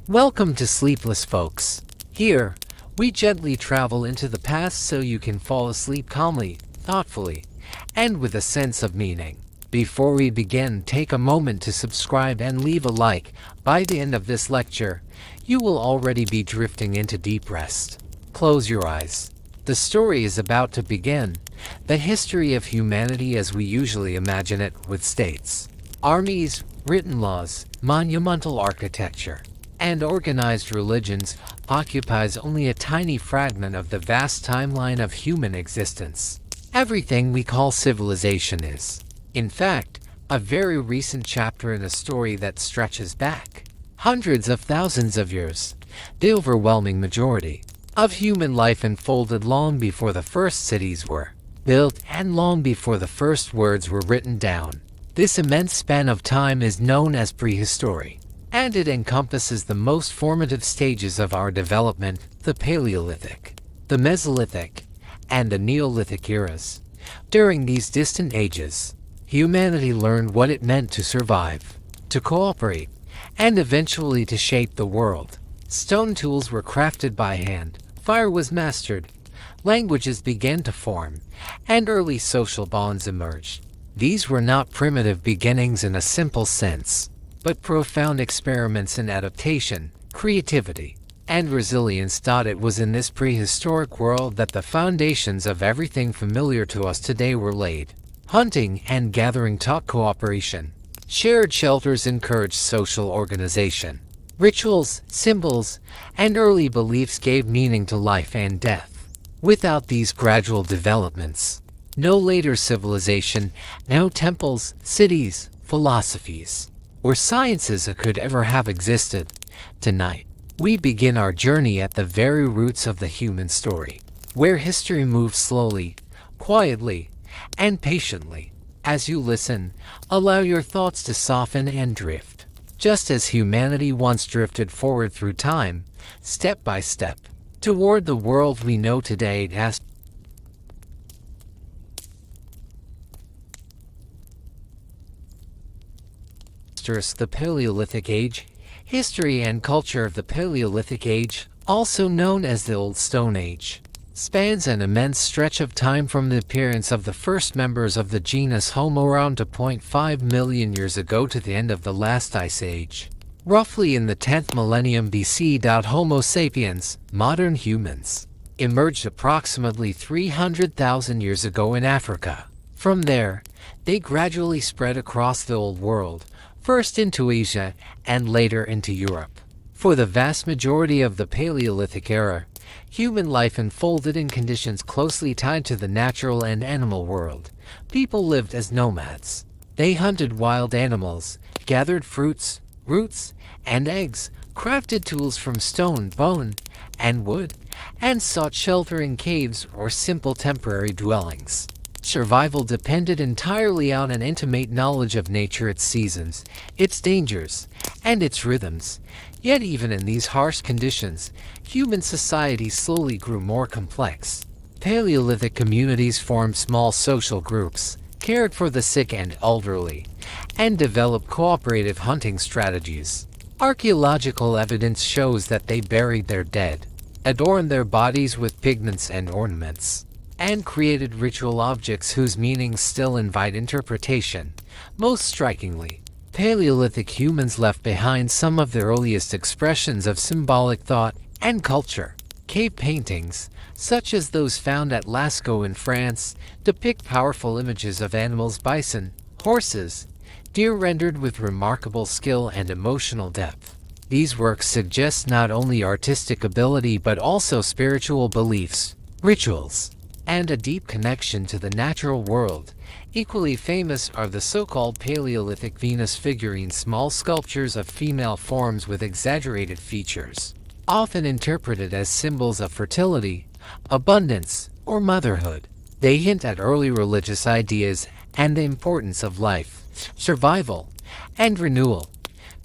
Welcome to Sleepless Folks. Here, we gently travel into the past so you can fall asleep calmly, thoughtfully, and with a sense of meaning. Before we begin, take a moment to subscribe and leave a like. By the end of this lecture, you will already be drifting into deep rest. Close your eyes. The story is about to begin. The history of humanity as we usually imagine it, with states, armies, written laws, monumental architecture, and organized religions, occupies only a tiny fragment of the vast timeline of human existence. Everything we call civilization is, in fact, a very recent chapter in a story that stretches back hundreds of thousands of years. The overwhelming majority of human life unfolded long before the first cities were built and long before the first words were written down. This immense span of time is known as prehistory, and it encompasses the most formative stages of our development, the Paleolithic, the Mesolithic, and the Neolithic eras. During these distant ages, humanity learned what it meant to survive, to cooperate, and eventually to shape the world. Stone tools were crafted by hand, fire was mastered, languages began to form, and early social bonds emerged. These were not primitive beginnings in a simple sense, but profound experiments in adaptation, creativity, and resilience. It was in this prehistoric world that the foundations of everything familiar to us today were laid. Hunting and gathering taught cooperation. Shared shelters encouraged social organization. Rituals, symbols, and early beliefs gave meaning to life and death. Without these gradual developments, no later civilization, no temples, cities, philosophies, or sciences could ever have existed. Tonight, we begin our journey at the very roots of the human story, where history moves slowly, quietly, and patiently. As you listen, allow your thoughts to soften and drift, just as humanity once drifted forward through time, step by step, toward the world we know today as the Paleolithic Age. History and culture of the Paleolithic Age, also known as the Old Stone Age, spans an immense stretch of time from the appearance of the first members of the genus Homo around 2.5 million years ago to the end of the last ice age. Roughly in the 10th millennium BC. Homo sapiens, modern humans, emerged approximately 300,000 years ago in Africa. From there, they gradually spread across the Old World, first into Asia and later into Europe. For the vast majority of the Paleolithic era, human life unfolded in conditions closely tied to the natural and animal world. People lived as nomads. They hunted wild animals, gathered fruits, roots, and eggs, crafted tools from stone, bone, and wood, and sought shelter in caves or simple temporary dwellings. Survival depended entirely on an intimate knowledge of nature, its seasons, its dangers, and its rhythms. Yet even in these harsh conditions, human society slowly grew more complex. Paleolithic communities formed small social groups, cared for the sick and elderly, and developed cooperative hunting strategies. Archaeological evidence shows that they buried their dead, adorned their bodies with pigments and ornaments, and created ritual objects whose meanings still invite interpretation. Most strikingly, Paleolithic humans left behind some of the earliest expressions of symbolic thought and culture. Cave paintings, such as those found at Lascaux in France, depict powerful images of animals: bison, horses, deer, rendered with remarkable skill and emotional depth. These works suggest not only artistic ability but also spiritual beliefs, rituals, and a deep connection to the natural world. Equally famous are the so-called Paleolithic Venus figurines, small sculptures of female forms with exaggerated features, often interpreted as symbols of fertility, abundance, or motherhood. They hint at early religious ideas and the importance of life, survival, and renewal.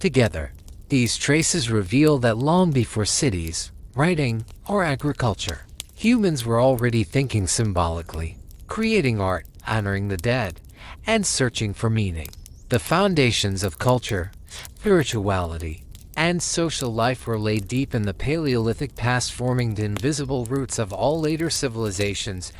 Together, these traces reveal that long before cities, writing, or agriculture, humans were already thinking symbolically, creating art, honoring the dead, and searching for meaning. The foundations of culture, spirituality, and social life were laid deep in the Paleolithic past, forming the invisible roots of all later civilizations.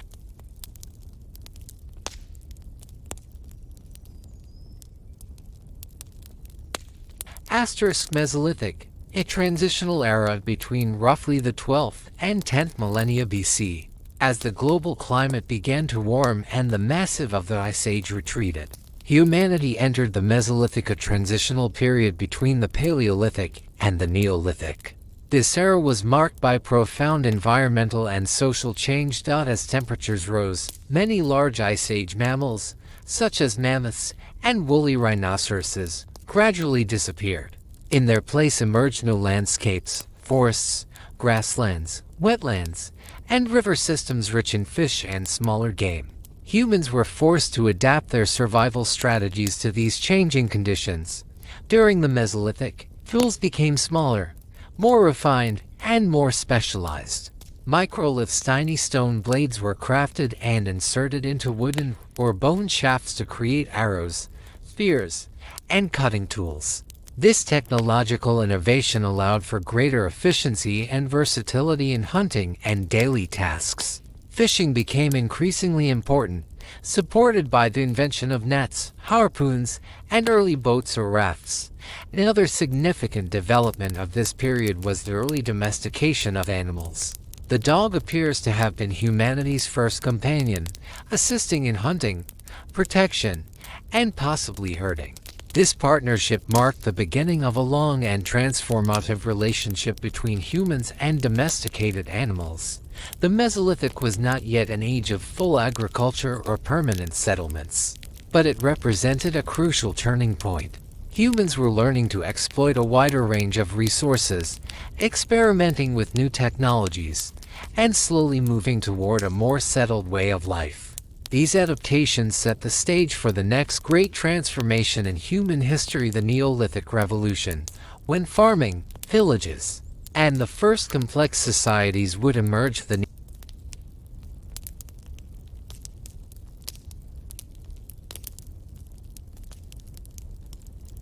Mesolithic, a transitional era between roughly the 12th and 10th millennia BC, as the global climate began to warm and the massive of the Ice Age retreated. Humanity entered the Mesolithic, a transitional period between the Paleolithic and the Neolithic. This era was marked by profound environmental and social change. As temperatures rose, many large Ice Age mammals, such as mammoths and woolly rhinoceroses, gradually disappeared. In their place emerged new landscapes, forests, grasslands, wetlands, and river systems rich in fish and smaller game. Humans were forced to adapt their survival strategies to these changing conditions. During the Mesolithic, tools became smaller, more refined, and more specialized. Microliths, tiny stone blades, were crafted and inserted into wooden or bone shafts to create arrows, spears, and cutting tools. This technological innovation allowed for greater efficiency and versatility in hunting and daily tasks. Fishing became increasingly important, supported by the invention of nets, harpoons, and early boats or rafts. Another significant development of this period was the early domestication of animals. The dog appears to have been humanity's first companion, assisting in hunting, protection, and possibly herding. This partnership marked the beginning of a long and transformative relationship between humans and domesticated animals. The Mesolithic was not yet an age of full agriculture or permanent settlements, but it represented a crucial turning point. Humans were learning to exploit a wider range of resources, experimenting with new technologies, and slowly moving toward a more settled way of life. These adaptations set the stage for the next great transformation in human history, the Neolithic Revolution, when farming, villages, and the first complex societies would emerge. The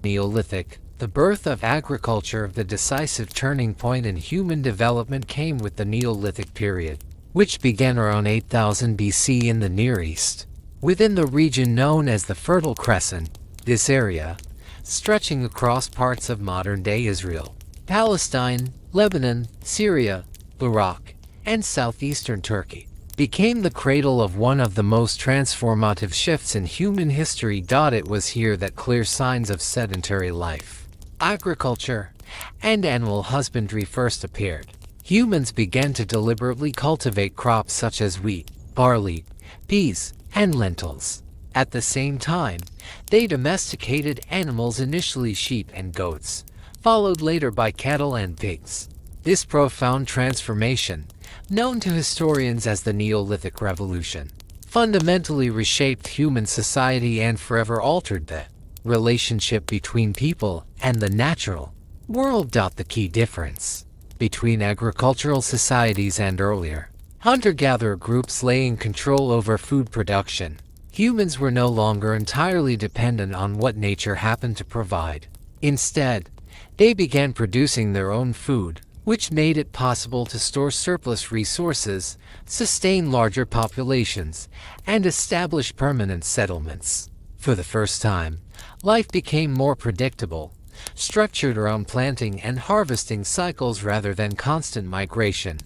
Neolithic, the birth of agriculture. The decisive turning point in human development came with the Neolithic period, which began around 8000 BC in the Near East. Within the region known as the Fertile Crescent, this area, stretching across parts of modern-day Israel, Palestine, Lebanon, Syria, Iraq, and southeastern Turkey, became the cradle of one of the most transformative shifts in human history. It was here that clear signs of sedentary life, agriculture, and animal husbandry first appeared. Humans began to deliberately cultivate crops such as wheat, barley, peas, and lentils. At the same time, they domesticated animals, initially sheep and goats, followed later by cattle and pigs. This profound transformation, known to historians as the Neolithic Revolution, fundamentally reshaped human society and forever altered the relationship between people and the natural world. The key difference between agricultural societies and earlier hunter-gatherer groups lay in control over food production. Humans were no longer entirely dependent on what nature happened to provide. Instead, they began producing their own food, which made it possible to store surplus resources, sustain larger populations, and establish permanent settlements. For the first time, life became more predictable, structured around planting and harvesting cycles rather than constant migration.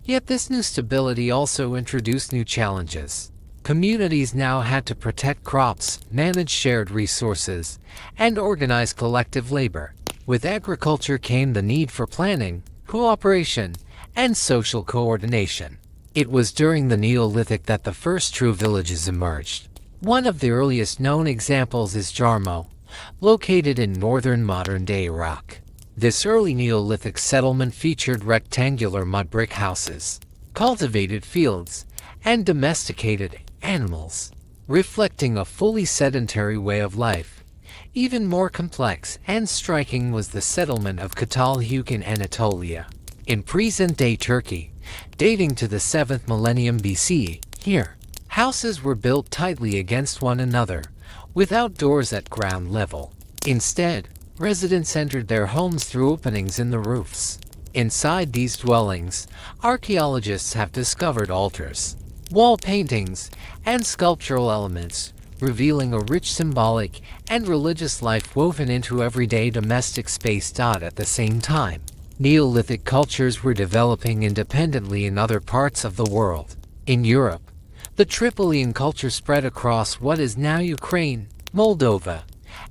Yet this new stability also introduced new challenges. Communities now had to protect crops, manage shared resources, and organize collective labor. With agriculture came the need for planning, cooperation, and social coordination. It was during the Neolithic that the first true villages emerged. One of the earliest known examples is Ur-Nammu, located in northern modern-day Iraq. This early Neolithic settlement featured rectangular mud brick houses, cultivated fields, and domesticated animals, reflecting a fully sedentary way of life. Even more complex and striking was the settlement of Çatalhöyük in Anatolia, in present-day Turkey, dating to the 7th millennium BC. Here, houses were built tightly against one another, without doors at ground level. Instead, residents entered their homes through openings in the roofs. Inside these dwellings, archaeologists have discovered altars, wall paintings, and sculptural elements, revealing a rich symbolic and religious life woven into everyday domestic space. At the same time, Neolithic cultures were developing independently in other parts of the world. In Europe, the Tripolian culture spread across what is now Ukraine, Moldova,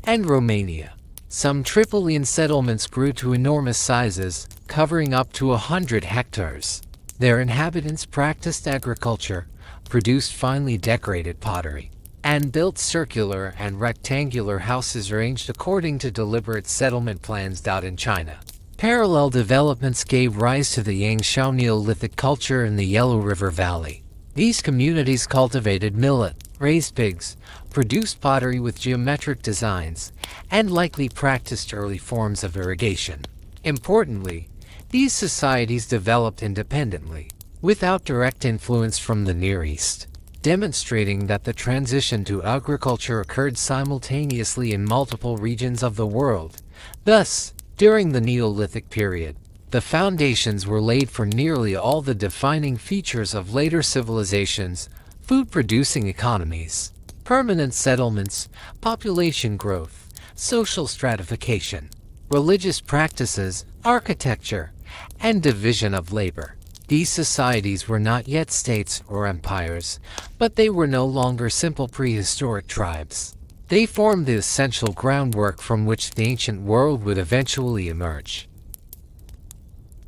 and Romania. Some Tripolian settlements grew to enormous sizes, covering up to 100 hectares. Their inhabitants practiced agriculture, produced finely decorated pottery, and built circular and rectangular houses arranged according to deliberate settlement plans. In China, parallel developments gave rise to the Yangshao Neolithic culture in the Yellow River Valley. These communities cultivated millet, raised pigs, produced pottery with geometric designs, and likely practiced early forms of irrigation. Importantly, these societies developed independently, without direct influence from the Near East, demonstrating that the transition to agriculture occurred simultaneously in multiple regions of the world. Thus, during the Neolithic period, the foundations were laid for nearly all the defining features of later civilizations: food-producing economies, permanent settlements, population growth, social stratification, religious practices, architecture, and division of labor. These societies were not yet states or empires, but they were no longer simple prehistoric tribes. They formed the essential groundwork from which the ancient world would eventually emerge.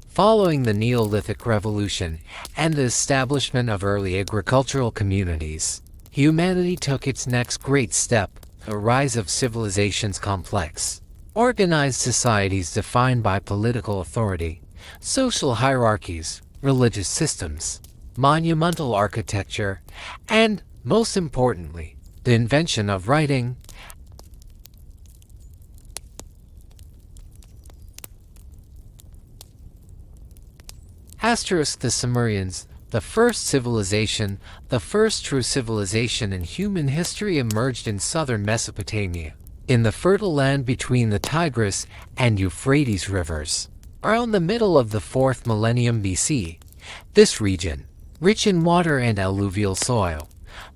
Following the Neolithic Revolution and the establishment of early agricultural communities, humanity took its next great step: the rise of civilizations. Complex, organized societies defined by political authority, social hierarchies, religious systems, monumental architecture, and, most importantly, the invention of writing. The Sumerians, the first civilization, the first true civilization in human history, emerged in southern Mesopotamia, in the fertile land between the Tigris and Euphrates rivers. Around the middle of the 4th millennium BC, this region, rich in water and alluvial soil,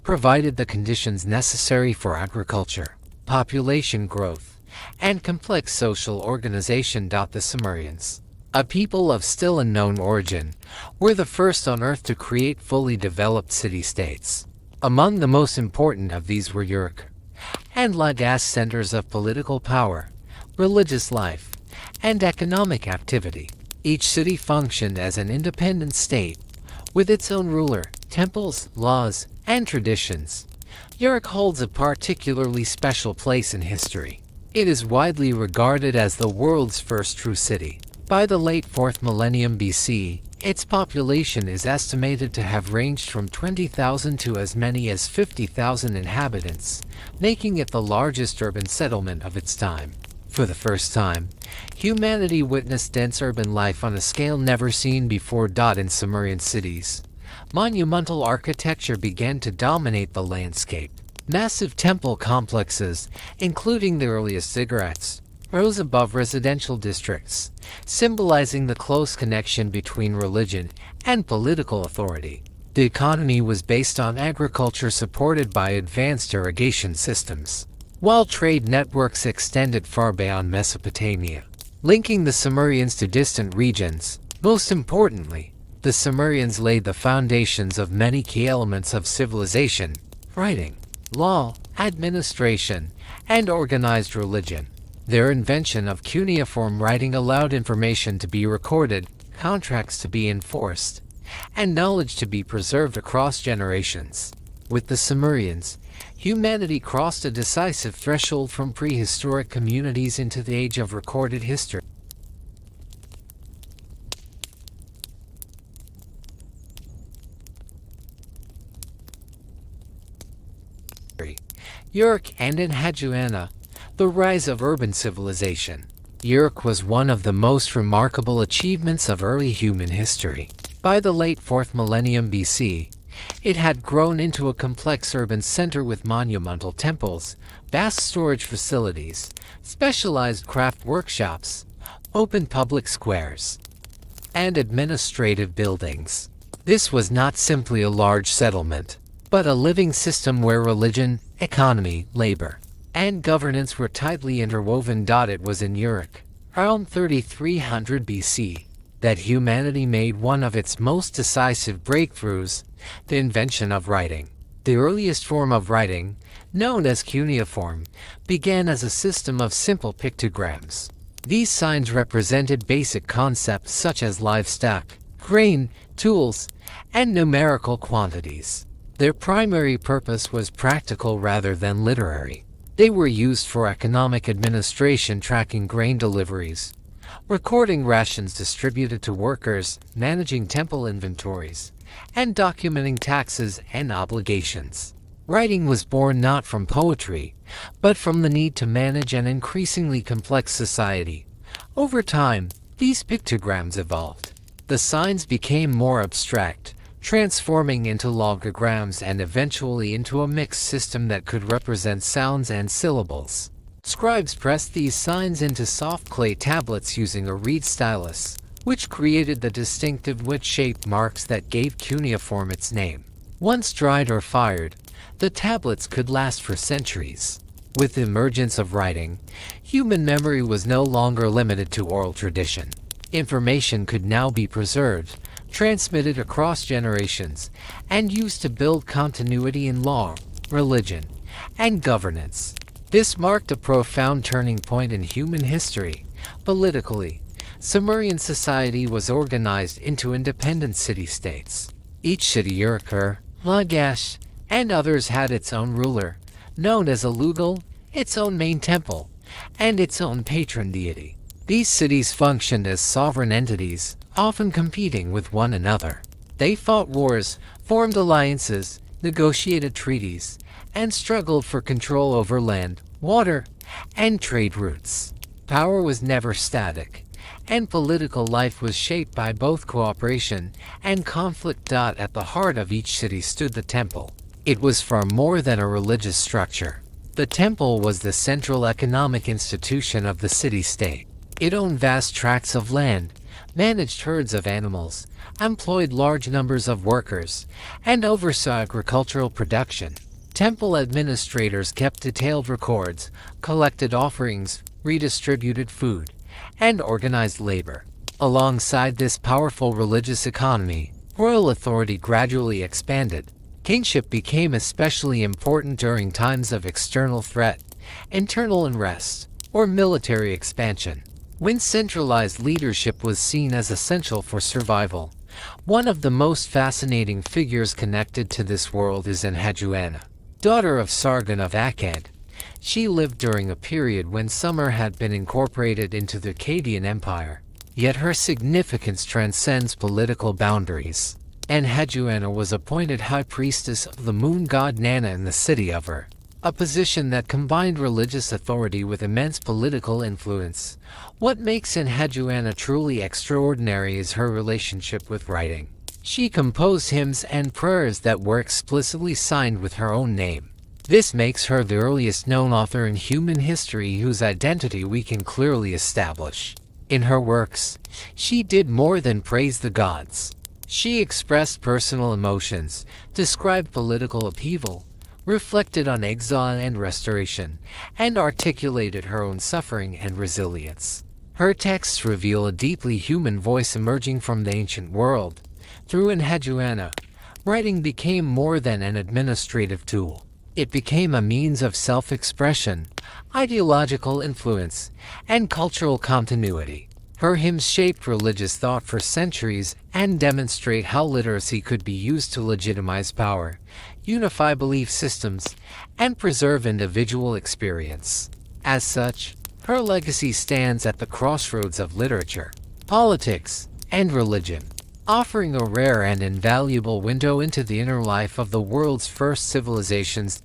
provided the conditions necessary for agriculture, population growth, and complex social organization. The Sumerians, a people of still unknown origin, were the first on Earth to create fully developed city-states. Among the most important of these were Uruk and Lagash, centers of political power, religious life, and economic activity. Each city functioned as an independent state, with its own ruler, temples, laws, and traditions. Uruk holds a particularly special place in history. It is widely regarded as the world's first true city. By the late 4th millennium BC, its population is estimated to have ranged from 20,000 to as many as 50,000 inhabitants, making it the largest urban settlement of its time. For the first time, humanity witnessed dense urban life on a scale never seen before. In Sumerian cities, monumental architecture began to dominate the landscape. Massive temple complexes, including the earliest ziggurats, rose above residential districts, symbolizing the close connection between religion and political authority. The economy was based on agriculture supported by advanced irrigation systems, while trade networks extended far beyond Mesopotamia, linking the Sumerians to distant regions. Most importantly, the Sumerians laid the foundations of many key elements of civilization: writing, law, administration, and organized religion. Their invention of cuneiform writing allowed information to be recorded, contracts to be enforced, and knowledge to be preserved across generations. With the Sumerians, humanity crossed a decisive threshold from prehistoric communities into the age of recorded history. Uruk and Enheduanna. The rise of urban civilization. Uruk was one of the most remarkable achievements of early human history. By the late 4th millennium BC, It had grown into a complex urban center with monumental temples, vast storage facilities, specialized craft workshops, open public squares, and administrative buildings. This was not simply a large settlement, but a living system where religion, economy, labor, and governance were tightly interwoven. It was in Uruk, around 3300 BC, that humanity made one of its most decisive breakthroughs, the invention of writing. The earliest form of writing, known as cuneiform, began as a system of simple pictograms. These signs represented basic concepts such as livestock, grain, tools, and numerical quantities. Their primary purpose was practical rather than literary. They were used for economic administration, tracking grain deliveries, recording rations distributed to workers, managing temple inventories, and documenting taxes and obligations. Writing was born not from poetry, but from the need to manage an increasingly complex society. Over time, these pictograms evolved. The signs became more abstract, transforming into logograms and eventually into a mixed system that could represent sounds and syllables. Scribes pressed these signs into soft clay tablets using a reed stylus, which created the distinctive wedge-shaped marks that gave cuneiform its name. Once dried or fired, the tablets could last for centuries. With the emergence of writing, human memory was no longer limited to oral tradition. Information could now be preserved, transmitted across generations, and used to build continuity in law, religion, and governance. This marked a profound turning point in human history. Politically, Sumerian society was organized into independent city-states. Each city, Uruk, Lagash, and others had its own ruler, known as a Lugal, its own main temple, and its own patron deity. These cities functioned as sovereign entities, often competing with one another. They fought wars, formed alliances, negotiated treaties, and struggled for control over land, water, and trade routes. Power was never static, and political life was shaped by both cooperation and conflict. At the heart of each city stood the temple. It was far more than a religious structure. The temple was the central economic institution of the city-state. It owned vast tracts of land, managed herds of animals, employed large numbers of workers, and oversaw agricultural production. Temple administrators kept detailed records, collected offerings, redistributed food, and organized labor. Alongside this powerful religious economy, royal authority gradually expanded. Kingship became especially important during times of external threat, internal unrest, or military expansion, when centralized leadership was seen as essential for survival. One of the most fascinating figures connected to this world is Enheduanna, daughter of Sargon of Akkad. She lived during a period when Sumer had been incorporated into the Akkadian Empire, yet her significance transcends political boundaries. Enheduanna was appointed high priestess of the moon god Nana in the city of Ur, a position that combined religious authority with immense political influence. What makes Enheduanna truly extraordinary is her relationship with writing. She composed hymns and prayers that were explicitly signed with her own name. This makes her the earliest known author in human history whose identity we can clearly establish. In her works, she did more than praise the gods. She expressed personal emotions, described political upheaval, reflected on exile and restoration, and articulated her own suffering and resilience. Her texts reveal a deeply human voice emerging from the ancient world. Through Enheduanna, writing became more than an administrative tool. It became a means of self-expression, ideological influence, and cultural continuity. Her hymns shaped religious thought for centuries and demonstrate how literacy could be used to legitimize power, unify belief systems, and preserve individual experience. As such, her legacy stands at the crossroads of literature, politics, and religion, offering a rare and invaluable window into the inner life of the world's first civilizations.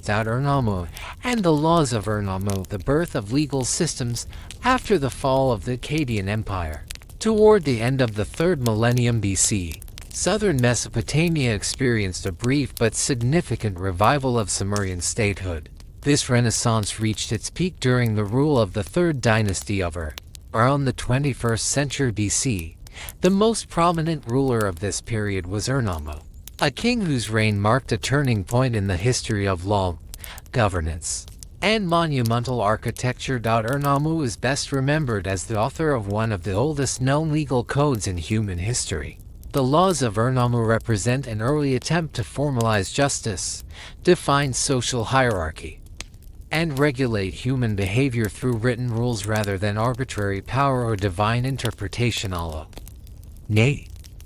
Ur-Nammu and the laws of Ur-Nammu, the birth of legal systems after the fall of the Akkadian Empire. Toward the end of the 3rd millennium BC, southern Mesopotamia experienced a brief but significant revival of Sumerian statehood. This renaissance reached its peak during the rule of the 3rd dynasty of Ur, around the 21st century BC. The most prominent ruler of this period was Ur-Nammu, a king whose reign marked a turning point in the history of law, governance, and monumental architecture. Ur-Nammu is best remembered as the author of one of the oldest known legal codes in human history. The laws of Ur-Nammu represent an early attempt to formalize justice, define social hierarchy, and regulate human behavior through written rules rather than arbitrary power or divine interpretation.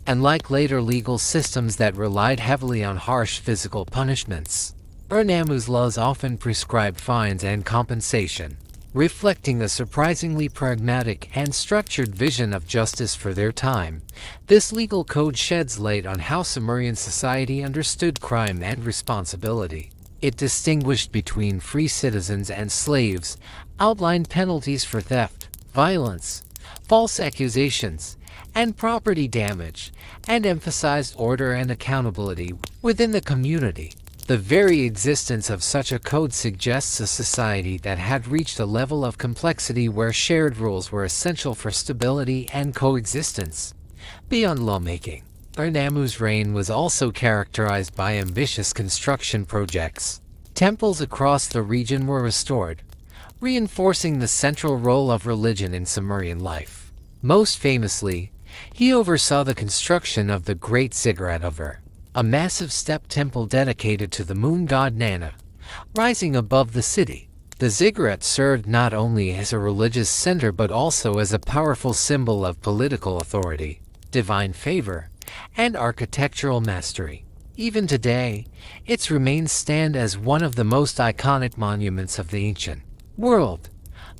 Unlike later legal systems that relied heavily on harsh physical punishments, Ur-Nammu's laws often prescribed fines and compensation, reflecting a surprisingly pragmatic and structured vision of justice for their time. This legal code sheds light on how Sumerian society understood crime and responsibility. It distinguished between free citizens and slaves, outlined penalties for theft, violence, false accusations, and property damage, and emphasized order and accountability within the community. The very existence of such a code suggests a society that had reached a level of complexity where shared rules were essential for stability and coexistence. Beyond lawmaking, Ur-Nammu's reign was also characterized by ambitious construction projects. Temples across the region were restored, reinforcing the central role of religion in Sumerian life. Most famously, he oversaw the construction of the Great Ziggurat of Ur, a massive step temple dedicated to the moon god Nanna, rising above the city. The ziggurat served not only as a religious center but also as a powerful symbol of political authority, divine favor, and architectural mastery. Even today, its remains stand as one of the most iconic monuments of the ancient world.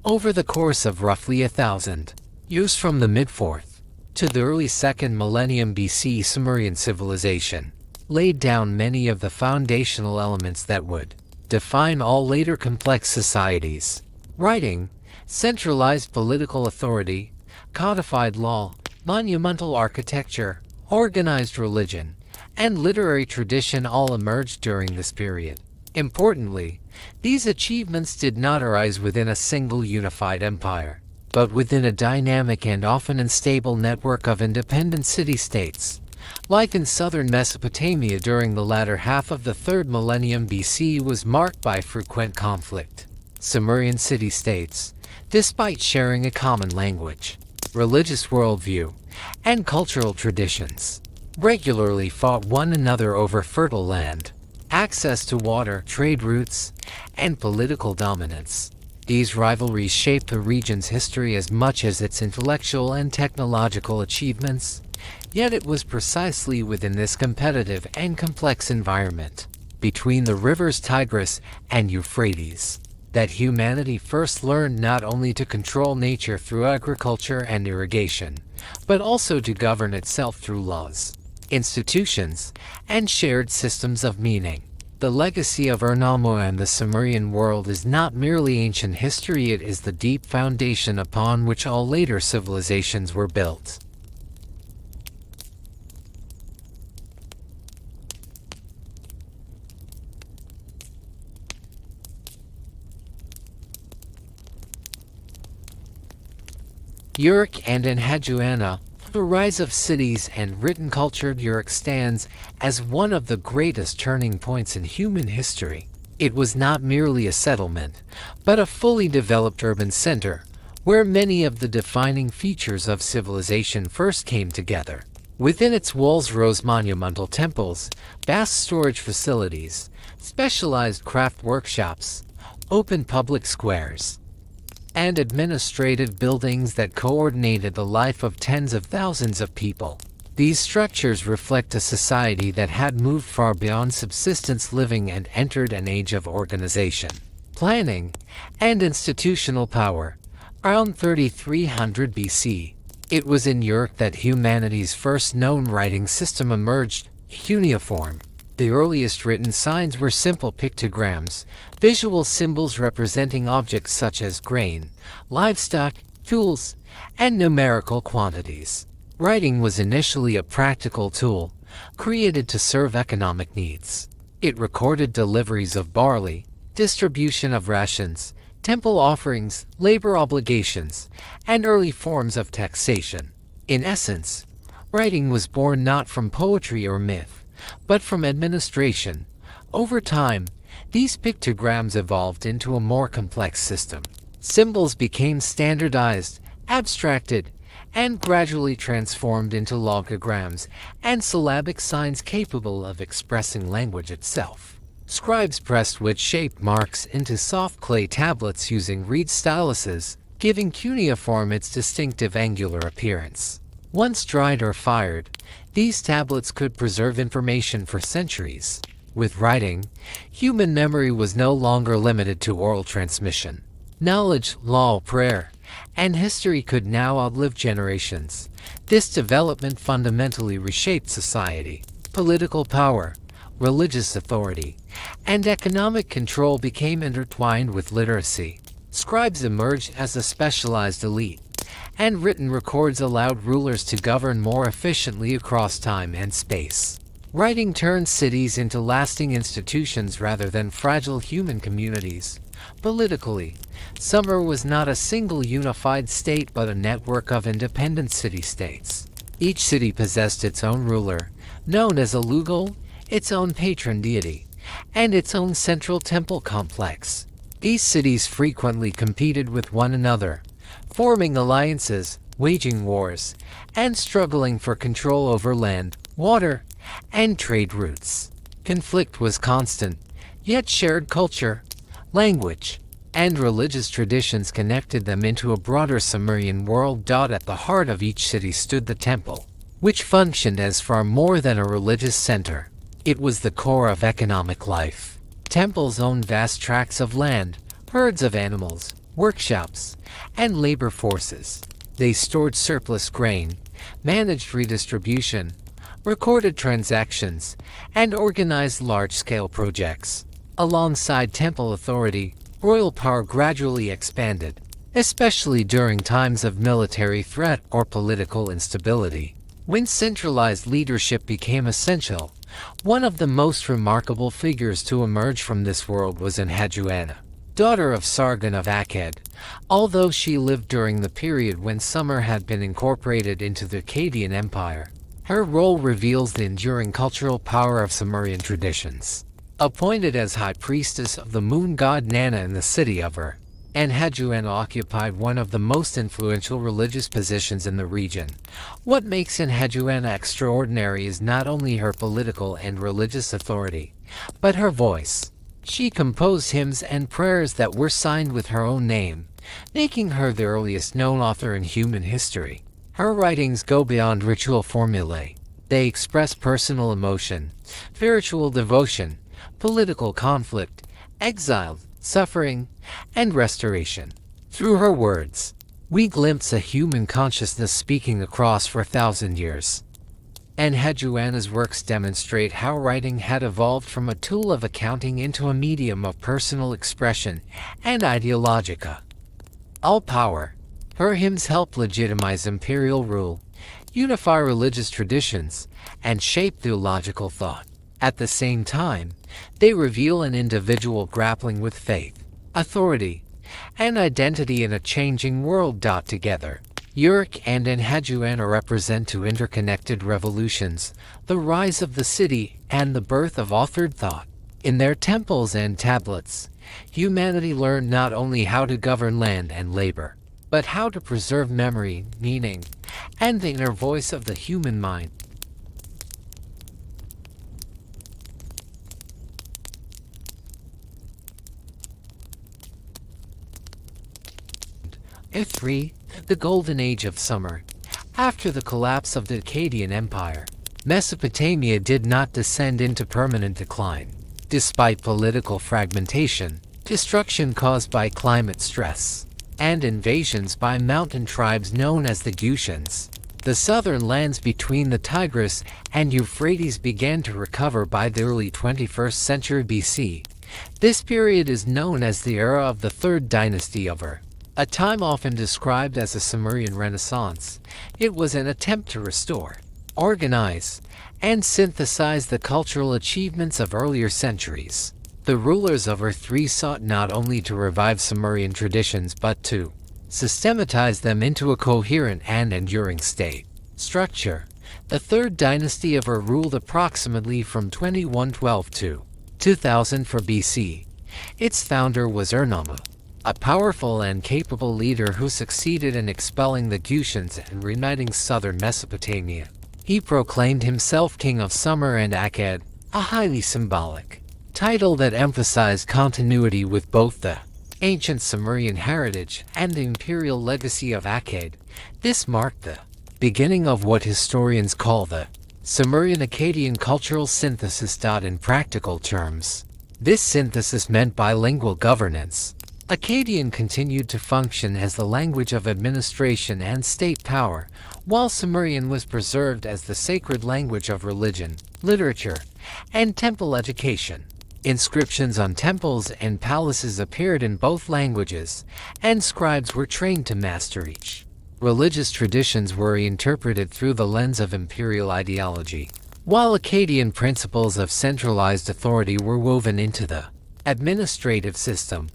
Over the course of roughly 1,000 years, from the mid-4th to the early 2nd millennium BC, Sumerian civilization laid down many of the foundational elements that would define all later complex societies. Writing, centralized political authority, codified law, monumental architecture, organized religion, and literary tradition all emerged during this period. Importantly, these achievements did not arise within a single unified empire, but within a dynamic and often unstable network of independent city-states. Life in southern Mesopotamia during the latter half of the 3rd millennium BC was marked by frequent conflict. Sumerian city-states, despite sharing a common language, religious worldview, and cultural traditions, regularly fought one another over fertile land, access to water, trade routes, and political dominance. These rivalries shaped the region's history as much as its intellectual and technological achievements, yet it was precisely within this competitive and complex environment, between the rivers Tigris and Euphrates, that humanity first learned not only to control nature through agriculture and irrigation, but also to govern itself through laws, institutions, and shared systems of meaning. The legacy of Ur-Nammu and the Sumerian world is not merely ancient history, it is the deep foundation upon which all later civilizations were built. Uruk and Enheduanna. The rise of cities and written culture. Uruk stands as one of the greatest turning points in human history. It was not merely a settlement, but a fully developed urban center, where many of the defining features of civilization first came together. Within its walls rose monumental temples, vast storage facilities, specialized craft workshops, open public squares, and administrative buildings that coordinated the life of tens of thousands of people. These structures reflect a society that had moved far beyond subsistence living and entered an age of organization, planning, and institutional power. Around 3300 BC, it was in Uruk that humanity's first known writing system emerged, cuneiform. The earliest written signs were simple pictograms, visual symbols representing objects such as grain, livestock, tools, and numerical quantities. Writing was initially a practical tool, created to serve economic needs. It recorded deliveries of barley, distribution of rations, temple offerings, labor obligations, and early forms of taxation. In essence, writing was born not from poetry or myth, but from administration. Over time, these pictograms evolved into a more complex system. Symbols became standardized, abstracted, and gradually transformed into logograms and syllabic signs capable of expressing language itself. Scribes pressed wood-shaped marks into soft clay tablets using reed styluses, giving cuneiform its distinctive angular appearance. Once dried or fired, these tablets could preserve information for centuries. With writing, human memory was no longer limited to oral transmission. Knowledge, law, prayer, and history could now outlive generations. This development fundamentally reshaped society. Political power, religious authority, and economic control became intertwined with literacy. Scribes emerged as a specialized elite, and written records allowed rulers to govern more efficiently across time and space. Writing turned cities into lasting institutions rather than fragile human communities. Politically, Sumer was not a single unified state but a network of independent city-states. Each city possessed its own ruler, known as a Lugal, its own patron deity, and its own central temple complex. These cities frequently competed with one another, forming alliances, waging wars, and struggling for control over land, water, and trade routes. Conflict was constant, yet shared culture, language, and religious traditions connected them into a broader Sumerian world. At the heart of each city stood the temple, which functioned as far more than a religious center. It was the core of economic life. Temples owned vast tracts of land, herds of animals, workshops, and labor forces. They stored surplus grain, managed redistribution, recorded transactions, and organized large-scale projects. Alongside temple authority, royal power gradually expanded, especially during times of military threat or political instability. When centralized leadership became essential, one of the most remarkable figures to emerge from this world was Enheduanna, daughter of Sargon of Akkad. Although she lived during the period when Sumer had been incorporated into the Akkadian Empire, her role reveals the enduring cultural power of Sumerian traditions. Appointed as high priestess of the moon god Nanna in the city of Ur, Enheduanna occupied one of the most influential religious positions in the region. What makes Enheduanna extraordinary is not only her political and religious authority, but her voice. She composed hymns and prayers that were signed with her own name, making her the earliest known author in human history. Her writings go beyond ritual formulae. They express personal emotion, spiritual devotion, political conflict, exile, suffering, and restoration. Through her words, we glimpse a human consciousness speaking across 4,000 years. Enheduanna's works demonstrate how writing had evolved from a tool of accounting into a medium of personal expression and ideologica. All power, her hymns help legitimize imperial rule, unify religious traditions, and shape theological thought. At the same time, they reveal an individual grappling with faith, authority, and identity in a changing world. Together, Uruk and Enheduanna represent two interconnected revolutions, the rise of the city and the birth of authored thought. In their temples and tablets, humanity learned not only how to govern land and labor, but how to preserve memory, meaning, and the inner voice of the human mind. 3. The Golden Age of Sumer. After the collapse of the Akkadian Empire, Mesopotamia did not descend into permanent decline. Despite political fragmentation, destruction caused by climate stress, and invasions by mountain tribes known as the Gutians, The southern lands between the Tigris and Euphrates began to recover by the early 21st century BC. This period is known as the era of the Third Dynasty of Ur, a time often described as a Sumerian Renaissance. It was an attempt to restore, organize, and synthesize the cultural achievements of earlier centuries. The rulers of Ur-3 sought not only to revive Sumerian traditions but to systematize them into a coherent and enduring state structure. The Third Dynasty of Ur ruled approximately from 2112 to 2004 BC. Its founder was Ur-Nammu, a powerful and capable leader who succeeded in expelling the Kushans and reuniting southern Mesopotamia. He proclaimed himself king of Sumer and Akkad, a highly symbolic title that emphasized continuity with both the ancient Sumerian heritage and the imperial legacy of Akkad. This marked the beginning of what historians call the Sumerian-Akkadian cultural synthesis. In practical terms, this synthesis meant bilingual governance. Akkadian continued to function as the language of administration and state power, while Sumerian was preserved as the sacred language of religion, literature, and temple education. Inscriptions on temples and palaces appeared in both languages, and scribes were trained to master each. Religious traditions were interpreted through the lens of imperial ideology, while Akkadian principles of centralized authority were woven into the administrative system.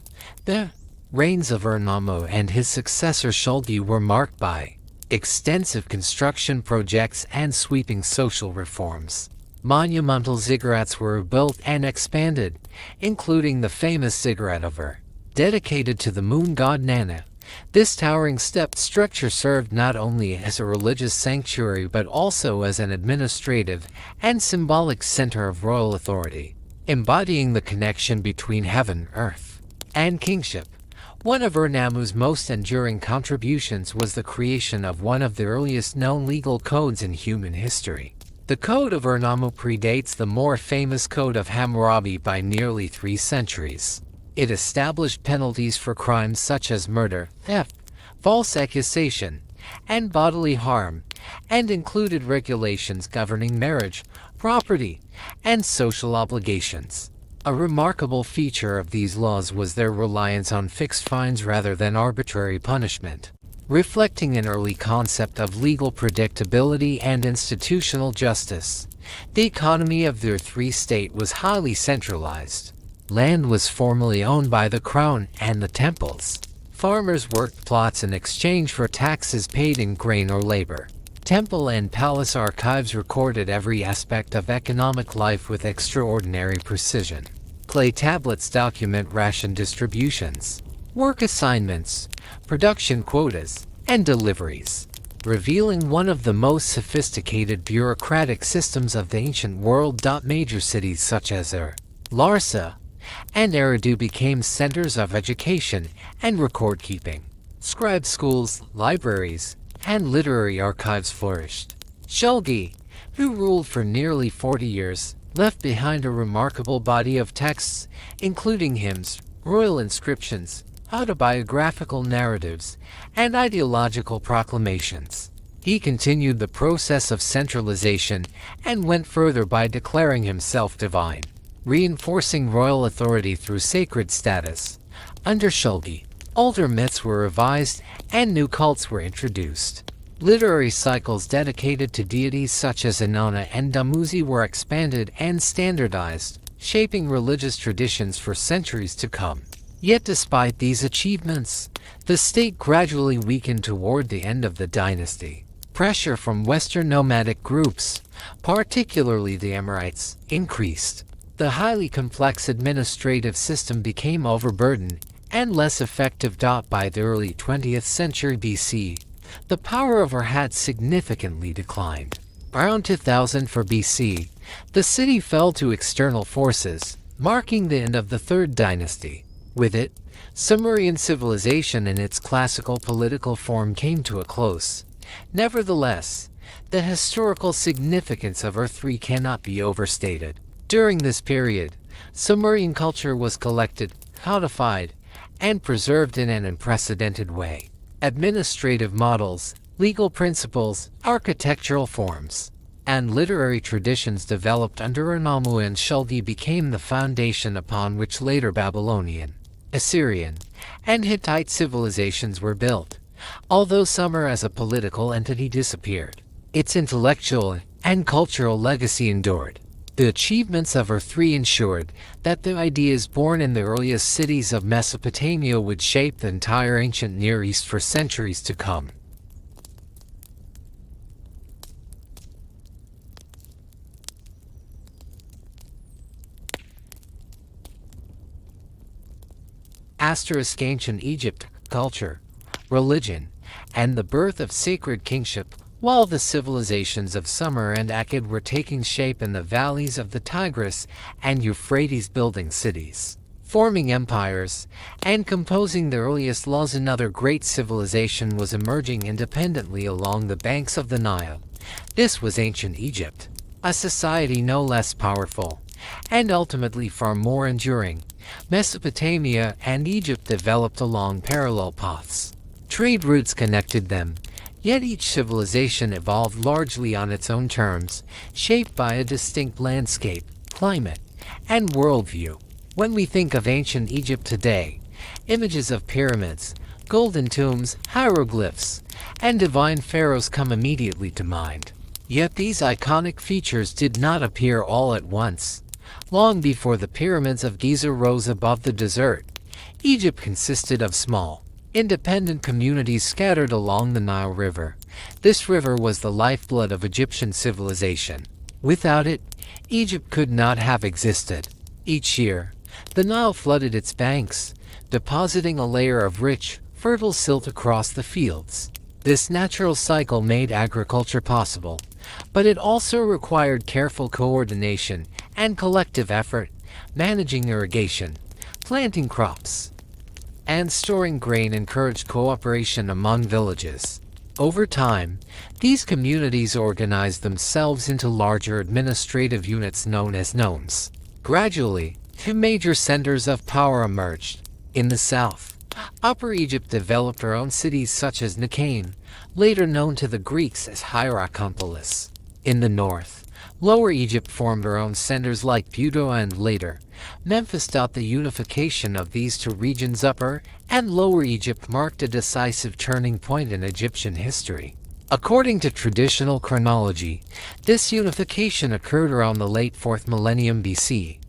The reigns of Ur-Nammu and his successor Shulgi were marked by extensive construction projects and sweeping social reforms. Monumental ziggurats were built and expanded, including the famous ziggurat of Ur, dedicated to the moon god Nanna. This towering stepped structure served not only as a religious sanctuary but also as an administrative and symbolic center of royal authority, embodying the connection between heaven, earth, and kingship. One of Ur-Nammu's most enduring contributions was the creation of one of the earliest known legal codes in human history. The Code of Ur-Nammu predates the more famous Code of Hammurabi by nearly 3 centuries. It established penalties for crimes such as murder, theft, false accusation, and bodily harm, and included regulations governing marriage, property, and social obligations. A remarkable feature of these laws was their reliance on fixed fines rather than arbitrary punishment, reflecting an early concept of legal predictability and institutional justice. The economy of the Ur-3 state was highly centralized. Land was formally owned by the crown and the temples. Farmers worked plots in exchange for taxes paid in grain or labor. Temple and palace archives recorded every aspect of economic life with extraordinary precision. Clay tablets document ration distributions, work assignments, production quotas, and deliveries, revealing one of the most sophisticated bureaucratic systems of the ancient world. Major cities such as Ur, Larsa, and Eridu became centers of education and record-keeping. Scribe schools, libraries, and literary archives flourished. Shulgi, who ruled for nearly 40 years, left behind a remarkable body of texts, including hymns, royal inscriptions, autobiographical narratives, and ideological proclamations. He continued the process of centralization and went further by declaring himself divine, reinforcing royal authority through sacred status. Under Shulgi, older myths were revised and new cults were introduced. Literary cycles dedicated to deities such as Inanna and Dumuzi were expanded and standardized, shaping religious traditions for centuries to come. Yet despite these achievements, the state gradually weakened toward the end of the dynasty. Pressure from Western nomadic groups, particularly the Amorites, increased. The highly complex administrative system became overburdened and less effective. By the early 20th century BC, the power of Ur had significantly declined. Around 2004 BC, the city fell to external forces, marking the end of the Third Dynasty. With it, Sumerian civilization in its classical political form came to a close. Nevertheless, the historical significance of Ur-3 cannot be overstated. During this period, Sumerian culture was collected, codified, and preserved in an unprecedented way. Administrative models, Legal principles, architectural forms, and literary traditions developed under Ur-Nammu and Chaldee became the foundation upon which later Babylonian, Assyrian, and Hittite civilizations were built. Although Sumer as a political entity disappeared, its intellectual and cultural legacy endured. The achievements of Ur-3 ensured that the ideas born in the earliest cities of Mesopotamia would shape the entire ancient Near East for centuries to come. Ancient Egypt, culture, religion, and the birth of sacred kingship. While the civilizations of Sumer and Akkad were taking shape in the valleys of the Tigris and Euphrates, building cities, forming empires, and composing the earliest laws, another great civilization was emerging independently along the banks of the Nile. This was ancient Egypt, a society no less powerful, and ultimately far more enduring. Mesopotamia and Egypt developed along parallel paths. Trade routes connected them, yet each civilization evolved largely on its own terms, shaped by a distinct landscape, climate, and worldview. When we think of ancient Egypt today, images of pyramids, golden tombs, hieroglyphs, and divine pharaohs come immediately to mind. Yet these iconic features did not appear all at once. Long before the pyramids of Giza rose above the desert, Egypt consisted of small, independent communities scattered along the Nile River. This river was the lifeblood of Egyptian civilization. Without it, Egypt could not have existed. Each year, the Nile flooded its banks, depositing a layer of rich, fertile silt across the fields. This natural cycle made agriculture possible, but it also required careful coordination and collective effort, managing irrigation, planting crops, and storing grain encouraged cooperation among villages. Over time, these communities organized themselves into larger administrative units known as nomes. Gradually, two major centers of power emerged. In the south, Upper Egypt developed her own cities such as Nicaea, later known to the Greeks as Hierakonpolis. In the north, Lower Egypt formed her own centers like Buto and later, Memphis. The unification of these two regions, Upper and Lower Egypt, marked a decisive turning point in Egyptian history. According to traditional chronology, this unification occurred around the late 4th millennium BC.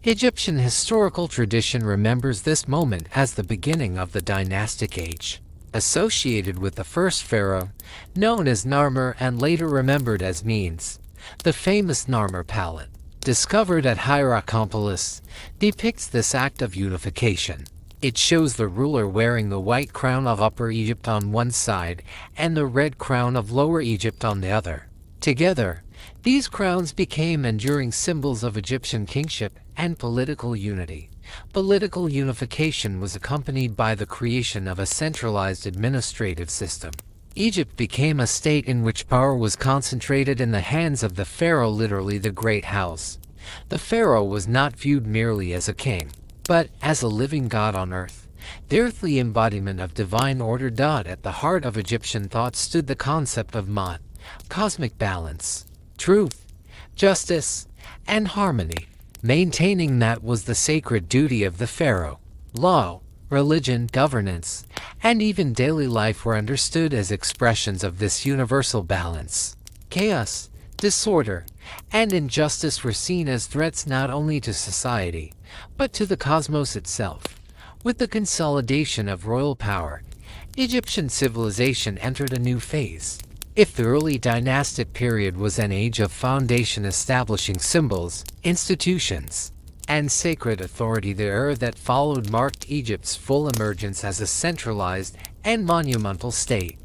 Egyptian historical tradition remembers this moment as the beginning of the dynastic age, associated with the first pharaoh, known as Narmer and later remembered as Menes. The famous Narmer palette, discovered at Hierakonpolis, depicts this act of unification. It shows the ruler wearing the white crown of Upper Egypt on one side and the red crown of Lower Egypt on the other. Together, these crowns became enduring symbols of Egyptian kingship and political unity. Political unification was accompanied by the creation of a centralized administrative system. Egypt became a state in which power was concentrated in the hands of the pharaoh, literally the Great House. The pharaoh was not viewed merely as a king, but as a living god on earth, the earthly embodiment of divine order. At the heart of Egyptian thought stood the concept of Ma'at, cosmic balance, truth, justice, and harmony. Maintaining that was the sacred duty of the pharaoh. Law, religion, governance, and even daily life were understood as expressions of this universal balance. Chaos, disorder, and injustice were seen as threats not only to society, but to the cosmos itself. With the consolidation of royal power, Egyptian civilization entered a new phase. If the early dynastic period was an age of foundation establishing symbols, institutions, and sacred authority, the era that followed marked Egypt's full emergence as a centralized and monumental state.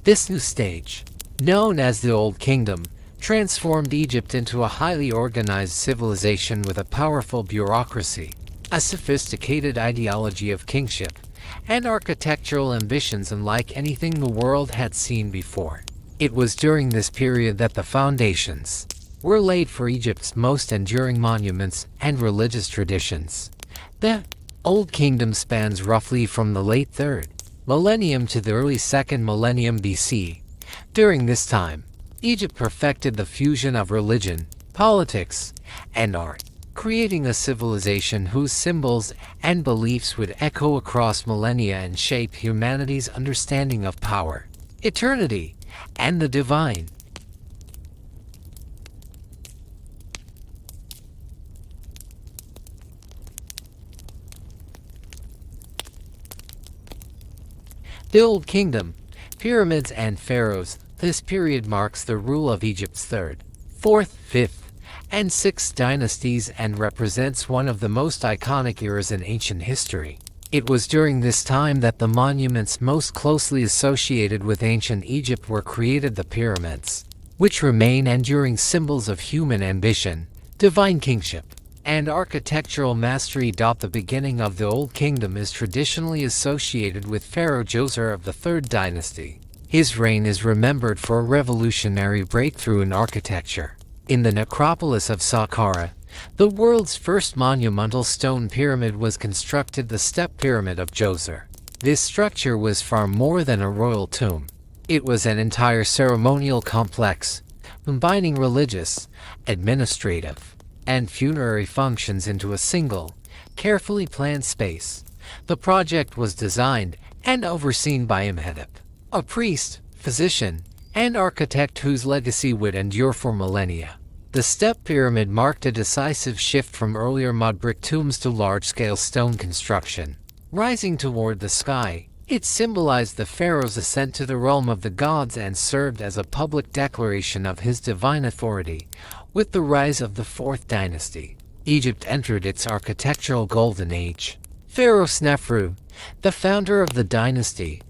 This new stage, known as the Old Kingdom, transformed Egypt into a highly organized civilization with a powerful bureaucracy, a sophisticated ideology of kingship, and architectural ambitions unlike anything the world had seen before. It was during this period that the foundations were laid for Egypt's most enduring monuments and religious traditions. The Old Kingdom spans roughly from the late 3rd millennium to the early 2nd millennium BC. During this time, Egypt perfected the fusion of religion, politics, and art, creating a civilization whose symbols and beliefs would echo across millennia and shape humanity's understanding of power, eternity, and the divine. The Old Kingdom, Pyramids and Pharaohs. This period marks the rule of Egypt's third, fourth, fifth, and sixth dynasties and represents one of the most iconic eras in ancient history. It was during this time that the monuments most closely associated with ancient Egypt were created, the pyramids, which remain enduring symbols of human ambition, divine kingship, and architectural mastery. The beginning of the Old Kingdom is traditionally associated with Pharaoh Djoser of the Third Dynasty. His reign is remembered for a revolutionary breakthrough in architecture. In the necropolis of Saqqara, the world's first monumental stone pyramid was constructed, the Step Pyramid of Djoser. This structure was far more than a royal tomb. It was an entire ceremonial complex, combining religious, administrative, and funerary functions into a single, carefully planned space. The project was designed and overseen by Imhotep, a priest, physician, and architect whose legacy would endure for millennia. The Step Pyramid marked a decisive shift from earlier mud brick tombs to large-scale stone construction. Rising toward the sky, it symbolized the pharaoh's ascent to the realm of the gods and served as a public declaration of his divine authority. With the rise of the Fourth Dynasty, Egypt entered its architectural golden age. Pharaoh Snefru, the founder of the dynasty,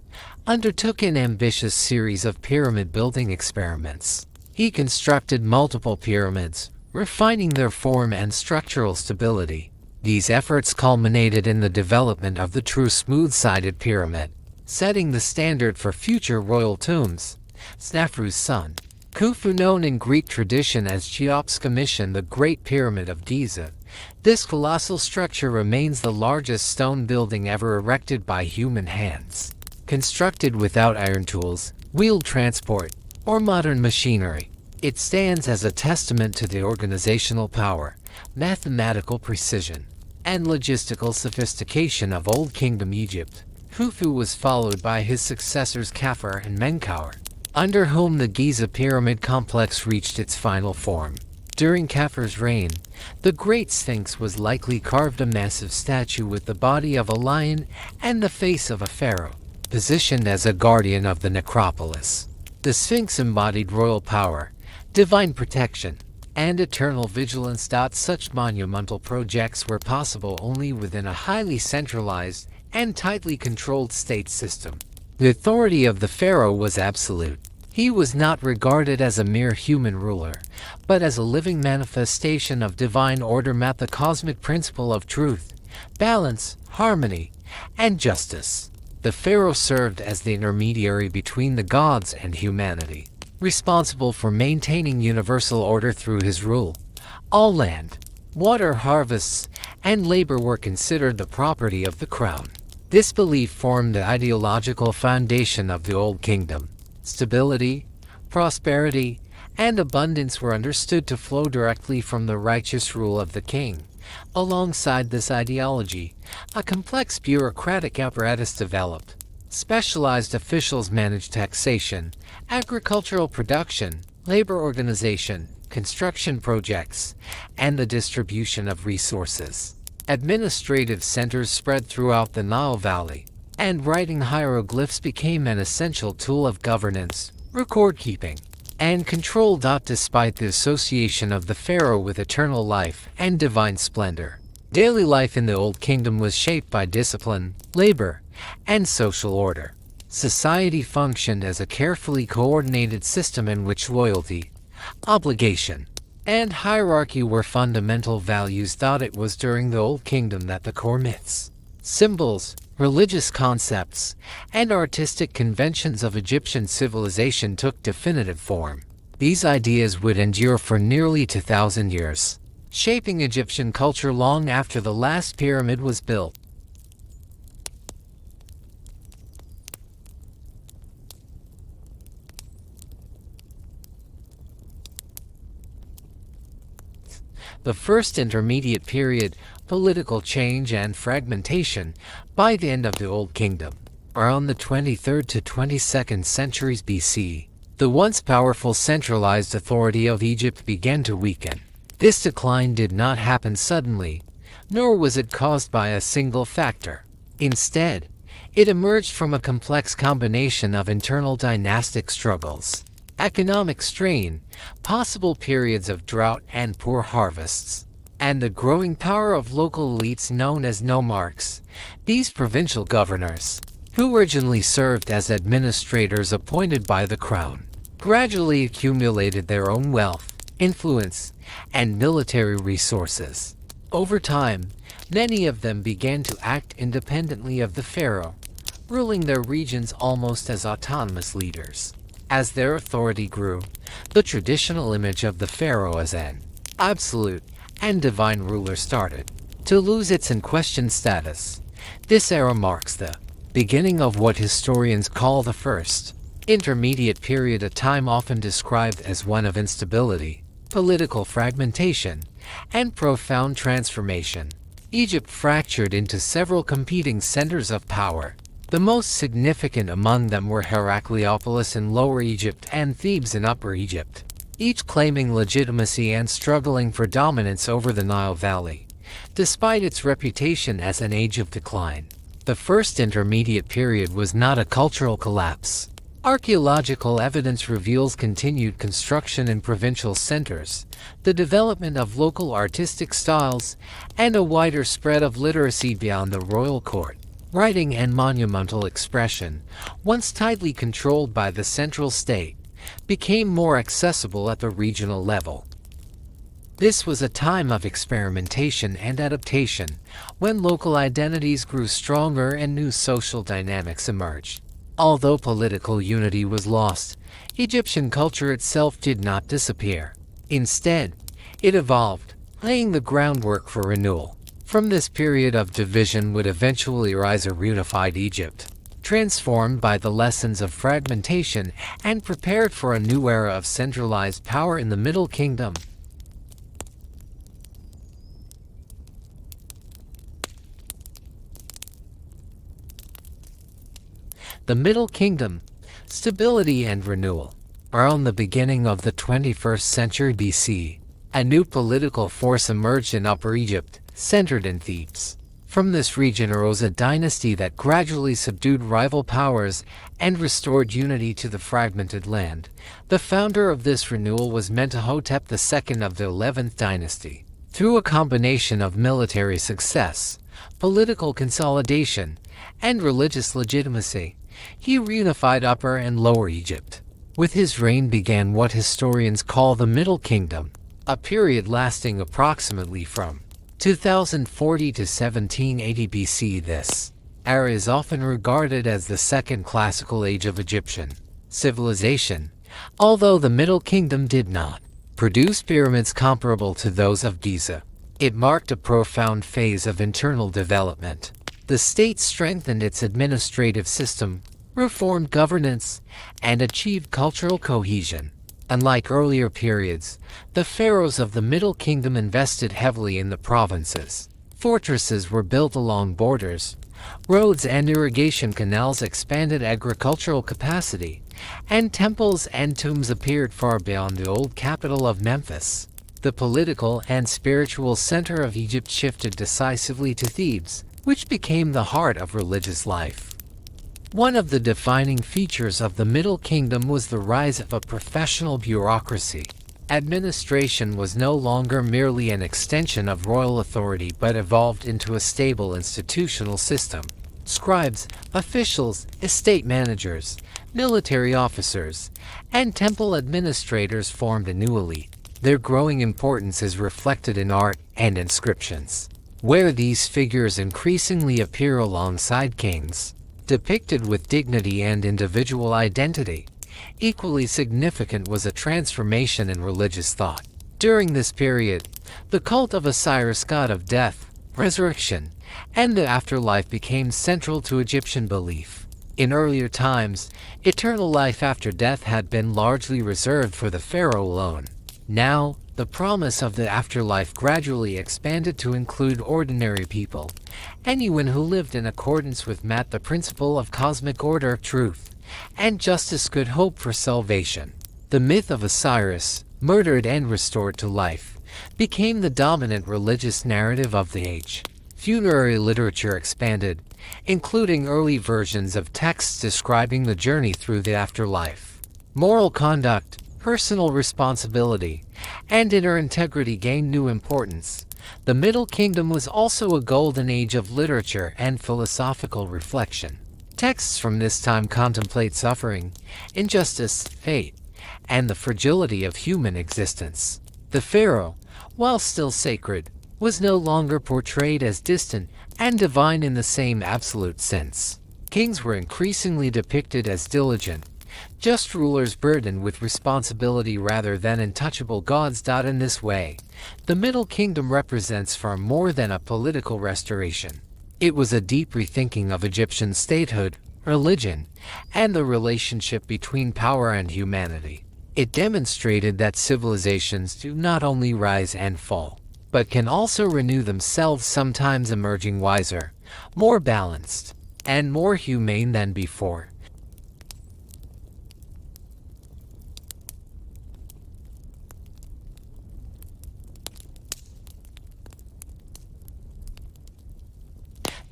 undertook an ambitious series of pyramid-building experiments. He constructed multiple pyramids, refining their form and structural stability. These efforts culminated in the development of the true smooth-sided pyramid, setting the standard for future royal tombs. Snefru's son, Khufu, known in Greek tradition as Cheops, commissioned the Great Pyramid of Giza. This colossal structure remains the largest stone building ever erected by human hands. Constructed without iron tools, wheeled transport, or modern machinery, it stands as a testament to the organizational power, mathematical precision, and logistical sophistication of Old Kingdom Egypt. Khufu was followed by his successors Khafre and Menkaure, under whom the Giza pyramid complex reached its final form. During Khafre's reign, the Great Sphinx was likely carved, a massive statue with the body of a lion and the face of a pharaoh, positioned as a guardian of the necropolis. The Sphinx embodied royal power, divine protection, and eternal vigilance. Such monumental projects were possible only within a highly centralized and tightly controlled state system. The authority of the pharaoh was absolute. He was not regarded as a mere human ruler, but as a living manifestation of divine order, the cosmic principle of truth, balance, harmony, and justice. The pharaoh served as the intermediary between the gods and humanity, responsible for maintaining universal order through his rule. All land, water, harvests, and labor were considered the property of the crown. This belief formed the ideological foundation of the Old Kingdom. Stability, prosperity, and abundance were understood to flow directly from the righteous rule of the king. Alongside this ideology, a complex bureaucratic apparatus developed. Specialized officials managed taxation, agricultural production, labor organization, construction projects, and the distribution of resources. Administrative centers spread throughout the Nile Valley, and writing hieroglyphs became an essential tool of governance, record-keeping, and control. Despite the association of the pharaoh with eternal life and divine splendor, daily life in the Old Kingdom was shaped by discipline, labor, and social order. Society functioned as a carefully coordinated system in which loyalty, obligation, and hierarchy were fundamental values. It was during the Old Kingdom that the core myths, symbols, religious concepts, and artistic conventions of Egyptian civilization took definitive form. These ideas would endure for nearly 2,000 years, shaping Egyptian culture long after the last pyramid was built. The first intermediate period, political change and fragmentation, by the end of the Old Kingdom, around the 23rd to 22nd centuries BC, the once powerful centralized authority of Egypt began to weaken. This decline did not happen suddenly, nor was it caused by a single factor. Instead, it emerged from a complex combination of internal dynastic struggles, economic strain, possible periods of drought and poor harvests, and the growing power of local elites known as nomarchs. These provincial governors, who originally served as administrators appointed by the crown, gradually accumulated their own wealth, influence, and military resources. Over time, many of them began to act independently of the pharaoh, ruling their regions almost as autonomous leaders. As their authority grew, the traditional image of the pharaoh as an absolute and divine ruler started to lose its unquestioned status. This era marks the beginning of what historians call the first intermediate period, a time often described as one of instability, political fragmentation, and profound transformation. Egypt fractured into several competing centers of power. The most significant among them were Heracleopolis in Lower Egypt and Thebes in Upper Egypt, each claiming legitimacy and struggling for dominance over the Nile Valley. Despite its reputation as an age of decline, the first intermediate period was not a cultural collapse. Archaeological evidence reveals continued construction in provincial centers, the development of local artistic styles, and a wider spread of literacy beyond the royal court. Writing and monumental expression, once tightly controlled by the central state, became more accessible at the regional level. This was a time of experimentation and adaptation, when local identities grew stronger and new social dynamics emerged. Although political unity was lost, Egyptian culture itself did not disappear. Instead, it evolved, laying the groundwork for renewal. From this period of division would eventually rise a reunified Egypt, transformed by the lessons of fragmentation and prepared for a new era of centralized power in the Middle Kingdom. The Middle Kingdom, stability and renewal. Around the beginning of the 21st century BC, a new political force emerged in Upper Egypt, centered in Thebes. From this region arose a dynasty that gradually subdued rival powers and restored unity to the fragmented land. The founder of this renewal was Mentuhotep II of the 11th dynasty. Through a combination of military success, political consolidation, and religious legitimacy, he reunified Upper and Lower Egypt. With his reign began what historians call the Middle Kingdom, a period lasting approximately from 2040 to 1780 BC. This era is often regarded as the second classical age of Egyptian civilization, although the Middle Kingdom did not produce pyramids comparable to those of Giza. It marked a profound phase of internal development. The state strengthened its administrative system, reformed governance, and achieved cultural cohesion. Unlike earlier periods, the pharaohs of the Middle Kingdom invested heavily in the provinces. Fortresses were built along borders, roads and irrigation canals expanded agricultural capacity, and temples and tombs appeared far beyond the old capital of Memphis. The political and spiritual center of Egypt shifted decisively to Thebes, which became the heart of religious life. One of the defining features of the Middle Kingdom was the rise of a professional bureaucracy. Administration was no longer merely an extension of royal authority but evolved into a stable institutional system. Scribes, officials, estate managers, military officers, and temple administrators formed a new elite. Their growing importance is reflected in art and inscriptions, where these figures increasingly appear alongside kings, depicted with dignity and individual identity. Equally significant was a transformation in religious thought. During this period, the cult of Osiris, god of death, resurrection, and the afterlife became central to Egyptian belief. In earlier times, eternal life after death had been largely reserved for the pharaoh alone. Now, The promise of the afterlife gradually expanded to include ordinary people, anyone who lived in accordance with the principle of cosmic order, truth, and justice could hope for salvation. The myth of Osiris, murdered and restored to life, became the dominant religious narrative of the age. Funerary literature expanded, including early versions of texts describing the journey through the afterlife. Moral conduct, personal responsibility, and inner integrity gained new importance. The Middle Kingdom was also a golden age of literature and philosophical reflection. Texts from this time contemplate suffering, injustice, fate, and the fragility of human existence. The pharaoh, while still sacred, was no longer portrayed as distant and divine in the same absolute sense. Kings were increasingly depicted as diligent, just rulers burdened with responsibility rather than untouchable gods. In this way, the Middle Kingdom represents far more than a political restoration. It was a deep rethinking of Egyptian statehood, religion, and the relationship between power and humanity. It demonstrated that civilizations do not only rise and fall, but can also renew themselves, sometimes emerging wiser, more balanced, and more humane than before.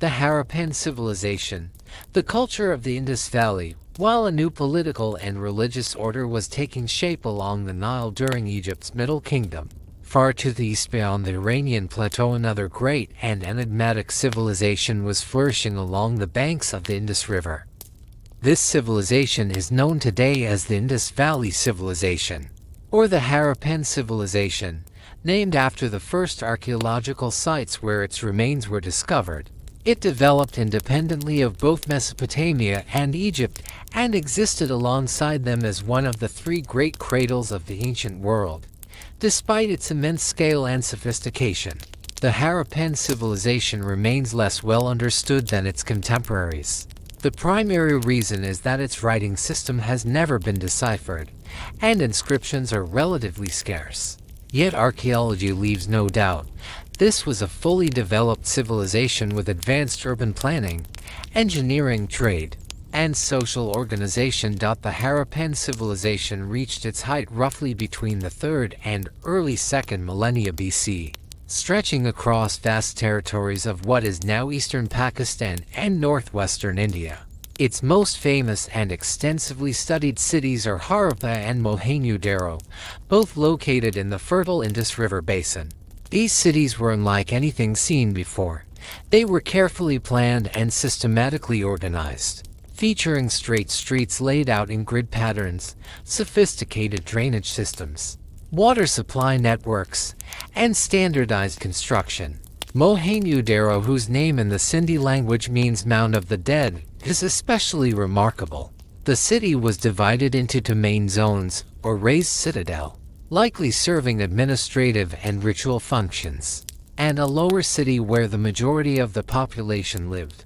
The Harappan civilization, the culture of the Indus Valley, while a new political and religious order was taking shape along the Nile during Egypt's Middle Kingdom. Far to the east beyond the Iranian plateau, another great and enigmatic civilization was flourishing along the banks of the Indus River. This civilization is known today as the Indus Valley Civilization, or the Harappan Civilization, named after the first archaeological sites where its remains were discovered. It developed independently of both Mesopotamia and Egypt and existed alongside them as one of the three great cradles of the ancient world. Despite its immense scale and sophistication, the Harappan civilization remains less well understood than its contemporaries. The primary reason is that its writing system has never been deciphered, and inscriptions are relatively scarce. Yet archaeology leaves no doubt. This was a fully developed civilization with advanced urban planning, engineering, trade, and social organization. The Harappan civilization reached its height roughly between the 3rd and early 2nd millennia BC, stretching across vast territories of what is now eastern Pakistan and northwestern India. Its most famous and extensively studied cities are Harappa and Mohenjo-daro, both located in the fertile Indus River basin. These cities were unlike anything seen before. They were carefully planned and systematically organized, featuring straight streets laid out in grid patterns, sophisticated drainage systems, water supply networks, and standardized construction. Mohenjo-daro, whose name in the Sindhi language means Mound of the Dead, is especially remarkable. The city was divided into two main zones, or raised citadel, likely serving administrative and ritual functions, and a lower city where the majority of the population lived.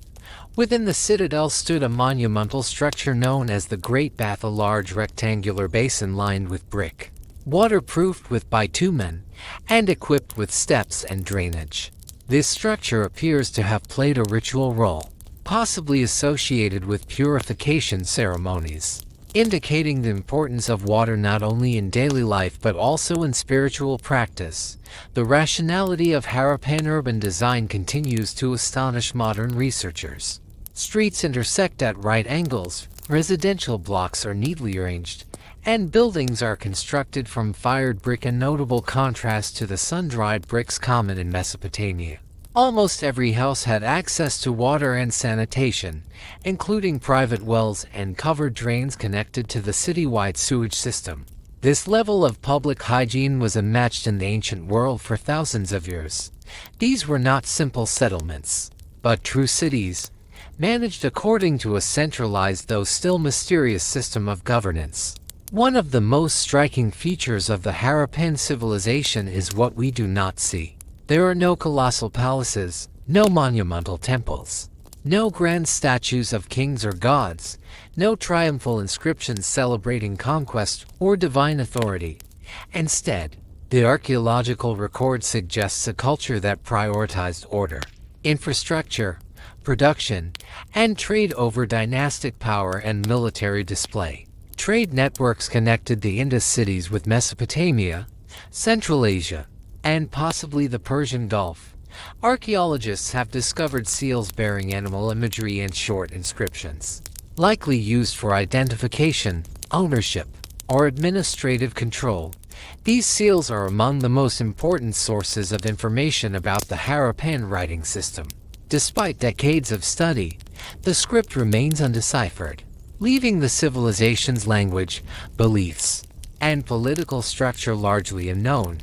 Within the citadel stood a monumental structure known as the Great Bath, a large rectangular basin lined with brick, waterproofed with bitumen, and equipped with steps and drainage. This structure appears to have played a ritual role, possibly associated with purification ceremonies, indicating the importance of water not only in daily life but also in spiritual practice. The rationality of Harappan urban design continues to astonish modern researchers. Streets intersect at right angles, residential blocks are neatly arranged, and buildings are constructed from fired brick, in notable contrast to the sun-dried bricks common in Mesopotamia. Almost every house had access to water and sanitation, including private wells and covered drains connected to the citywide sewage system. This level of public hygiene was unmatched in the ancient world for thousands of years. These were not simple settlements, but true cities, managed according to a centralized though still mysterious system of governance. One of the most striking features of the Harappan civilization is what we do not see. There are no colossal palaces, no monumental temples, no grand statues of kings or gods, no triumphal inscriptions celebrating conquest or divine authority. Instead, The archaeological record suggests a culture that prioritized order, infrastructure, production, and trade over dynastic power and military display. Trade networks connected the Indus cities with Mesopotamia, Central Asia, and possibly the Persian Gulf. Archaeologists have discovered seals bearing animal imagery and short inscriptions, likely used for identification, ownership, or administrative control. These seals are among the most important sources of information about the Harappan writing system. Despite decades of study, the script remains undeciphered, leaving the civilization's language, beliefs, and political structure largely unknown.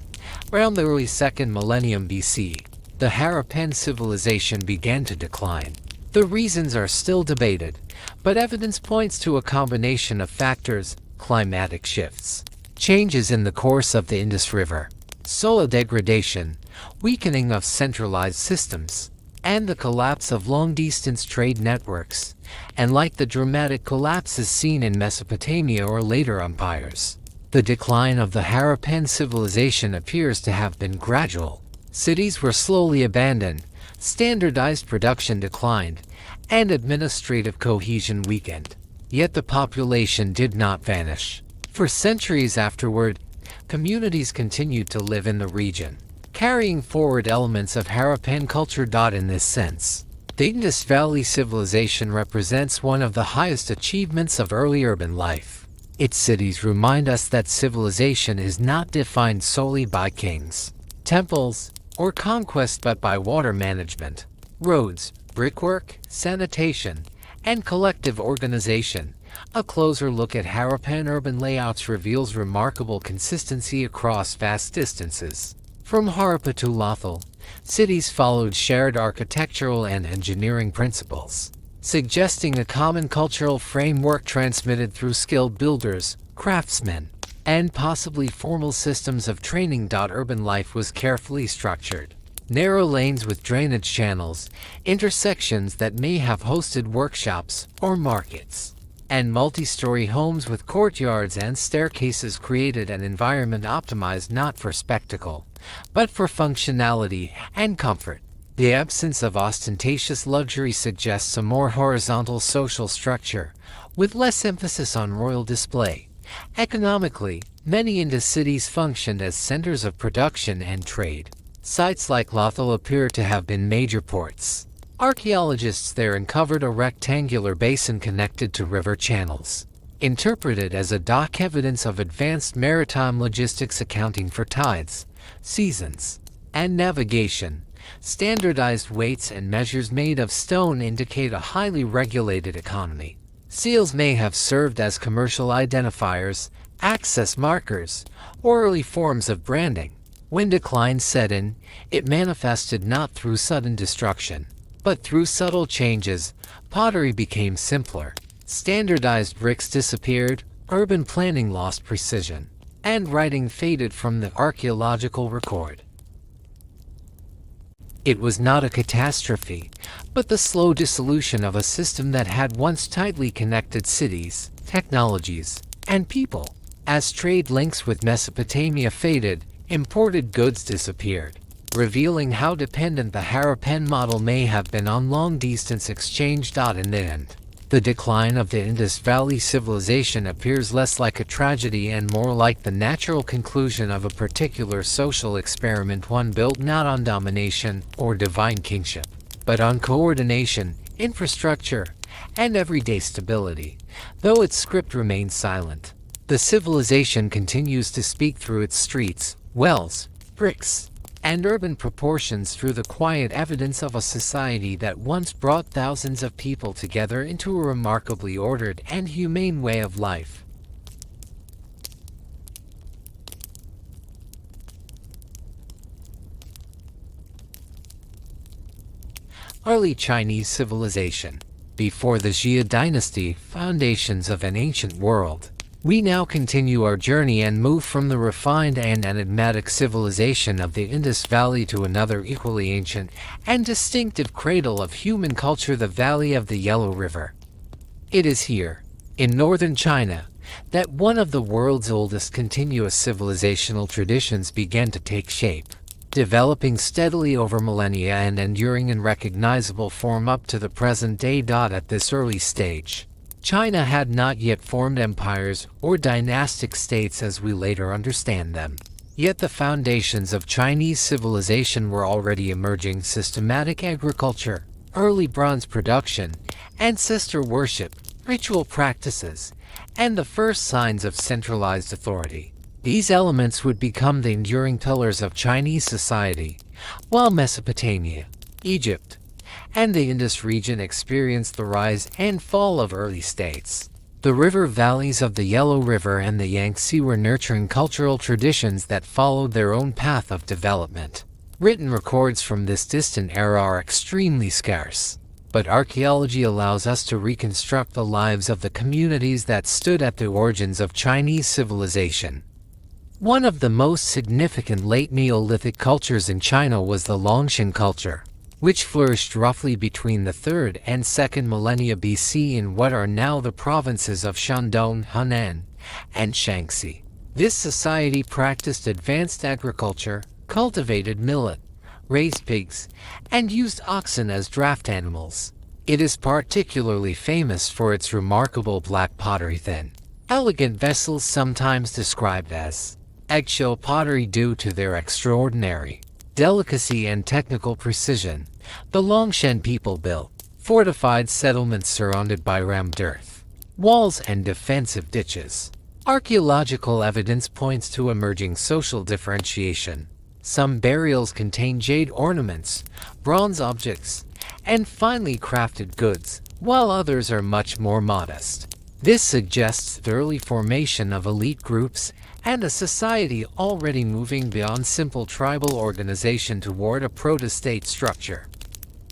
Around the early 2nd millennium BC, the Harappan civilization began to decline. The reasons are still debated, but evidence points to a combination of factors: climatic shifts, changes in the course of the Indus River, soil degradation, weakening of centralized systems, and the collapse of long-distance trade networks, and like the dramatic collapses seen in Mesopotamia or later empires, the decline of the Harappan civilization appears to have been gradual. Cities were slowly abandoned, standardized production declined, and administrative cohesion weakened. Yet the population did not vanish. For centuries afterward, communities continued to live in the region, carrying forward elements of Harappan culture. In this sense, the Indus Valley civilization represents one of the highest achievements of early urban life. Its cities remind us that civilization is not defined solely by kings, temples, or conquest, but by water management, roads, brickwork, sanitation, and collective organization. A closer look at Harappan urban layouts reveals remarkable consistency across vast distances. From Harappa to Lothal, cities followed shared architectural and engineering principles, suggesting a common cultural framework transmitted through skilled builders, craftsmen, and possibly formal systems of training. Urban life was carefully structured. Narrow lanes with drainage channels, intersections that may have hosted workshops or markets, and multi-story homes with courtyards and staircases created an environment optimized not for spectacle, but for functionality and comfort. The absence of ostentatious luxury suggests a more horizontal social structure, with less emphasis on royal display. Economically, many Indus cities functioned as centers of production and trade. Sites like Lothal appear to have been major ports. Archaeologists there uncovered a rectangular basin connected to river channels, interpreted as a dock, evidence of advanced maritime logistics accounting for tides, seasons, and navigation. Standardized weights and measures made of stone indicate a highly regulated economy. Seals may have served as commercial identifiers, access markers, or early forms of branding. When decline set in, it manifested not through sudden destruction, but through subtle changes. Pottery became simpler, standardized bricks disappeared, urban planning lost precision, and writing faded from the archaeological record. It was not a catastrophe, but the slow dissolution of a system that had once tightly connected cities, technologies, and people. As trade links with Mesopotamia faded, imported goods disappeared, revealing how dependent the Harappan model may have been on long-distance exchange. In the end, the decline of the Indus Valley civilization appears less like a tragedy and more like the natural conclusion of a particular social experiment, one built not on domination or divine kingship, but on coordination, infrastructure, and everyday stability. Though its script remains silent, the civilization continues to speak through its streets, wells, bricks, and urban proportions, through the quiet evidence of a society that once brought thousands of people together into a remarkably ordered and humane way of life. Early Chinese civilization. Before the Giza dynasty, foundations of an ancient world. We now continue our journey and move from the refined and enigmatic civilization of the Indus Valley to another equally ancient and distinctive cradle of human culture, the Valley of the Yellow River. It is here, in northern China, that one of the world's oldest continuous civilizational traditions began to take shape, developing steadily over millennia and enduring in recognizable form up to the present day. At this early stage, China had not yet formed empires or dynastic states as we later understand them. Yet the foundations of Chinese civilization were already emerging: systematic agriculture, early bronze production, ancestor worship, ritual practices, and the first signs of centralized authority. These elements would become the enduring pillars of Chinese society, while Mesopotamia, Egypt, and the Indus region experienced the rise and fall of early states. The river valleys of the Yellow River and the Yangtze were nurturing cultural traditions that followed their own path of development. Written records from this distant era are extremely scarce, but archaeology allows us to reconstruct the lives of the communities that stood at the origins of Chinese civilization. One of the most significant late Neolithic cultures in China was the Longshan culture, which flourished roughly between the 3rd and 2nd millennia BC in what are now the provinces of Shandong, Hunan, and Shaanxi. This society practiced advanced agriculture, cultivated millet, raised pigs, and used oxen as draft animals. It is particularly famous for its remarkable black pottery, thin, elegant vessels sometimes described as eggshell pottery due to their extraordinary delicacy and technical precision. The Longshan people built fortified settlements surrounded by rammed earth walls and defensive ditches. Archaeological evidence points to emerging social differentiation. Some burials contain jade ornaments, bronze objects, and finely crafted goods, while others are much more modest. This suggests the early formation of elite groups and a society already moving beyond simple tribal organization toward a proto-state structure.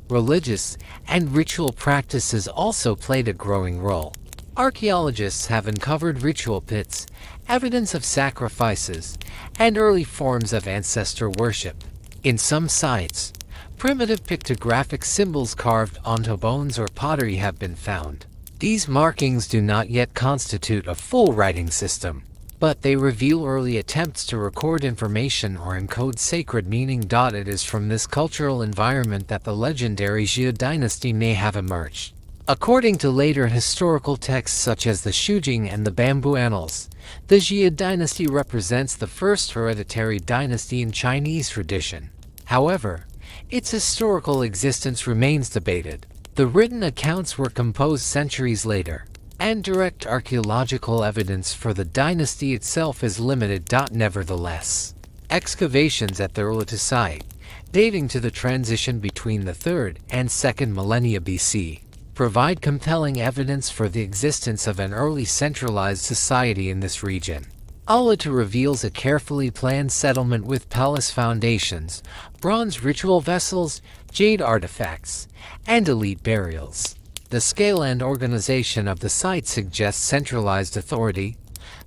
Religious and ritual practices also played a growing role. Archaeologists have uncovered ritual pits, evidence of sacrifices, and early forms of ancestor worship. In some sites, primitive pictographic symbols carved onto bones or pottery have been found. These markings do not yet constitute a full writing system, but they reveal early attempts to record information or encode sacred meaning. It is from this cultural environment that the legendary Giza dynasty may have emerged. According to later historical texts such as the Shujing and the Bamboo Annals, the Giza dynasty represents the first hereditary dynasty in Chinese tradition. However, its historical existence remains debated. The written accounts were composed centuries later, and direct archaeological evidence for the dynasty itself is limited. Nevertheless, excavations at the Uruk site, dating to the transition between the 3rd and 2nd millennia BC, provide compelling evidence for the existence of an early centralized society in this region. Uruk reveals a carefully planned settlement with palace foundations, bronze ritual vessels, jade artifacts, and elite burials. The scale and organization of the site suggests centralized authority,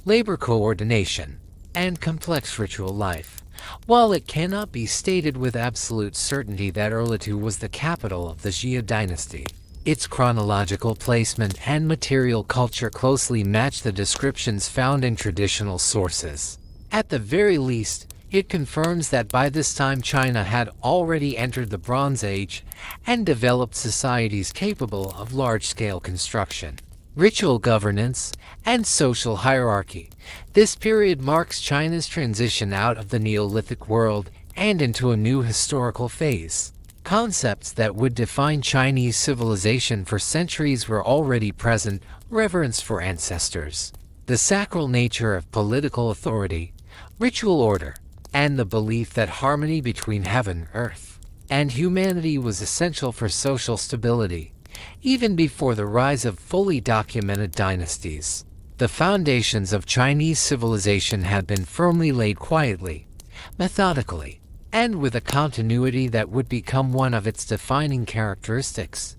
labor coordination, and complex ritual life. While it cannot be stated with absolute certainty that Uruk was the capital of the Giza dynasty, its chronological placement and material culture closely match the descriptions found in traditional sources. At the very least, it confirms that by this time China had already entered the Bronze Age and developed societies capable of large-scale construction, ritual governance, and social hierarchy. This period marks China's transition out of the Neolithic world and into a new historical phase. Concepts that would define Chinese civilization for centuries were already present: reverence for ancestors, the sacral nature of political authority, ritual order, and the belief that harmony between heaven, earth, and humanity was essential for social stability. Even before the rise of fully documented dynasties, the foundations of Chinese civilization had been firmly laid quietly, methodically, and with a continuity that would become one of its defining characteristics.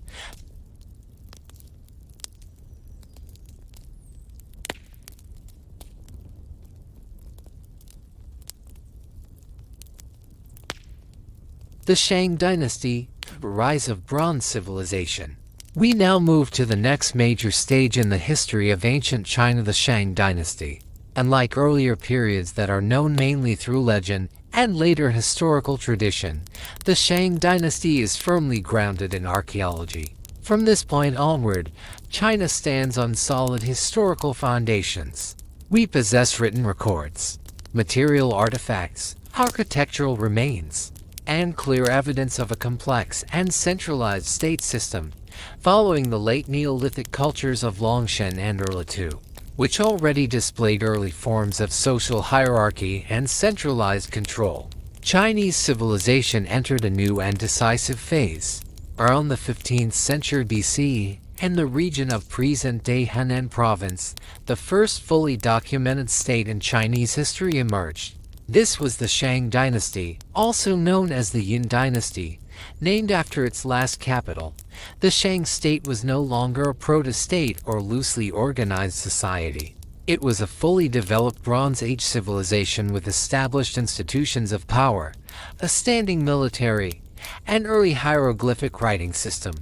The Shang dynasty, rise of bronze civilization. We now move to the next major stage in the history of ancient China, the Shang dynasty. Unlike earlier periods that are known mainly through legend and later historical tradition, the Shang dynasty is firmly grounded in archaeology. From this point onward, China stands on solid historical foundations. We possess written records, material artifacts, architectural remains, and clear evidence of a complex and centralized state system, following the late Neolithic cultures of Longshan and Ur-Nammu, which already displayed early forms of social hierarchy and centralized control. Chinese civilization entered a new and decisive phase. Around the 15th century BC, in the region of present-day Henan province, the first fully documented state in Chinese history emerged. This was the Shang dynasty, also known as the Yin dynasty, named after its last capital. The Shang state was no longer a proto-state or loosely organized society. It was a fully developed Bronze Age civilization with established institutions of power, a standing military, an early hieroglyphic writing system,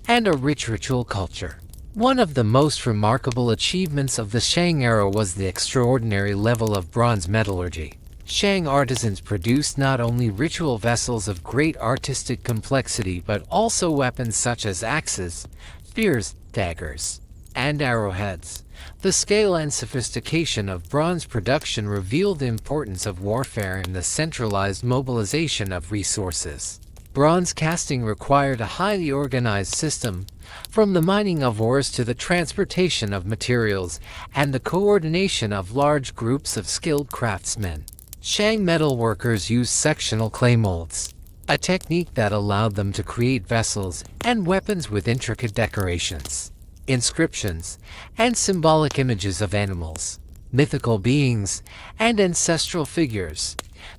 and a rich ritual culture. One of the most remarkable achievements of the Shang era was the extraordinary level of bronze metallurgy. Shang artisans produced not only ritual vessels of great artistic complexity but also weapons such as axes, spears, daggers, and arrowheads. The scale and sophistication of bronze production revealed the importance of warfare and the centralized mobilization of resources. Bronze casting required a highly organized system, from the mining of ores to the transportation of materials and the coordination of large groups of skilled craftsmen. Shang metalworkers used sectional clay molds, a technique that allowed them to create vessels and weapons with intricate decorations, inscriptions, and symbolic images of animals, mythical beings, and ancestral figures.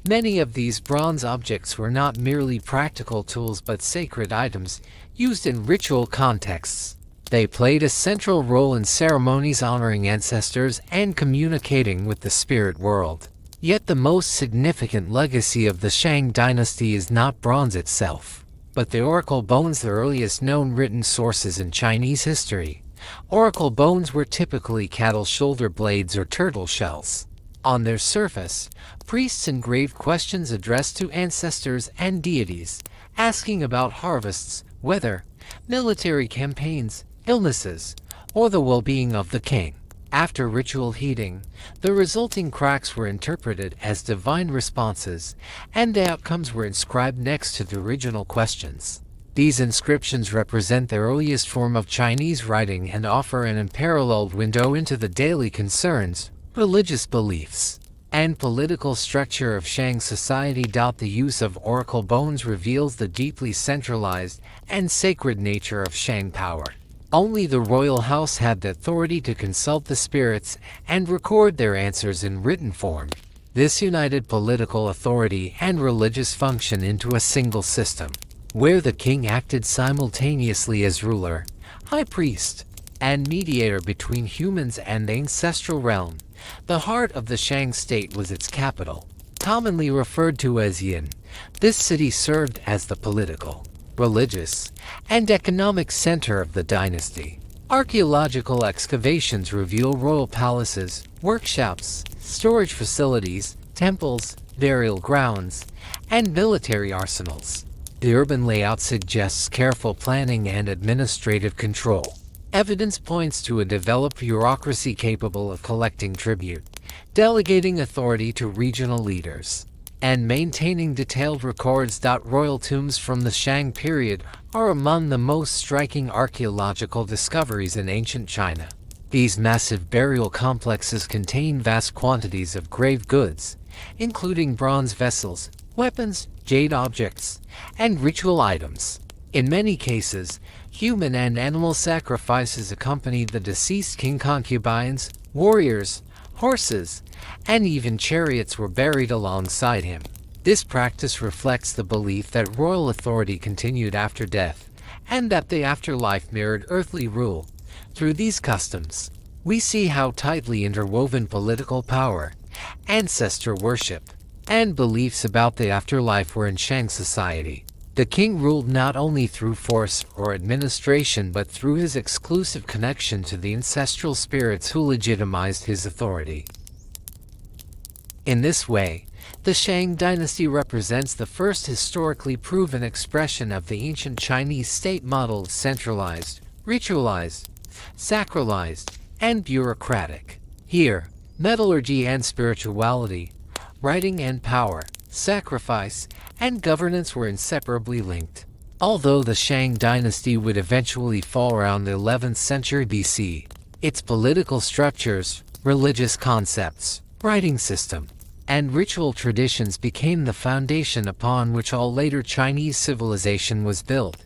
Many of these bronze objects were not merely practical tools but sacred items used in ritual contexts. They played a central role in ceremonies honoring ancestors and communicating with the spirit world. Yet the most significant legacy of the Shang dynasty is not bronze itself, but the oracle bones, the earliest known written sources in Chinese history. Oracle bones were typically cattle shoulder blades or turtle shells. On their surface, priests engraved questions addressed to ancestors and deities, asking about harvests, weather, military campaigns, illnesses, or the well-being of the king. After ritual heating, the resulting cracks were interpreted as divine responses, and the outcomes were inscribed next to the original questions. These inscriptions represent the earliest form of Chinese writing and offer an unparalleled window into the daily concerns, religious beliefs, and political structure of Shang society. The use of oracle bones reveals the deeply centralized and sacred nature of Shang power. Only the royal house had the authority to consult the spirits and record their answers in written form. This united political authority and religious function into a single system, where the king acted simultaneously as ruler, high priest, and mediator between humans and the ancestral realm. The heart of the Shang state was its capital, commonly referred to as Yin. This city served as the political, religious, and economic center of the dynasty. Archaeological excavations reveal royal palaces, workshops, storage facilities, temples, burial grounds, and military arsenals. The urban layout suggests careful planning and administrative control. Evidence points to a developed bureaucracy capable of collecting tribute, delegating authority to regional leaders, and maintaining detailed records. Royal tombs from the Shang period are among the most striking archaeological discoveries in ancient China. These massive burial complexes contain vast quantities of grave goods, including bronze vessels, weapons, jade objects, and ritual items. In many cases, human and animal sacrifices accompanied the deceased king. Concubines, warriors, horses, and even chariots were buried alongside him. This practice reflects the belief that royal authority continued after death, and that the afterlife mirrored earthly rule. Through these customs, we see how tightly interwoven political power, ancestor worship, and beliefs about the afterlife were in Shang society. The king ruled not only through force or administration but through his exclusive connection to the ancestral spirits who legitimized his authority. In this way, the Shang dynasty represents the first historically proven expression of the ancient Chinese state model: centralized, ritualized, sacralized, and bureaucratic. Here, metallurgy and spirituality, writing and power, sacrifice, and governance were inseparably linked. Although the Shang dynasty would eventually fall around the 11th century BC, its political structures, religious concepts, writing system, and ritual traditions became the foundation upon which all later Chinese civilization was built.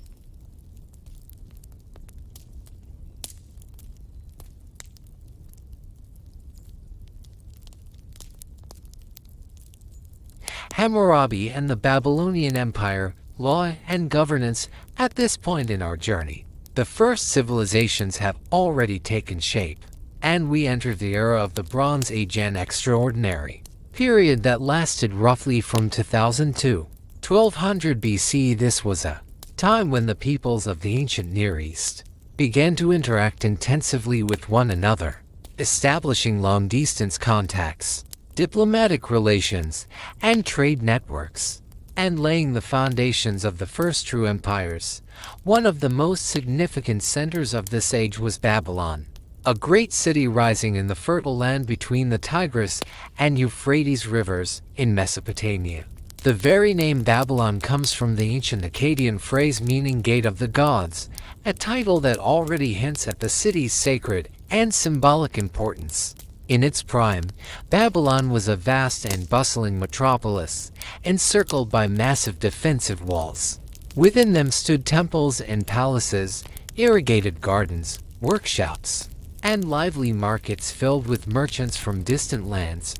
Hammurabi and the Babylonian Empire, law and governance. At this point in our journey, the first civilizations have already taken shape, and we enter the era of the Bronze Age, an extraordinary period that lasted roughly from 2000 to 1200 BC. This was a time when the peoples of the ancient Near East began to interact intensively with one another, establishing long-distance contacts, diplomatic relations, and trade networks, and laying the foundations of the first true empires. One of the most significant centers of this age was Babylon, a great city rising in the fertile land between the Tigris and Euphrates rivers in Mesopotamia. The very name Babylon comes from the ancient Akkadian phrase meaning Gate of the Gods, a title that already hints at the city's sacred and symbolic importance. In its prime, Babylon was a vast and bustling metropolis, encircled by massive defensive walls. Within them stood temples and palaces, irrigated gardens, workshops, and lively markets filled with merchants from distant lands.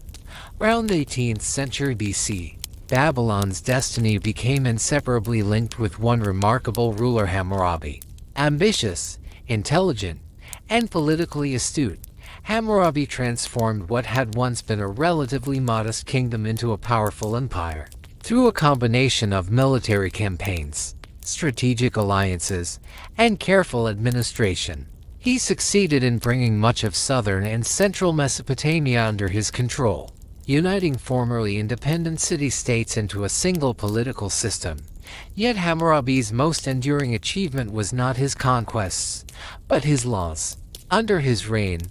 Around the 18th century BC, Babylon's destiny became inseparably linked with one remarkable ruler, Hammurabi. Ambitious, intelligent, and politically astute, Hammurabi transformed what had once been a relatively modest kingdom into a powerful empire. Through a combination of military campaigns, strategic alliances, and careful administration, he succeeded in bringing much of southern and central Mesopotamia under his control, uniting formerly independent city-states into a single political system. Yet Hammurabi's most enduring achievement was not his conquests, but his laws. Under his reign,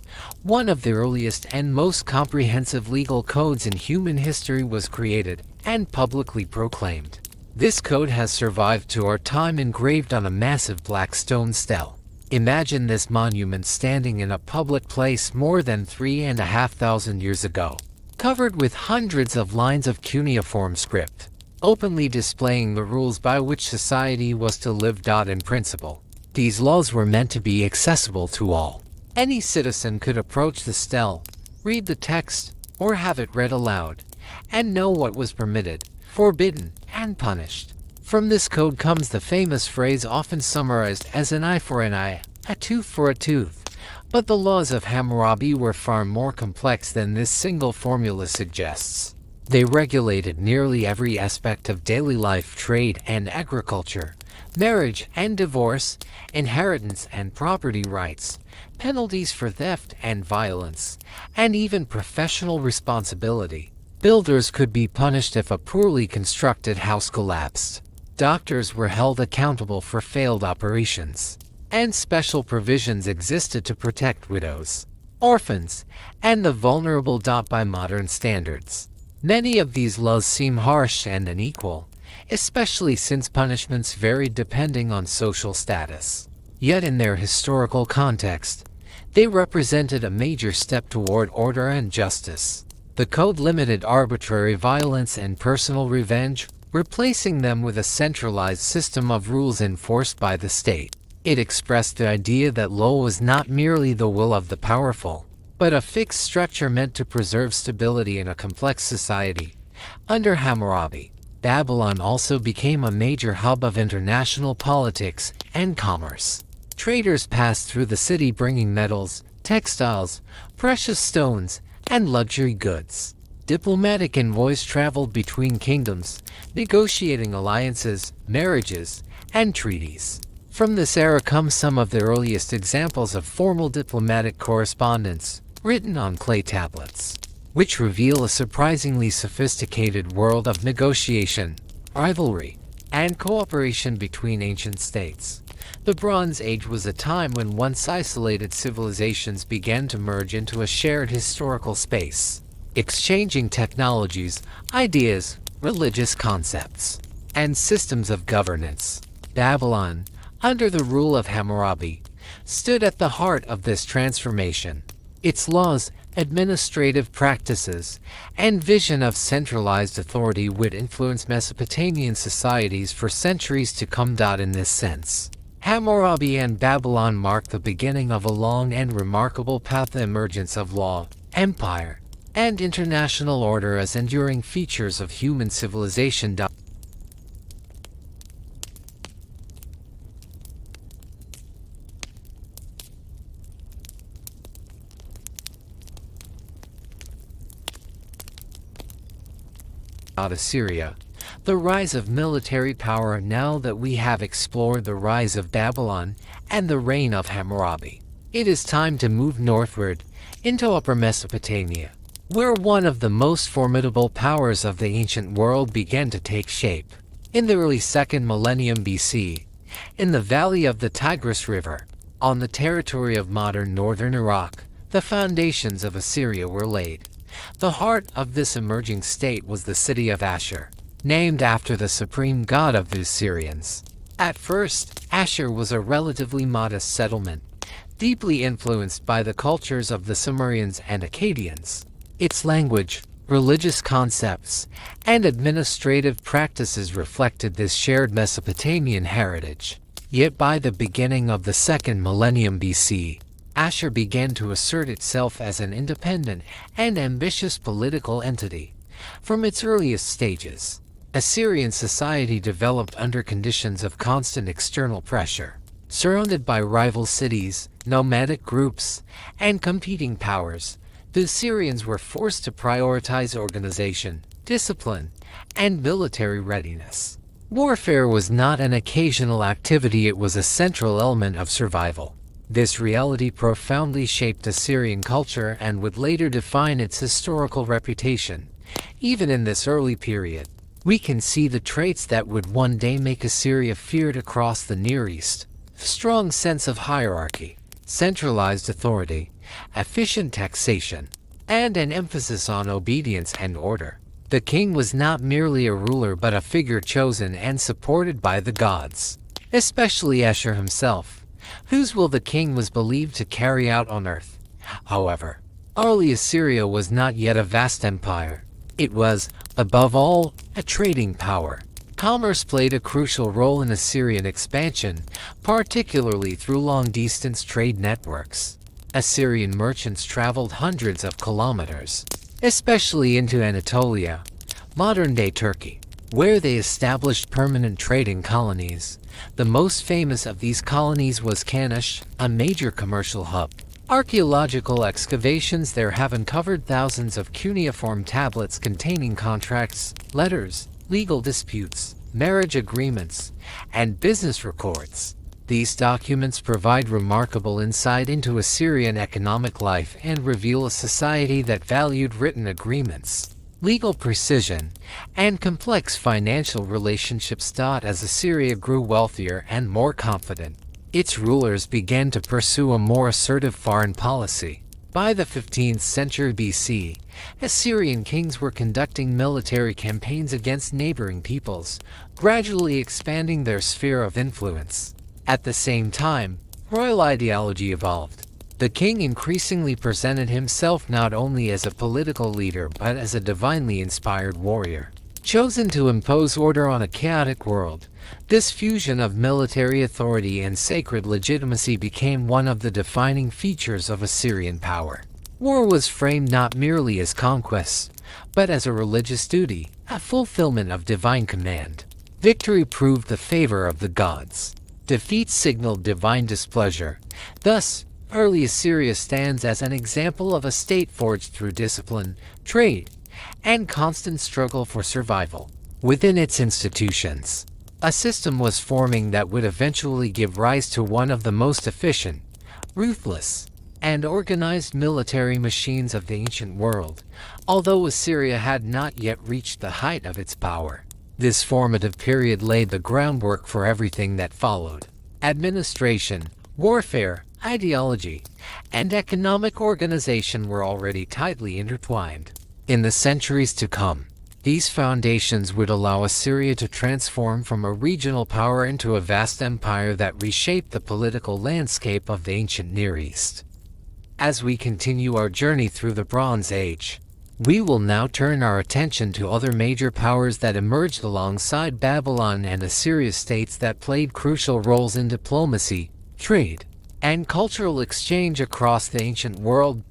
one of the earliest and most comprehensive legal codes in human history was created and publicly proclaimed. This code has survived to our time, engraved on a massive black stone stele. Imagine this monument standing in a public place more than 3,500 years ago, covered with hundreds of lines of cuneiform script, openly displaying the rules by which society was to live. In principle, these laws were meant to be accessible to all. Any citizen could approach the stele, read the text, or have it read aloud, and know what was permitted, forbidden, and punished. From this code comes the famous phrase often summarized as an eye for an eye, a tooth for a tooth. But the laws of Hammurabi were far more complex than this single formula suggests. They regulated nearly every aspect of daily life, trade and agriculture, marriage and divorce, inheritance and property rights, penalties for theft and violence, and even professional responsibility. Builders could be punished if a poorly constructed house collapsed. Doctors were held accountable for failed operations, and special provisions existed to protect widows, orphans, and the vulnerable. By modern standards, many of these laws seem harsh and unequal, especially since punishments varied depending on social status. Yet in their historical context, they represented a major step toward order and justice. The code limited arbitrary violence and personal revenge, replacing them with a centralized system of rules enforced by the state. It expressed the idea that law was not merely the will of the powerful, but a fixed structure meant to preserve stability in a complex society. Under Hammurabi, Babylon also became a major hub of international politics and commerce. Traders passed through the city bringing metals, textiles, precious stones, and luxury goods. Diplomatic envoys traveled between kingdoms, negotiating alliances, marriages, and treaties. From this era come some of the earliest examples of formal diplomatic correspondence, written on clay tablets, which reveal a surprisingly sophisticated world of negotiation, rivalry, and cooperation between ancient states. The Bronze Age was a time when once isolated civilizations began to merge into a shared historical space, exchanging technologies, ideas, religious concepts, and systems of governance. Babylon, under the rule of Hammurabi, stood at the heart of this transformation. Its laws, administrative practices, and vision of centralized authority would influence Mesopotamian societies for centuries to come. In this sense, Hammurabi and Babylon mark the beginning of a long and remarkable path: the emergence of law, empire, and international order as enduring features of human civilization. Assyria. The rise of military power. Now that we have explored the rise of Babylon and the reign of Hammurabi, it is time to move northward into Upper Mesopotamia, where one of the most formidable powers of the ancient world began to take shape. In the early 2nd millennium BC, in the valley of the Tigris River, on the territory of modern northern Iraq, the foundations of Assyria were laid. The heart of this emerging state was the city of Ashur, named after the supreme god of the Assyrians. At first, Ashur was a relatively modest settlement, deeply influenced by the cultures of the Sumerians and Akkadians. Its language, religious concepts, and administrative practices reflected this shared Mesopotamian heritage. Yet by the beginning of the 2nd millennium BC, Ashur began to assert itself as an independent and ambitious political entity. From its earliest stages, Assyrian society developed under conditions of constant external pressure. Surrounded by rival cities, nomadic groups, and competing powers, the Assyrians were forced to prioritize organization, discipline, and military readiness. Warfare was not an occasional activity, it was a central element of survival. This reality profoundly shaped Assyrian culture and would later define its historical reputation. Even in this early period, we can see the traits that would one day make Assyria feared across the Near East: a strong sense of hierarchy, centralized authority, efficient taxation, and an emphasis on obedience and order. The king was not merely a ruler but a figure chosen and supported by the gods, especially Ashur himself, whose will the king was believed to carry out on earth. However, early Assyria was not yet a vast empire. It was, above all, a trading power. Commerce played a crucial role in Assyrian expansion, particularly through long-distance trade networks. Assyrian merchants traveled hundreds of kilometers, especially into Anatolia, modern-day Turkey, where they established permanent trading colonies. The most famous of these colonies was Kanish, a major commercial hub. Archaeological excavations there have uncovered thousands of cuneiform tablets containing contracts, letters, legal disputes, marriage agreements, and business records. These documents provide remarkable insight into Assyrian economic life and reveal a society that valued written agreements, legal precision, and complex financial relationships. As Assyria grew wealthier and more confident, its rulers began to pursue a more assertive foreign policy. By the 15th century BC, Assyrian kings were conducting military campaigns against neighboring peoples, gradually expanding their sphere of influence. At the same time, royal ideology evolved. The king increasingly presented himself not only as a political leader but as a divinely inspired warrior, chosen to impose order on a chaotic world. This fusion of military authority and sacred legitimacy became one of the defining features of Assyrian power. War was framed not merely as conquest, but as a religious duty, a fulfillment of divine command. Victory proved the favor of the gods. Defeat signaled divine displeasure. Thus, early Assyria stands as an example of a state forged through discipline, trade, and constant struggle for survival. Within its institutions, a system was forming that would eventually give rise to one of the most efficient, ruthless, and organized military machines of the ancient world, although Assyria had not yet reached the height of its power. This formative period laid the groundwork for everything that followed. Administration, warfare, ideology, and economic organization were already tightly intertwined. In the centuries to come, these foundations would allow Assyria to transform from a regional power into a vast empire that reshaped the political landscape of the ancient Near East. As we continue our journey through the Bronze Age, we will now turn our attention to other major powers that emerged alongside Babylon and Assyria, states that played crucial roles in diplomacy, trade, and cultural exchange across the ancient world.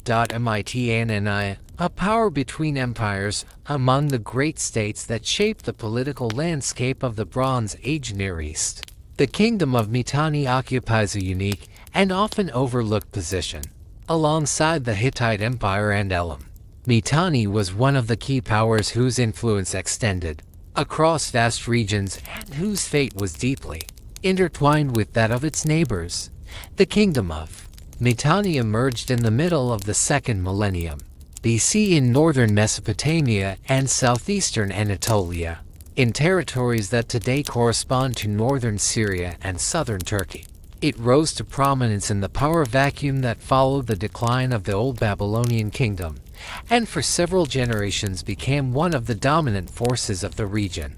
Mitanni, a power between empires, among the great states that shaped the political landscape of the Bronze Age Near East. The kingdom of Mitanni occupies a unique and often overlooked position. Alongside the Hittite Empire and Elam, Mitanni was one of the key powers whose influence extended across vast regions and whose fate was deeply intertwined with that of its neighbors. The kingdom of Mitanni emerged in the middle of the 2nd millennium BC in northern Mesopotamia and southeastern Anatolia, in territories that today correspond to northern Syria and southern Turkey. It rose to prominence in the power vacuum that followed the decline of the Old Babylonian kingdom, and for several generations became one of the dominant forces of the region.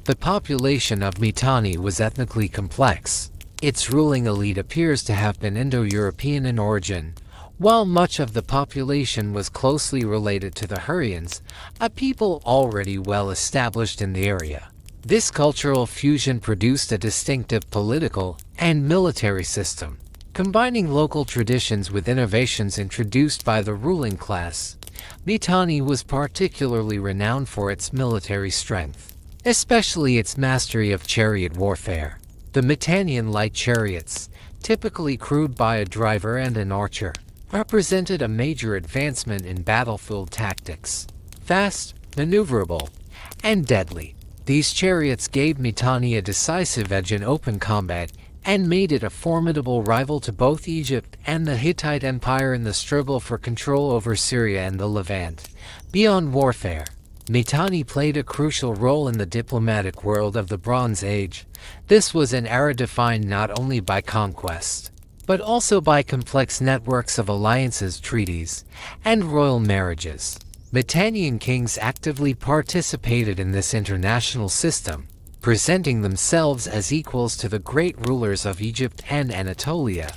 The population of Mitanni was ethnically complex. Its ruling elite appears to have been Indo-European in origin, while much of the population was closely related to the Hurrians, a people already well established in the area. This cultural fusion produced a distinctive political and military system, combining local traditions with innovations introduced by the ruling class. Mitanni was particularly renowned for its military strength, especially its mastery of chariot warfare. The Mitannian light chariots, typically crewed by a driver and an archer, represented a major advancement in battlefield tactics. Fast, maneuverable, and deadly, these chariots gave Mitanni a decisive edge in open combat and made it a formidable rival to both Egypt and the Hittite Empire in the struggle for control over Syria and the Levant. Beyond warfare, Mitanni played a crucial role in the diplomatic world of the Bronze Age. This was an era defined not only by conquest, but also by complex networks of alliances, treaties, and royal marriages. Mitannian kings actively participated in this international system, presenting themselves as equals to the great rulers of Egypt and Anatolia.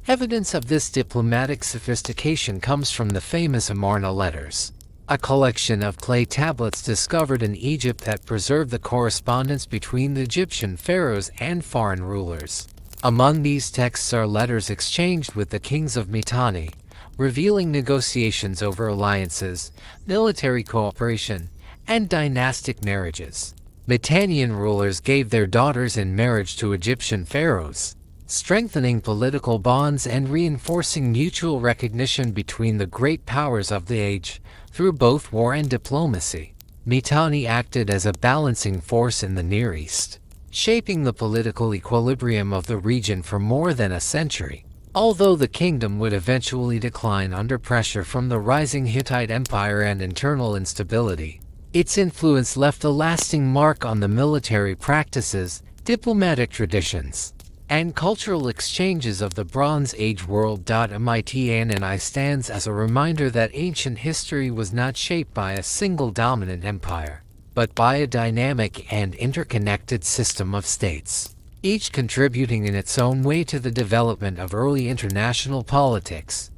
Evidence of this diplomatic sophistication comes from the famous Amarna letters, a collection of clay tablets discovered in Egypt that preserve the correspondence between the Egyptian pharaohs and foreign rulers. Among these texts are letters exchanged with the kings of Mitanni, revealing negotiations over alliances, military cooperation, and dynastic marriages. Mitannian rulers gave their daughters in marriage to Egyptian pharaohs, strengthening political bonds and reinforcing mutual recognition between the great powers of the age. Through both war and diplomacy, Mitanni acted as a balancing force in the Near East, shaping the political equilibrium of the region for more than a century. Although the kingdom would eventually decline under pressure from the rising Hittite Empire and internal instability, its influence left a lasting mark on the military practices, diplomatic traditions, and cultural exchanges of the Bronze Age world. Mitanni stands as a reminder that ancient history was not shaped by a single dominant empire, but by a dynamic and interconnected system of states, each contributing in its own way to the development of early international politics.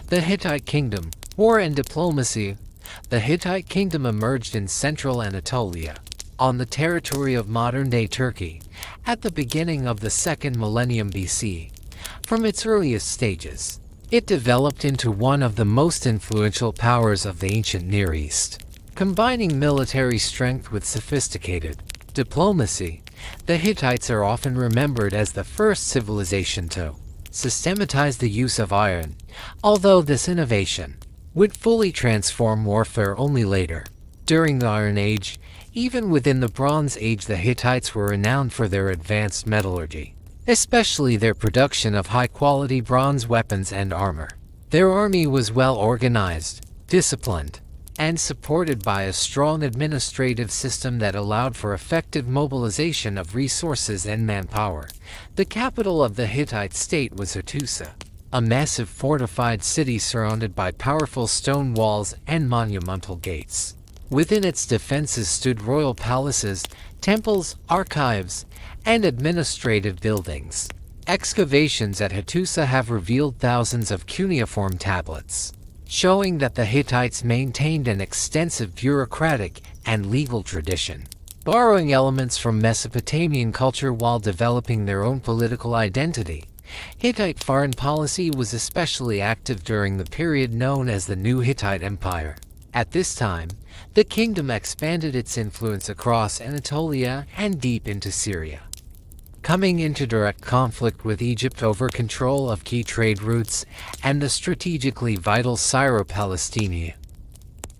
The Hittite Kingdom, War and Diplomacy. The Hittite Kingdom emerged in central Anatolia, on the territory of modern-day Turkey, at the beginning of the 2nd millennium BC. From its earliest stages, it developed into one of the most influential powers of the ancient Near East. Combining military strength with sophisticated diplomacy, the Hittites are often remembered as the first civilization to systematize the use of iron, although this innovation would fully transform warfare only later. During the Iron Age, even within the Bronze Age, the Hittites were renowned for their advanced metallurgy, especially their production of high-quality bronze weapons and armor. Their army was well organized, disciplined, and supported by a strong administrative system that allowed for effective mobilization of resources and manpower. The capital of the Hittite state was Hattusa, a massive fortified city surrounded by powerful stone walls and monumental gates. Within its defenses stood royal palaces, temples, archives, and administrative buildings. Excavations at Hattusa have revealed thousands of cuneiform tablets, showing that the Hittites maintained an extensive bureaucratic and legal tradition, borrowing elements from Mesopotamian culture while developing their own political identity. Hittite foreign policy was especially active during the period known as the New Hittite Empire. At this time, the kingdom expanded its influence across Anatolia and deep into Syria, coming into direct conflict with Egypt over control of key trade routes and the strategically vital Syro-Palestinian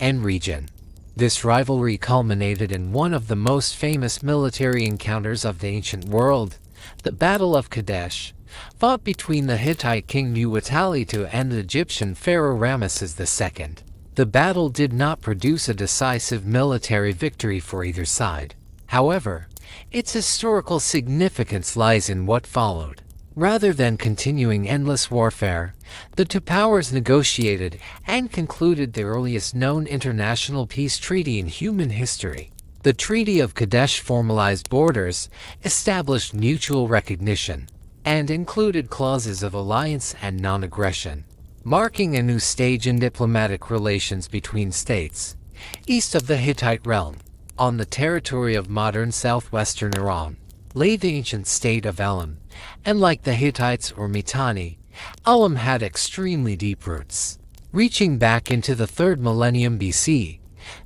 region. This rivalry culminated in one of the most famous military encounters of the ancient world, the Battle of Kadesh, fought between the Hittite king Muwatallitu and the Egyptian pharaoh Ramesses II. The battle did not produce a decisive military victory for either side. However, its historical significance lies in what followed. Rather than continuing endless warfare, the two powers negotiated and concluded the earliest known international peace treaty in human history. The Treaty of Kadesh formalized borders, established mutual recognition, and included clauses of alliance and non-aggression, marking a new stage in diplomatic relations between states. East of the Hittite realm, on the territory of modern southwestern Iran, lay the ancient state of Elam, and like the Hittites or Mitanni, Elam had extremely deep roots, reaching back into the 3rd millennium BC.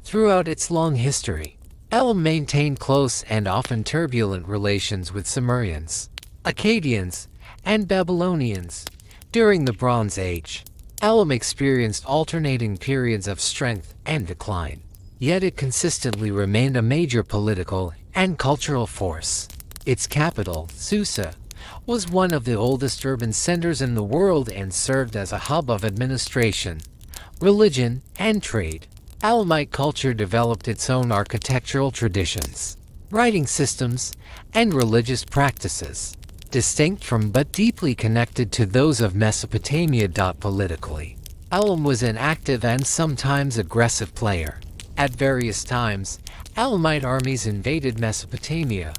Throughout its long history, Elam maintained close and often turbulent relations with Sumerians, Akkadians, and Babylonians. During the Bronze Age, Elam experienced alternating periods of strength and decline, yet it consistently remained a major political and cultural force. Its capital, Susa, was one of the oldest urban centers in the world and served as a hub of administration, religion, and trade. Elamite culture developed its own architectural traditions, writing systems, and religious practices, distinct from but deeply connected to those of Mesopotamia. Politically, Elam was an active and sometimes aggressive player. At various times, Elamite armies invaded Mesopotamia,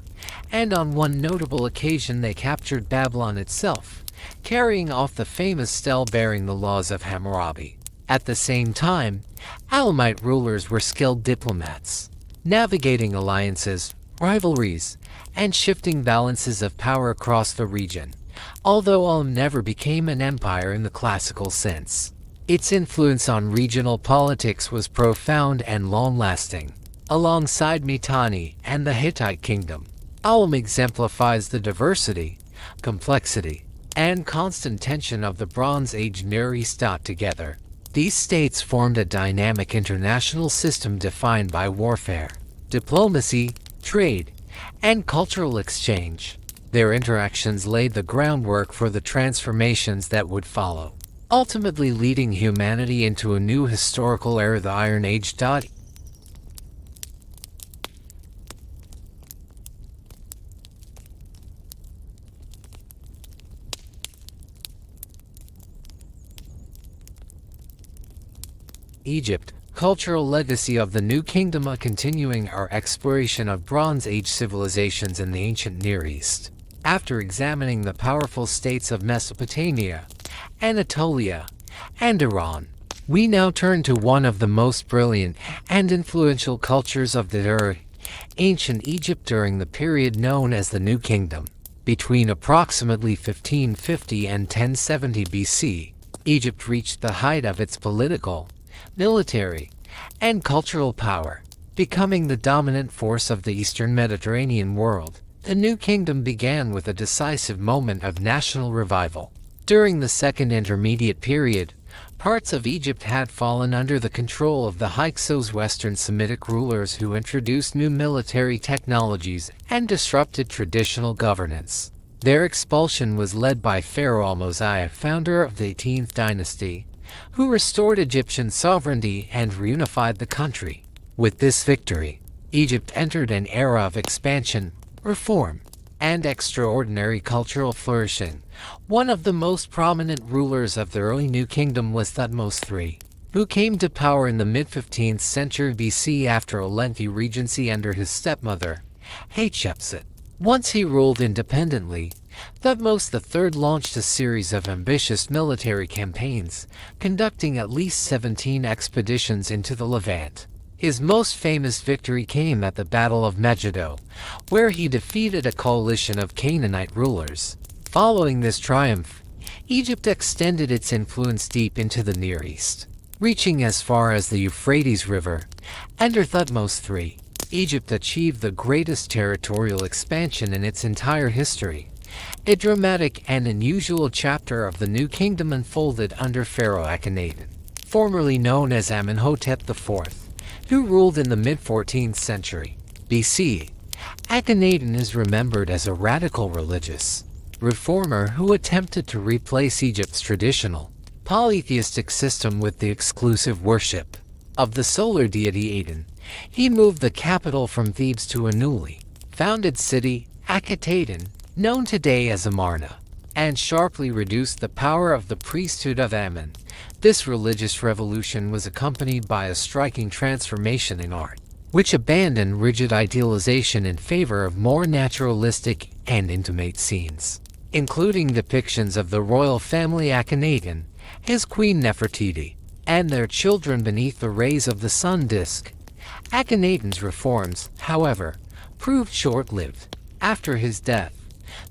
and on one notable occasion they captured Babylon itself, carrying off the famous stele bearing the laws of Hammurabi. At the same time, Elamite rulers were skilled diplomats, navigating alliances, rivalries, and shifting balances of power across the region. Although Elam never became an empire in the classical sense, its influence on regional politics was profound and long-lasting. Alongside Mitanni and the Hittite kingdom, Elam exemplifies the diversity, complexity, and constant tension of the Bronze Age Near East. Together, these states formed a dynamic international system defined by warfare, diplomacy, trade, and cultural exchange. Their interactions laid the groundwork for the transformations that would follow, ultimately leading humanity into a new historical era, the Iron Age. Egypt, cultural legacy of the New Kingdom. Continuing our exploration of Bronze Age civilizations in the ancient Near East. After examining the powerful states of Mesopotamia, Anatolia, and Iran, we now turn to one of the most brilliant and influential cultures of the era, Ancient Egypt during the period known as the New Kingdom. Between approximately 1550 and 1070 BC, Egypt reached the height of its political, military, and cultural power, becoming the dominant force of the Eastern Mediterranean world. The New Kingdom began with a decisive moment of national revival. During the Second Intermediate Period, parts of Egypt had fallen under the control of the Hyksos Western Semitic rulers who introduced new military technologies and disrupted traditional governance. Their expulsion was led by Pharaoh Mosiah, founder of the 18th dynasty, who restored Egyptian sovereignty and reunified the country. With this victory, Egypt entered an era of expansion, reform, and extraordinary cultural flourishing. One of the most prominent rulers of the early New Kingdom was Thutmose III, who came to power in the mid-15th century BC after a lengthy regency under his stepmother, Hatshepsut. Once he ruled independently, Thutmose III launched a series of ambitious military campaigns, conducting at least 17 expeditions into the Levant. His most famous victory came at the Battle of Megiddo, where he defeated a coalition of Canaanite rulers. Following this triumph, Egypt extended its influence deep into the Near East, reaching as far as the Euphrates River. Under Thutmose III, Egypt achieved the greatest territorial expansion in its entire history. A dramatic and unusual chapter of the New Kingdom unfolded under Pharaoh Akhenaten, formerly known as Amenhotep IV, who ruled in the mid-14th century BC. Akhenaten is remembered as a radical religious reformer who attempted to replace Egypt's traditional polytheistic system with the exclusive worship of the solar deity Aten. He moved the capital from Thebes to a newly founded city, Akhetaten, known today as Amarna, and sharply reduced the power of the priesthood of Amun. This religious revolution was accompanied by a striking transformation in art, which abandoned rigid idealization in favor of more naturalistic and intimate scenes, including depictions of the royal family Akhenaten, his queen Nefertiti, and their children beneath the rays of the sun disk. Akhenaten's reforms, however, proved short-lived. After his death,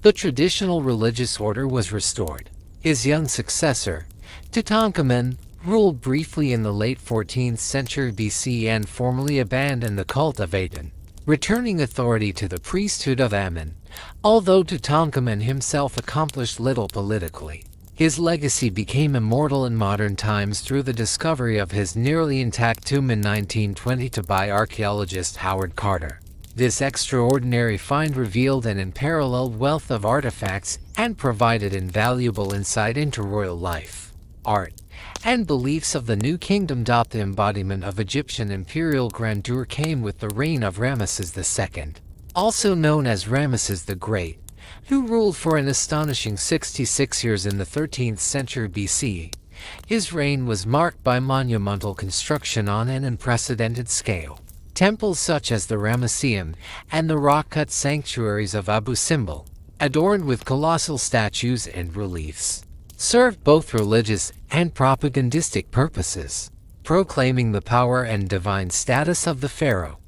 the traditional religious order was restored. His young successor, Tutankhamun, ruled briefly in the late 14th century BC and formally abandoned the cult of Aten, returning authority to the priesthood of Amun. Although Tutankhamun himself accomplished little politically, his legacy became immortal in modern times through the discovery of his nearly intact tomb in 1922 by archaeologist Howard Carter. This extraordinary find revealed an unparalleled wealth of artifacts and provided invaluable insight into royal life, art, and beliefs of the New Kingdom. The embodiment of Egyptian imperial grandeur came with the reign of Ramesses II, also known as Ramesses the Great, who ruled for an astonishing 66 years in the 13th century BC. His reign was marked by monumental construction on an unprecedented scale. Temples such as the Ramesseum and the rock-cut sanctuaries of Abu Simbel, adorned with colossal statues and reliefs, served both religious and propagandistic purposes, proclaiming the power and divine status of the pharaoh.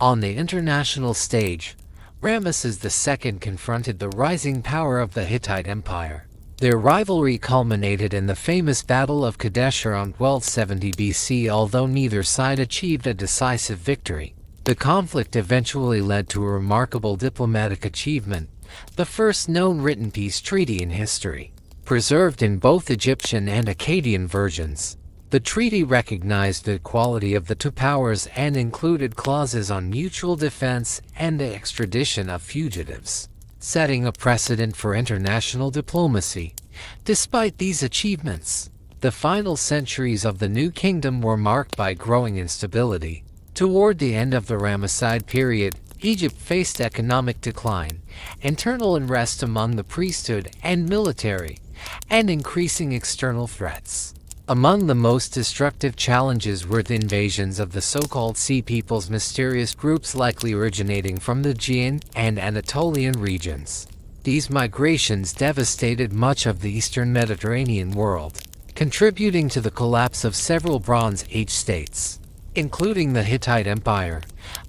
On the international stage, Ramesses II confronted the rising power of the Hittite Empire. Their rivalry culminated in the famous Battle of Kadesh around 1270 BC. Although neither side achieved a decisive victory, the conflict eventually led to a remarkable diplomatic achievement, the first known written peace treaty in history, preserved in both Egyptian and Akkadian versions. The treaty recognized the equality of the two powers and included clauses on mutual defense and the extradition of fugitives, setting a precedent for international diplomacy. Despite these achievements, the final centuries of the New Kingdom were marked by growing instability. Toward the end of the Ramesside period, Egypt faced economic decline, internal unrest among the priesthood and military, and increasing external threats. Among the most destructive challenges were the invasions of the so-called Sea Peoples, mysterious groups likely originating from the Aegean and Anatolian regions. These migrations devastated much of the eastern Mediterranean world, contributing to the collapse of several Bronze Age states. including the Hittite Empire.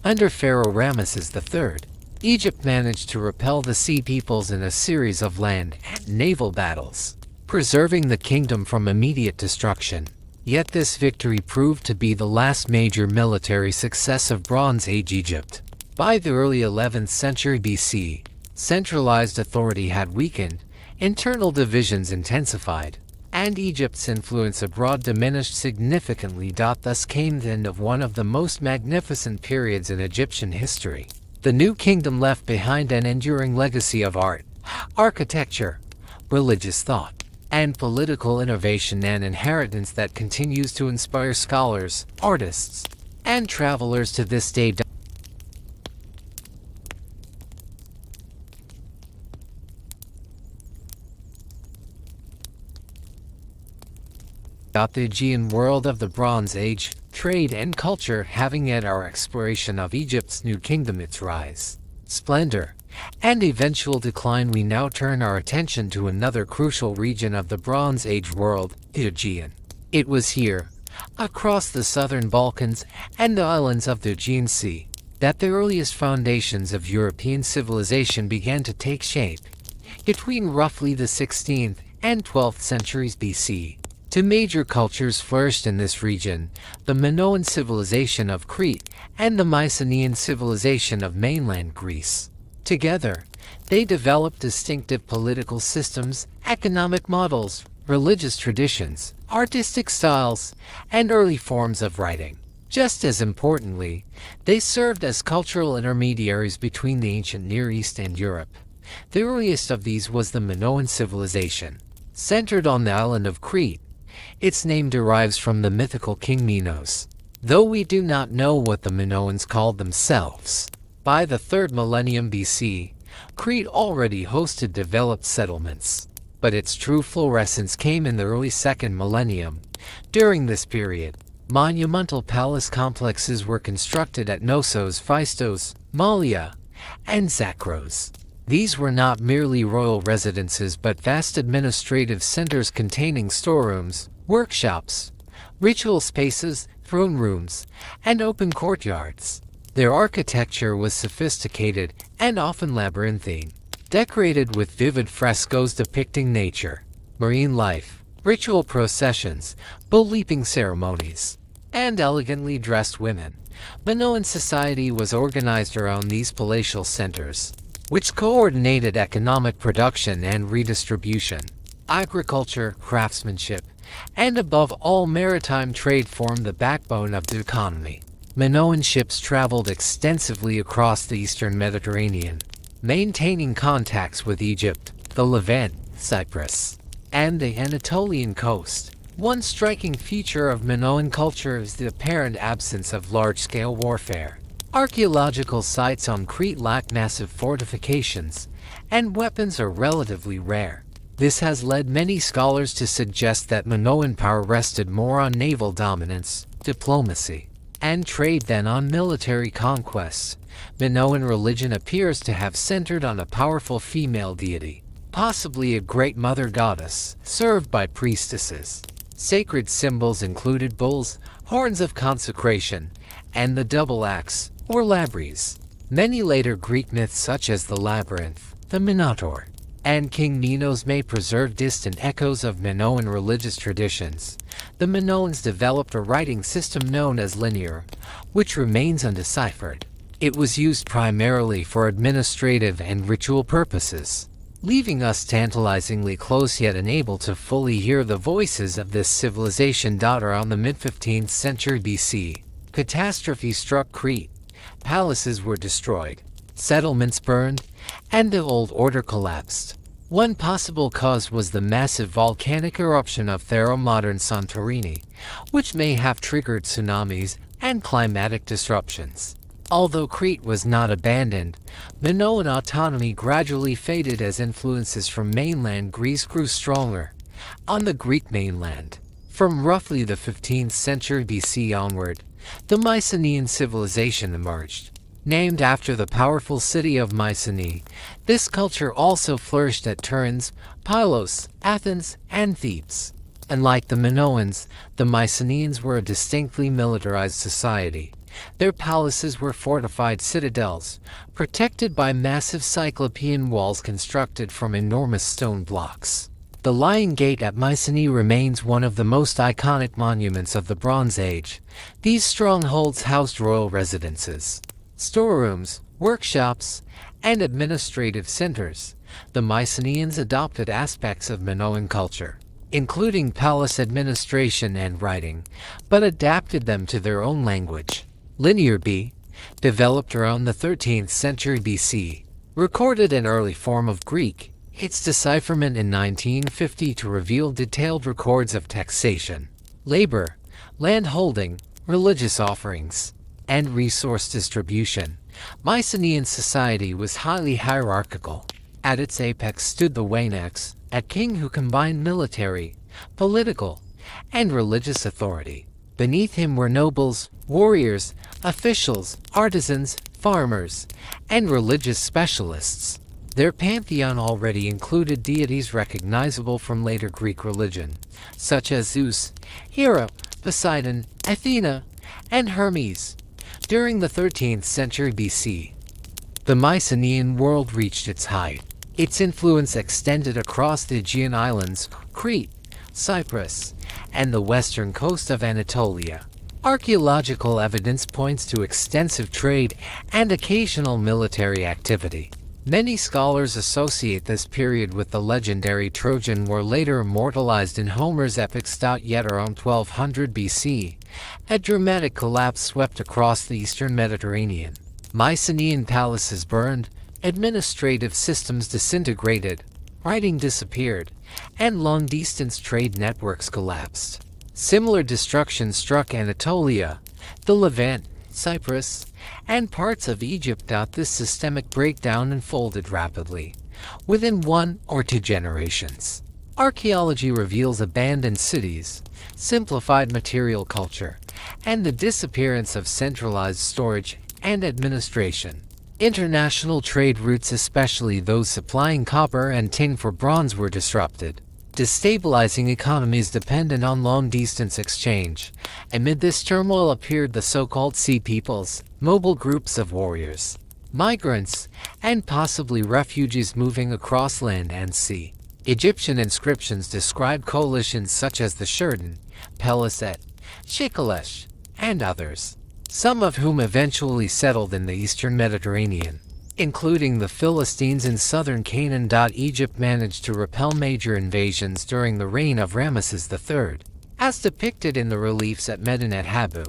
Under Pharaoh Ramesses III, Egypt managed to repel the Sea Peoples in a series of land and naval battles, preserving the kingdom from immediate destruction. Yet this victory proved to be the last major military success of Bronze Age Egypt. By the early 11th century BC, centralized authority had weakened, internal divisions intensified, and Egypt's influence abroad diminished significantly. Thus came the end of one of the most magnificent periods in Egyptian history. The new kingdom left behind an enduring legacy of art, architecture, religious thought, and political innovation, an inheritance that continues to inspire scholars, artists, and travelers to this day. The Aegean world of the Bronze Age, trade and culture having at our exploration of Egypt's new kingdom, its rise, splendor, and eventual decline, we now turn our attention to another crucial region of the Bronze Age world, the Aegean. It was here, across the southern Balkans and the islands of the Aegean Sea, that the earliest foundations of European civilization began to take shape. Between roughly the 16th and 12th centuries BC, two major cultures flourished in this region: the Minoan civilization of Crete and the Mycenaean civilization of mainland Greece. Together, they developed distinctive political systems, economic models, religious traditions, artistic styles, and early forms of writing. Just as importantly, they served as cultural intermediaries between the ancient Near East and Europe. The earliest of these was the Minoan civilization, centered on the island of Crete. Its name derives from the mythical king Minos, though we do not know what the Minoans called themselves. By the 3rd millennium BC, Crete already hosted developed settlements, but its true florescence came in the early 2nd millennium. During this period, monumental palace complexes were constructed at Knossos, Phaistos, Mallia, and Zakros. These were not merely royal residences but vast administrative centers containing storerooms, workshops, ritual spaces, throne rooms, and open courtyards. Their architecture was sophisticated and often labyrinthine, decorated with vivid frescoes depicting nature, marine life, ritual processions, bull-leaping ceremonies, and elegantly dressed women. Minoan society was organized around these palatial centers, which coordinated economic production and redistribution. Agriculture, craftsmanship, and above all maritime trade formed the backbone of the economy. Minoan ships traveled extensively across the eastern Mediterranean, maintaining contacts with Egypt, the Levant, Cyprus, and the Anatolian coast. One striking feature of Minoan culture is the apparent absence of large-scale warfare. Archaeological sites on Crete lack massive fortifications, and weapons are relatively rare. This has led many scholars to suggest that Minoan power rested more on naval dominance, diplomacy, and trade than on military conquests. Minoan religion appears to have centered on a powerful female deity, possibly a great mother goddess, served by priestesses. Sacred symbols included bulls, horns of consecration, and the double axe, or labyrinth. Many later Greek myths such as the Labyrinth, the Minotaur, and King Minos may preserve distant echoes of Minoan religious traditions. The Minoans developed a writing system known as linear, which remains undeciphered. It was used primarily for administrative and ritual purposes, leaving us tantalizingly close yet unable to fully hear the voices of this civilization. Around the mid-15th century BC, catastrophe struck Crete. Palaces were destroyed, settlements burned, and the old order collapsed. One possible cause was the massive volcanic eruption of modern Santorini, which may have triggered tsunamis and climatic disruptions. Although Crete was not abandoned, Minoan autonomy gradually faded as influences from mainland Greece grew stronger. On the Greek mainland, from roughly the 15th century BC onward, the Mycenaean civilization emerged. Named after the powerful city of Mycenae, this culture also flourished at Turin, Pylos, Athens, and Thebes. Unlike the Minoans, the Mycenaeans were a distinctly militarized society. Their palaces were fortified citadels, protected by massive cyclopean walls constructed from enormous stone blocks. The Lion Gate at Mycenae remains one of the most iconic monuments of the Bronze Age. These strongholds housed royal residences, storerooms, workshops, and administrative centers. The Mycenaeans adopted aspects of Minoan culture, including palace administration and writing, but adapted them to their own language. Linear B, developed around the 13th century BC, recorded an early form of Greek. Its decipherment in 1950 to reveal detailed records of taxation, labor, land holding, religious offerings, and resource distribution. Mycenaean society was highly hierarchical. At its apex stood the Wainax, a king who combined military, political, and religious authority. Beneath him were nobles, warriors, officials, artisans, farmers, and religious specialists. Their pantheon already included deities recognizable from later Greek religion, such as Zeus, Hera, Poseidon, Athena, and Hermes. During the 13th century BC, the Mycenaean world reached its height. Its influence extended across the Aegean islands, Crete, Cyprus, and the western coast of Anatolia. Archaeological evidence points to extensive trade and occasional military activity. Many scholars associate this period with the legendary Trojan War, later immortalized in Homer's epics. Yet around 1200 BC, a dramatic collapse swept across the eastern Mediterranean. Mycenaean palaces burned, administrative systems disintegrated, writing disappeared, and long-distance trade networks collapsed. Similar destruction struck Anatolia, the Levant, Cyprus, and parts of Egypt. This systemic breakdown unfolded rapidly, within 1 or 2 generations. Archaeology reveals abandoned cities, simplified material culture, and the disappearance of centralized storage and administration. International trade routes, especially those supplying copper and tin for bronze, were disrupted, destabilizing economies dependent on long-distance exchange. Amid this turmoil appeared the so-called Sea Peoples, mobile groups of warriors, migrants, and possibly refugees moving across land and sea. Egyptian inscriptions describe coalitions such as the Shurden, Peliset, Shikalesh, and others, some of whom eventually settled in the eastern Mediterranean, including the Philistines in southern Canaan. Egypt managed to repel major invasions during the reign of Ramesses III, as depicted in the reliefs at Medinet Habu.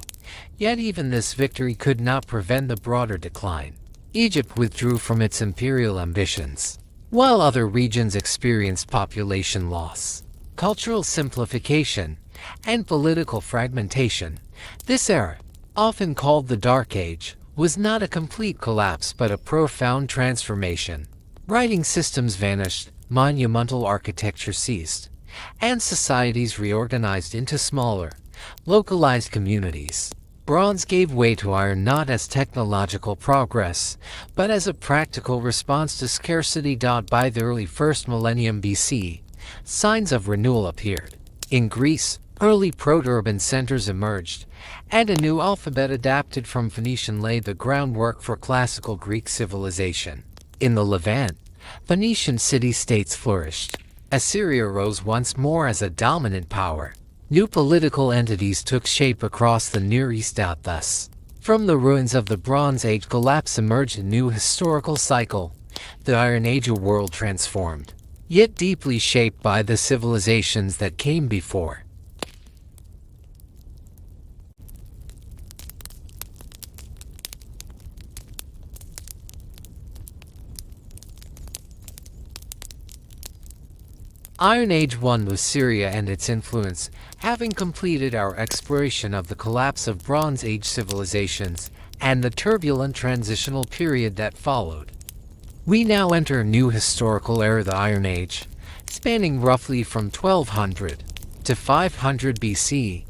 Yet even this victory could not prevent the broader decline. Egypt withdrew from its imperial ambitions, while other regions experienced population loss, cultural simplification, and political fragmentation. This era, often called the Dark Age, was not a complete collapse but a profound transformation. Writing systems vanished, monumental architecture ceased, and societies reorganized into smaller, localized communities. Bronze gave way to iron not as technological progress, but as a practical response to scarcity. By the early 1st millennium BC, signs of renewal appeared. In Greece, early proto-urban centers emerged, and a new alphabet adapted from Phoenician laid the groundwork for classical Greek civilization. In the Levant, Phoenician city-states flourished. Assyria rose once more as a dominant power. New political entities took shape across the Near East. Thus, from the ruins of the Bronze Age collapse emerged a new historical cycle. The Iron Age, a world transformed, yet deeply shaped by the civilizations that came before. Iron Age 1 was Syria and its influence. Having completed our exploration of the collapse of Bronze Age civilizations and the turbulent transitional period that followed, we now enter a new historical era, the Iron Age, spanning roughly from 1200 to 500 BC.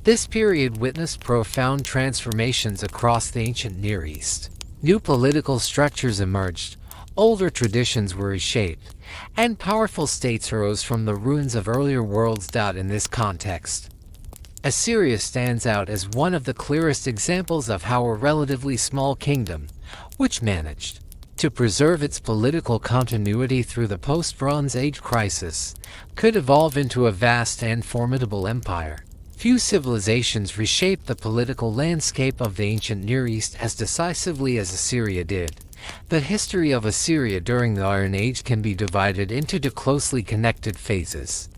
This period witnessed profound transformations across the ancient Near East. New political structures emerged, older traditions were reshaped, and powerful states arose from the ruins of earlier worlds. In this context, Assyria stands out as one of the clearest examples of how a relatively small kingdom, which managed to preserve its political continuity through the post-Bronze Age crisis, could evolve into a vast and formidable empire. Few civilizations reshaped the political landscape of the ancient Near East as decisively as Assyria did. The history of Assyria during the Iron Age can be divided into two closely connected phases,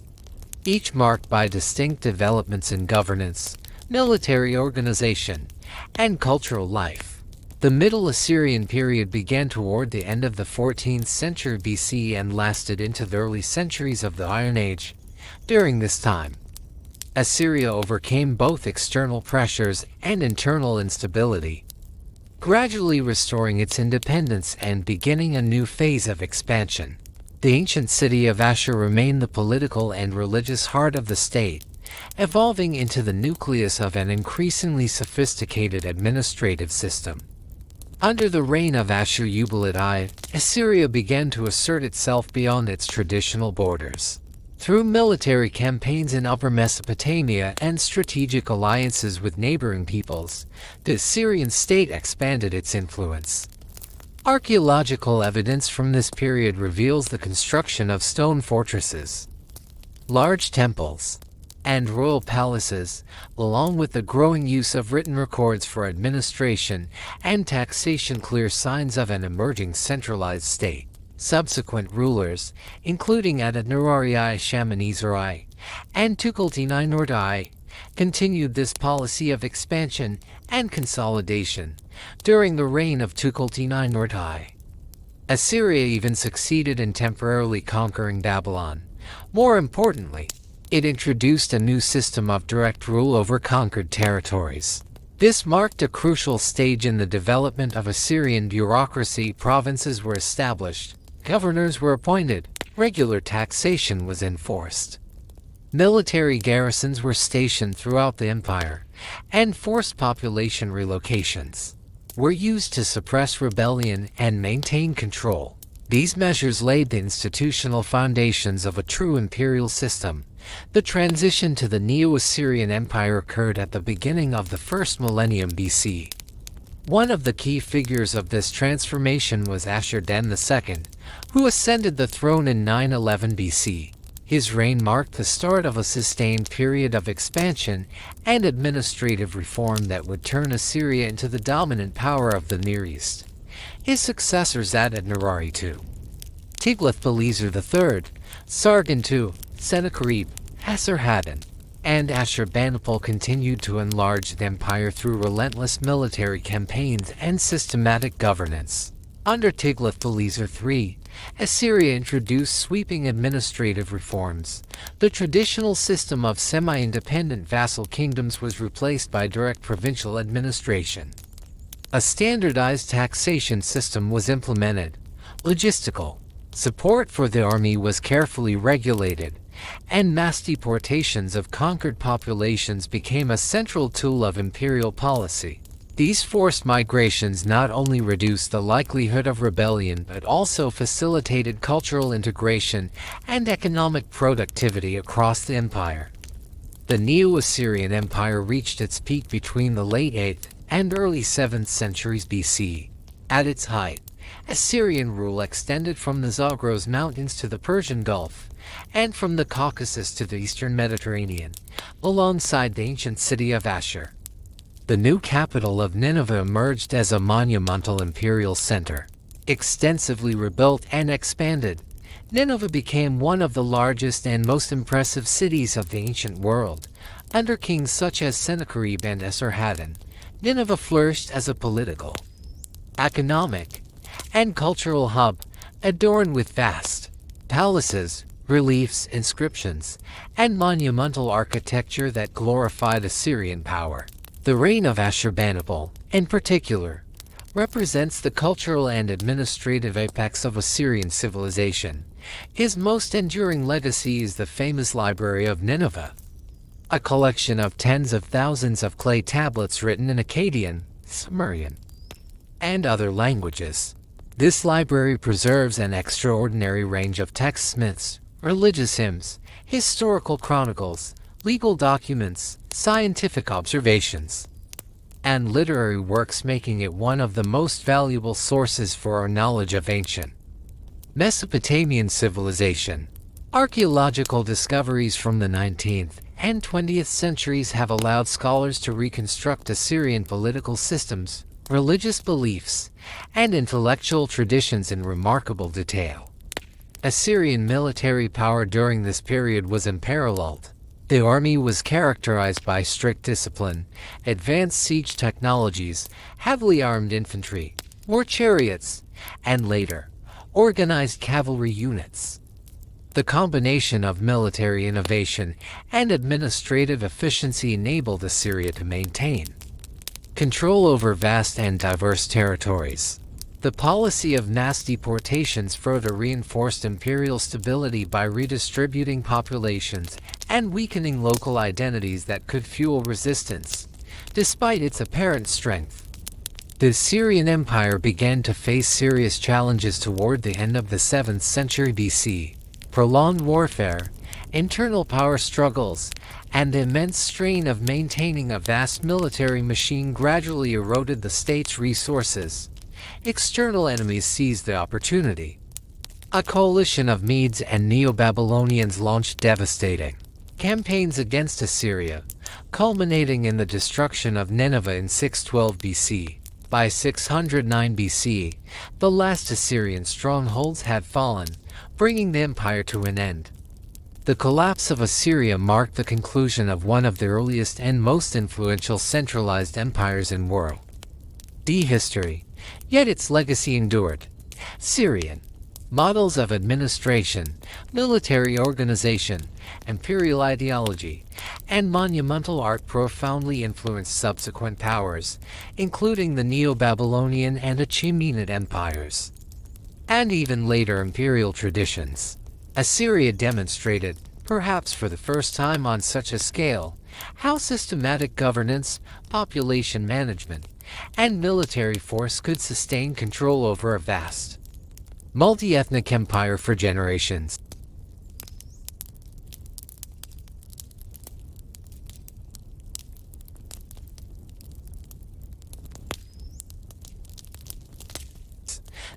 each marked by distinct developments in governance, military organization, and cultural life. The Middle Assyrian period began toward the end of the 14th century BC and lasted into the early centuries of the Iron Age. During this time, Assyria overcame both external pressures and internal instability, gradually restoring its independence and beginning a new phase of expansion. The ancient city of Ashur remained the political and religious heart of the state, evolving into the nucleus of an increasingly sophisticated administrative system. Under the reign of Ashur-uballit I, Assyria began to assert itself beyond its traditional borders. Through military campaigns in Upper Mesopotamia and strategic alliances with neighboring peoples, the Assyrian state expanded its influence. Archaeological evidence from this period reveals the construction of stone fortresses, large temples, and royal palaces, along with the growing use of written records for administration and taxation, clear signs of an emerging centralized state. Subsequent rulers, including Adad-nirari I, Shalmaneser I, and Tukulti-Ninurta I, continued this policy of expansion and consolidation. During the reign of Tukulti-Ninurta I, Assyria even succeeded in temporarily conquering Babylon. More importantly, it introduced a new system of direct rule over conquered territories. This marked a crucial stage in the development of Assyrian bureaucracy. Provinces were established, governors were appointed, regular taxation was enforced. Military garrisons were stationed throughout the empire, and forced population relocations were used to suppress rebellion and maintain control. These measures laid the institutional foundations of a true imperial system. The transition to the Neo-Assyrian Empire occurred at the beginning of the first millennium BC. One of the key figures of this transformation was Ashur-dan II, who ascended the throne in 911 BC. His reign marked the start of a sustained period of expansion and administrative reform that would turn Assyria into the dominant power of the Near East. His successors Adad-nirari II, Tiglath-Pileser III, Sargon II, Sennacherib, Esarhaddon, and Ashurbanipal continued to enlarge the empire through relentless military campaigns and systematic governance. Under Tiglath-Pileser III, Assyria introduced sweeping administrative reforms. The traditional system of semi-independent vassal kingdoms was replaced by direct provincial administration. A standardized taxation system was implemented. Logistical support for the army was carefully regulated, and mass deportations of conquered populations became a central tool of imperial policy. These forced migrations not only reduced the likelihood of rebellion but also facilitated cultural integration and economic productivity across the empire. The Neo-Assyrian Empire reached its peak between the late 8th and early 7th centuries BC. At its height, Assyrian rule extended from the Zagros Mountains to the Persian Gulf, and from the Caucasus to the eastern Mediterranean, alongside the ancient city of Ashur. The new capital of Nineveh emerged as a monumental imperial center. Extensively rebuilt and expanded, Nineveh became one of the largest and most impressive cities of the ancient world. Under kings such as Sennacherib and Esarhaddon, Nineveh flourished as a political, economic, and cultural hub, adorned with vast palaces, reliefs, inscriptions, and monumental architecture that glorified Assyrian power. The reign of Ashurbanipal, in particular, represents the cultural and administrative apex of Assyrian civilization. His most enduring legacy is the famous Library of Nineveh, a collection of tens of thousands of clay tablets written in Akkadian, Sumerian, and other languages. This library preserves an extraordinary range of text myths, religious hymns, historical chronicles, legal documents, scientific observations, and literary works, making it one of the most valuable sources for our knowledge of ancient Mesopotamian civilization. Archaeological discoveries from the 19th and 20th centuries have allowed scholars to reconstruct Assyrian political systems, religious beliefs, and intellectual traditions in remarkable detail. Assyrian military power during this period was unparalleled. The army was characterized by strict discipline, advanced siege technologies, heavily armed infantry, war chariots, and later, organized cavalry units. The combination of military innovation and administrative efficiency enabled Assyria to maintain control over vast and diverse territories. The policy of mass deportations further reinforced imperial stability by redistributing populations and weakening local identities that could fuel resistance, despite its apparent strength. The Assyrian Empire began to face serious challenges toward the end of the 7th century BC. Prolonged warfare, internal power struggles, and the immense strain of maintaining a vast military machine gradually eroded the state's resources. External enemies seized the opportunity. A coalition of Medes and Neo-Babylonians launched devastating campaigns against Assyria, culminating in the destruction of Nineveh in 612 BC. By 609 BC, the last Assyrian strongholds had fallen, bringing the empire to an end. The collapse of Assyria marked the conclusion of one of the earliest and most influential centralized empires in world history, yet its legacy endured. Syrian models of administration, military organization, imperial ideology, and monumental art profoundly influenced subsequent powers, including the Neo-Babylonian and Achaemenid empires, and even later imperial traditions. Assyria demonstrated, perhaps for the first time on such a scale, how systematic governance, population management, and military force could sustain control over a vast, multi-ethnic empire for generations.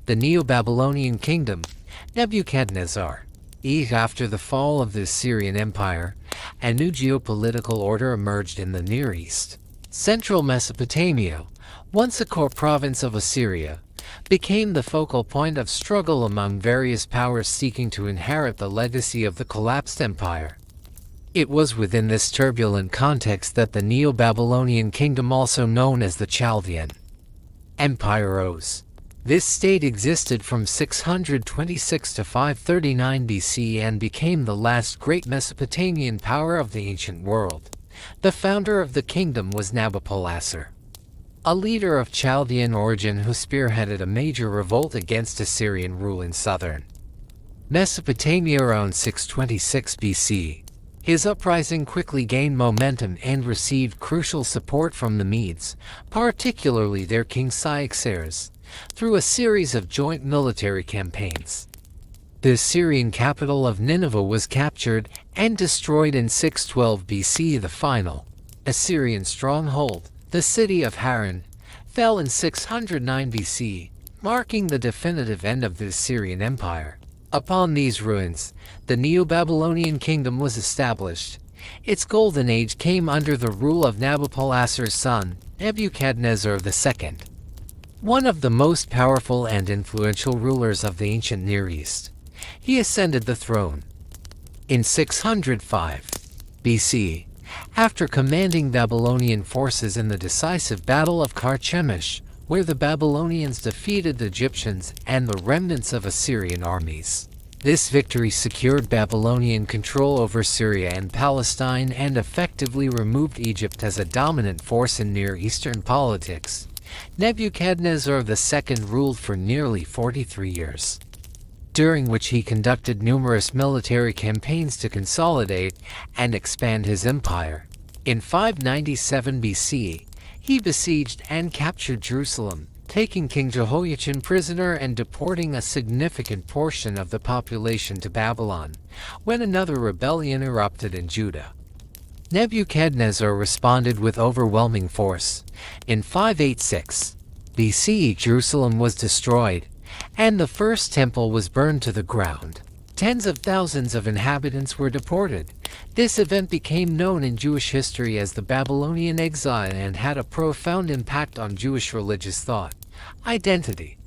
The Neo-Babylonian kingdom, Nebuchadnezzar. After the fall of the Assyrian Empire, a new geopolitical order emerged in the Near East. Central Mesopotamia, once a core province of Assyria, became the focal point of struggle among various powers seeking to inherit the legacy of the collapsed empire. It was within this turbulent context that the Neo-Babylonian kingdom, also known as the Chaldean Empire, rose. This state existed from 626 to 539 BC and became the last great Mesopotamian power of the ancient world. The founder of the kingdom was Nabopolassar, a leader of Chaldean origin who spearheaded a major revolt against Assyrian rule in southern Mesopotamia around 626 BC. His uprising quickly gained momentum and received crucial support from the Medes, particularly their king Cyaxares, through a series of joint military campaigns. The Assyrian capital of Nineveh was captured and destroyed in 612 BC. The final Assyrian stronghold, the city of Harran, fell in 609 BC, marking the definitive end of the Assyrian Empire. Upon these ruins, the Neo-Babylonian kingdom was established. Its golden age came under the rule of Nabopolassar's son, Nebuchadnezzar II, one of the most powerful and influential rulers of the ancient Near East. He ascended the throne in 605 BC, after commanding Babylonian forces in the decisive Battle of Carchemish, where the Babylonians defeated the Egyptians and the remnants of Assyrian armies. This victory secured Babylonian control over Syria and Palestine and effectively removed Egypt as a dominant force in Near Eastern politics. Nebuchadnezzar II ruled for nearly 43 years, during which he conducted numerous military campaigns to consolidate and expand his empire. In 597 BC, he besieged and captured Jerusalem, taking King Jehoiachin prisoner and deporting a significant portion of the population to Babylon, when another rebellion erupted in Judah. Nebuchadnezzar responded with overwhelming force. In 586 BC, Jerusalem was destroyed, and the first temple was burned to the ground. Tens of thousands of inhabitants were deported. This event became known in Jewish history as the Babylonian exile and had a profound impact on Jewish religious thought, identity,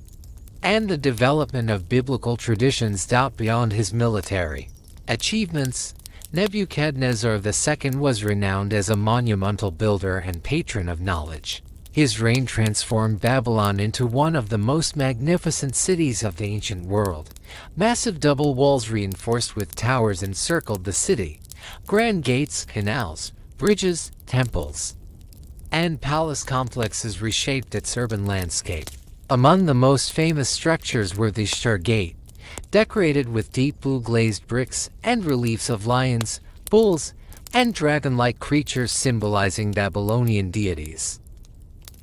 and the development of biblical traditions beyond his military achievements. Nebuchadnezzar II was renowned as a monumental builder and patron of knowledge. His reign transformed Babylon into one of the most magnificent cities of the ancient world. Massive double walls reinforced with towers encircled the city. Grand gates, canals, bridges, temples, and palace complexes reshaped its urban landscape. Among the most famous structures were the Shtar Gate, decorated with deep blue glazed bricks and reliefs of lions, bulls, and dragon-like creatures symbolizing Babylonian deities.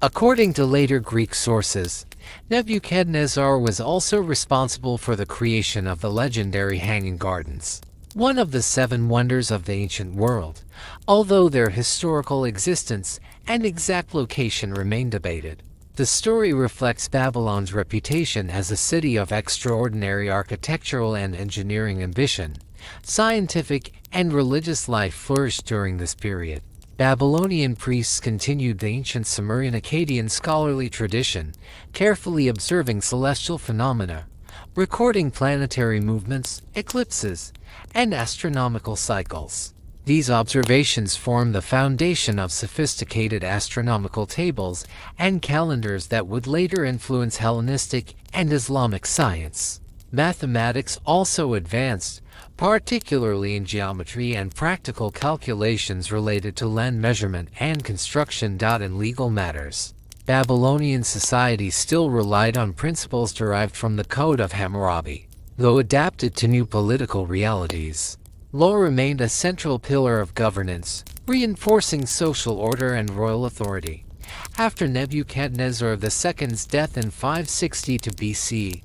According to later Greek sources, Nebuchadnezzar was also responsible for the creation of the legendary Hanging Gardens, one of the 7 wonders of the ancient world, although their historical existence and exact location remain debated. The story reflects Babylon's reputation as a city of extraordinary architectural and engineering ambition. Scientific and religious life flourished during this period. Babylonian priests continued the ancient Sumerian Akkadian scholarly tradition, carefully observing celestial phenomena, recording planetary movements, eclipses, and astronomical cycles. These observations form the foundation of sophisticated astronomical tables and calendars that would later influence Hellenistic and Islamic science. Mathematics also advanced, particularly in geometry and practical calculations related to land measurement and construction. In legal matters, Babylonian society still relied on principles derived from the Code of Hammurabi, though adapted to new political realities. Law remained a central pillar of governance, reinforcing social order and royal authority. After Nebuchadnezzar II's death in 562 BC,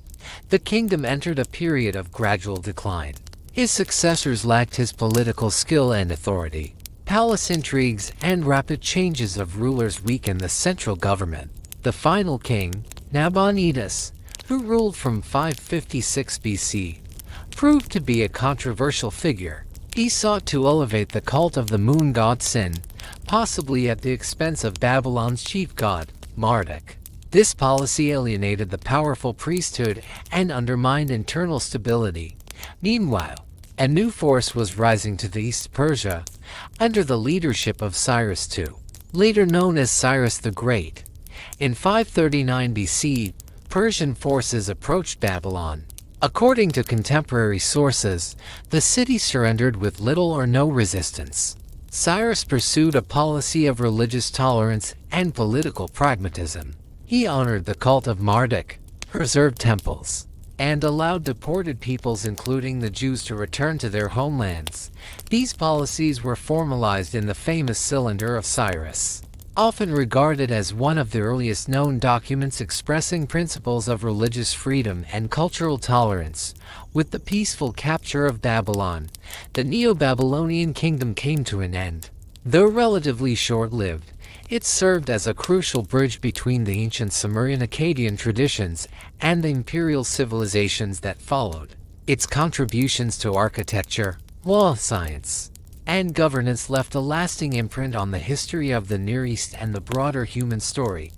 the kingdom entered a period of gradual decline. His successors lacked his political skill and authority. Palace intrigues and rapid changes of rulers weakened the central government. The final king, Nabonidus, who ruled from 556 BC, proved to be a controversial figure. He sought to elevate the cult of the moon god Sin, possibly at the expense of Babylon's chief god, Marduk. This policy alienated the powerful priesthood and undermined internal stability. Meanwhile, a new force was rising to the east, Persia, under the leadership of Cyrus II, later known as Cyrus the Great. In 539 BC, Persian forces approached Babylon. According to contemporary sources, the city surrendered with little or no resistance. Cyrus pursued a policy of religious tolerance and political pragmatism. He honored the cult of Marduk, preserved temples, and allowed deported peoples including the Jews to return to their homelands. These policies were formalized in the famous Cylinder of Cyrus, often regarded as one of the earliest known documents expressing principles of religious freedom and cultural tolerance. With the peaceful capture of Babylon, the Neo-Babylonian kingdom came to an end. Though relatively short-lived, it served as a crucial bridge between the ancient Sumerian Akkadian traditions and the imperial civilizations that followed. Its contributions to architecture, law, science, and governance left a lasting imprint on the history of the Near East and the broader human story.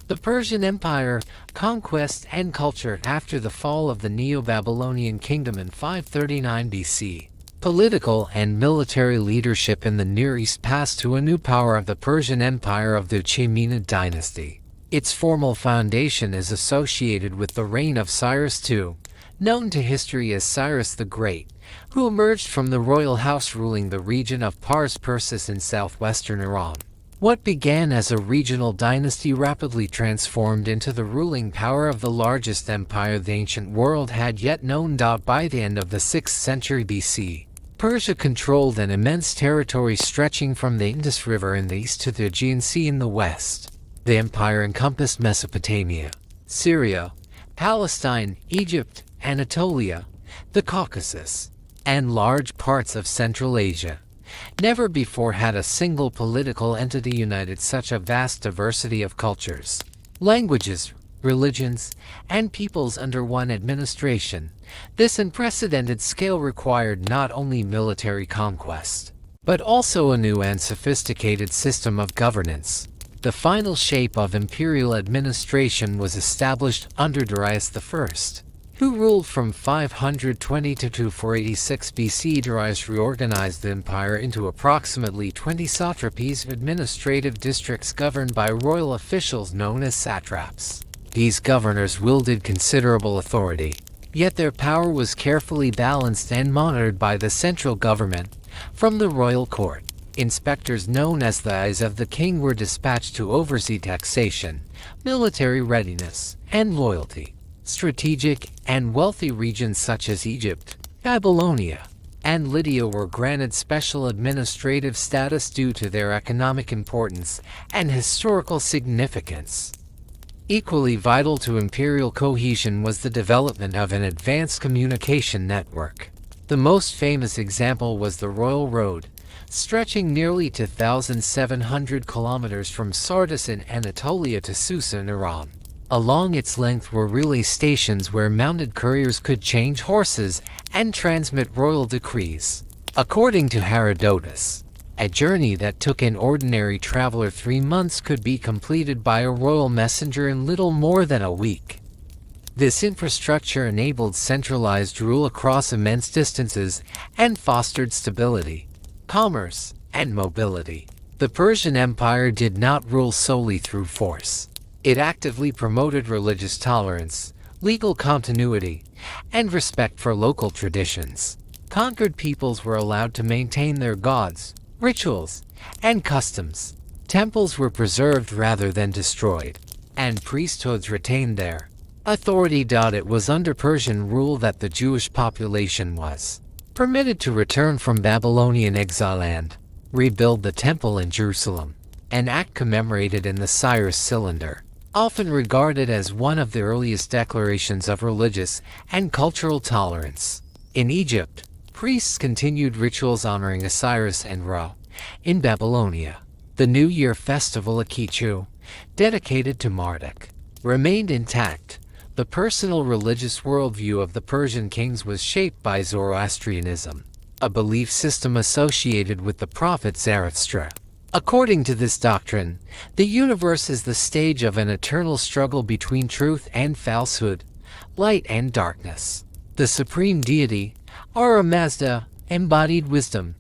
The Persian Empire, conquest, and culture. After the fall of the Neo-Babylonian kingdom in 539 BC, political and military leadership in the Near East passed to a new power of the Persian Empire of the Achaemenid dynasty. Its formal foundation is associated with the reign of Cyrus II, known to history as Cyrus the Great, who emerged from the royal house ruling the region of Pars Persis in southwestern Iran. What began as a regional dynasty rapidly transformed into the ruling power of the largest empire the ancient world had yet known. By the end of the 6th century BC, Persia controlled an immense territory stretching from the Indus River in the east to the Aegean Sea in the west. The empire encompassed Mesopotamia, Syria, Palestine, Egypt, Anatolia, the Caucasus, and large parts of Central Asia. Never before had a single political entity united such a vast diversity of cultures, languages, religions, and peoples under one administration. This unprecedented scale required not only military conquest, but also a new and sophisticated system of governance. The final shape of imperial administration was established under Darius I, who ruled from 520 to 486 BC. Darius reorganized the empire into approximately 20 satrapies, administrative districts governed by royal officials known as satraps. These governors wielded considerable authority, yet their power was carefully balanced and monitored by the central government. From the royal court, inspectors known as the eyes of the king were dispatched to oversee taxation, military readiness, and loyalty. Strategic and wealthy regions such as Egypt, Babylonia, and Lydia were granted special administrative status due to their economic importance and historical significance. Equally vital to imperial cohesion was the development of an advanced communication network. The most famous example was the Royal Road, stretching nearly 2,700 kilometers from Sardis in Anatolia to Susa in Iran. Along its length were relay stations where mounted couriers could change horses and transmit royal decrees. According to Herodotus, a journey that took an ordinary traveler 3 months could be completed by a royal messenger in little more than a week. This infrastructure enabled centralized rule across immense distances and fostered stability, commerce, and mobility. The Persian Empire did not rule solely through force. It actively promoted religious tolerance, legal continuity, and respect for local traditions. Conquered peoples were allowed to maintain their gods, rituals, and customs. Temples were preserved rather than destroyed, and priesthoods retained their authority. It was under Persian rule that the Jewish population was permitted to return from Babylonian exile and rebuild the temple in Jerusalem, an act commemorated in the Cyrus Cylinder, often regarded as one of the earliest declarations of religious and cultural tolerance. In Egypt, priests continued rituals honoring Osiris and Ra. In Babylonia, the New Year festival Akichu, dedicated to Marduk, remained intact. The personal religious worldview of the Persian kings was shaped by Zoroastrianism, a belief system associated with the prophet Zarathustra. According to this doctrine, the universe is the stage of an eternal struggle between truth and falsehood, light and darkness. The supreme deity, Ahura Mazda, embodied wisdom,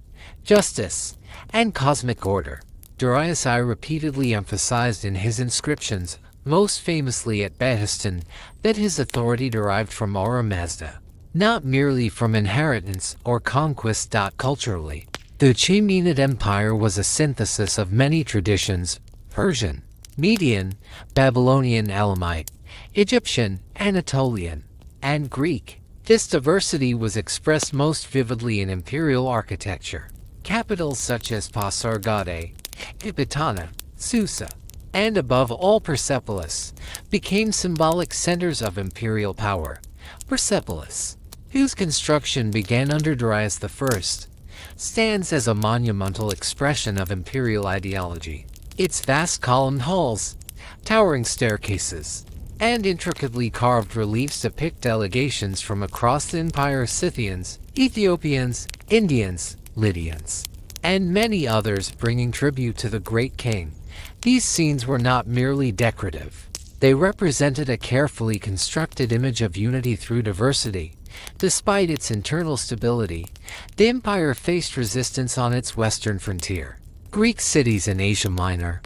justice, and cosmic order. Darius I repeatedly emphasized in his inscriptions, most famously at Behistun, that his authority derived from Ahura Mazda, not merely from inheritance or conquest. Culturally, the Achaemenid Empire was a synthesis of many traditions: Persian, Median, Babylonian, Elamite, Egyptian, Anatolian, and Greek. This diversity was expressed most vividly in imperial architecture. Capitals such as Pasargadae, Ecbatana, Susa, and above all Persepolis, became symbolic centers of imperial power. Persepolis, whose construction began under Darius I, stands as a monumental expression of imperial ideology. Its vast columned halls, towering staircases, and intricately carved reliefs depict delegations from across the empire: Scythians, Ethiopians, Indians, Lydians, and many others bringing tribute to the great king. These scenes were not merely decorative. They represented a carefully constructed image of unity through diversity. Despite its internal stability, the empire faced resistance on its western frontier. Greek cities in Asia Minor,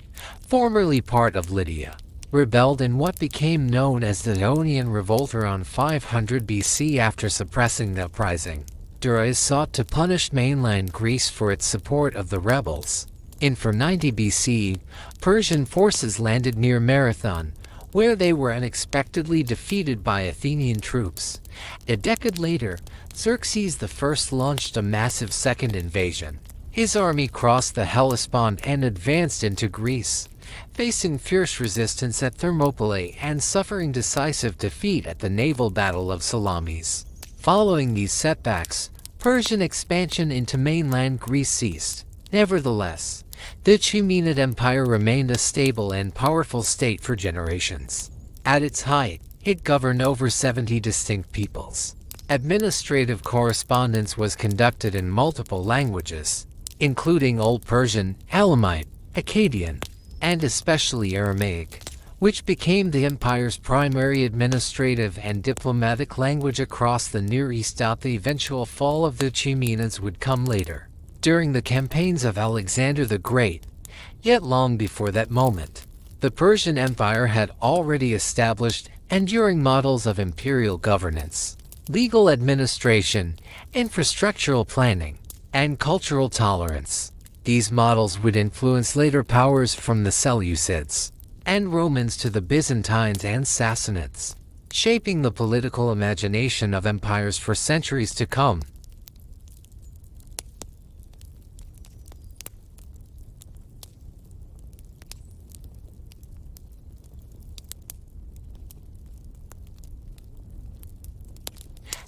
formerly part of Lydia, rebelled in what became known as the Ionian Revolt around 500 BC. After suppressing the uprising, Darius sought to punish mainland Greece for its support of the rebels. In 490 BC, Persian forces landed near Marathon, where they were unexpectedly defeated by Athenian troops. A decade later, Xerxes I launched a massive second invasion. His army crossed the Hellespont and advanced into Greece, facing fierce resistance at Thermopylae and suffering decisive defeat at the naval battle of Salamis. Following these setbacks, Persian expansion into mainland Greece ceased. Nevertheless, the Achaemenid Empire remained a stable and powerful state for generations. At its height, it governed over 70 distinct peoples. Administrative correspondence was conducted in multiple languages, including Old Persian, Elamite, Akkadian, and especially Aramaic, which became the empire's primary administrative and diplomatic language across the Near East. The eventual fall of the Achaemenids would come later, during the campaigns of Alexander the Great. Yet long before that moment, the Persian Empire had already established enduring models of imperial governance, legal administration, infrastructural planning, and cultural tolerance. These models would influence later powers from the Seleucids and Romans to the Byzantines and Sassanids, shaping the political imagination of empires for centuries to come.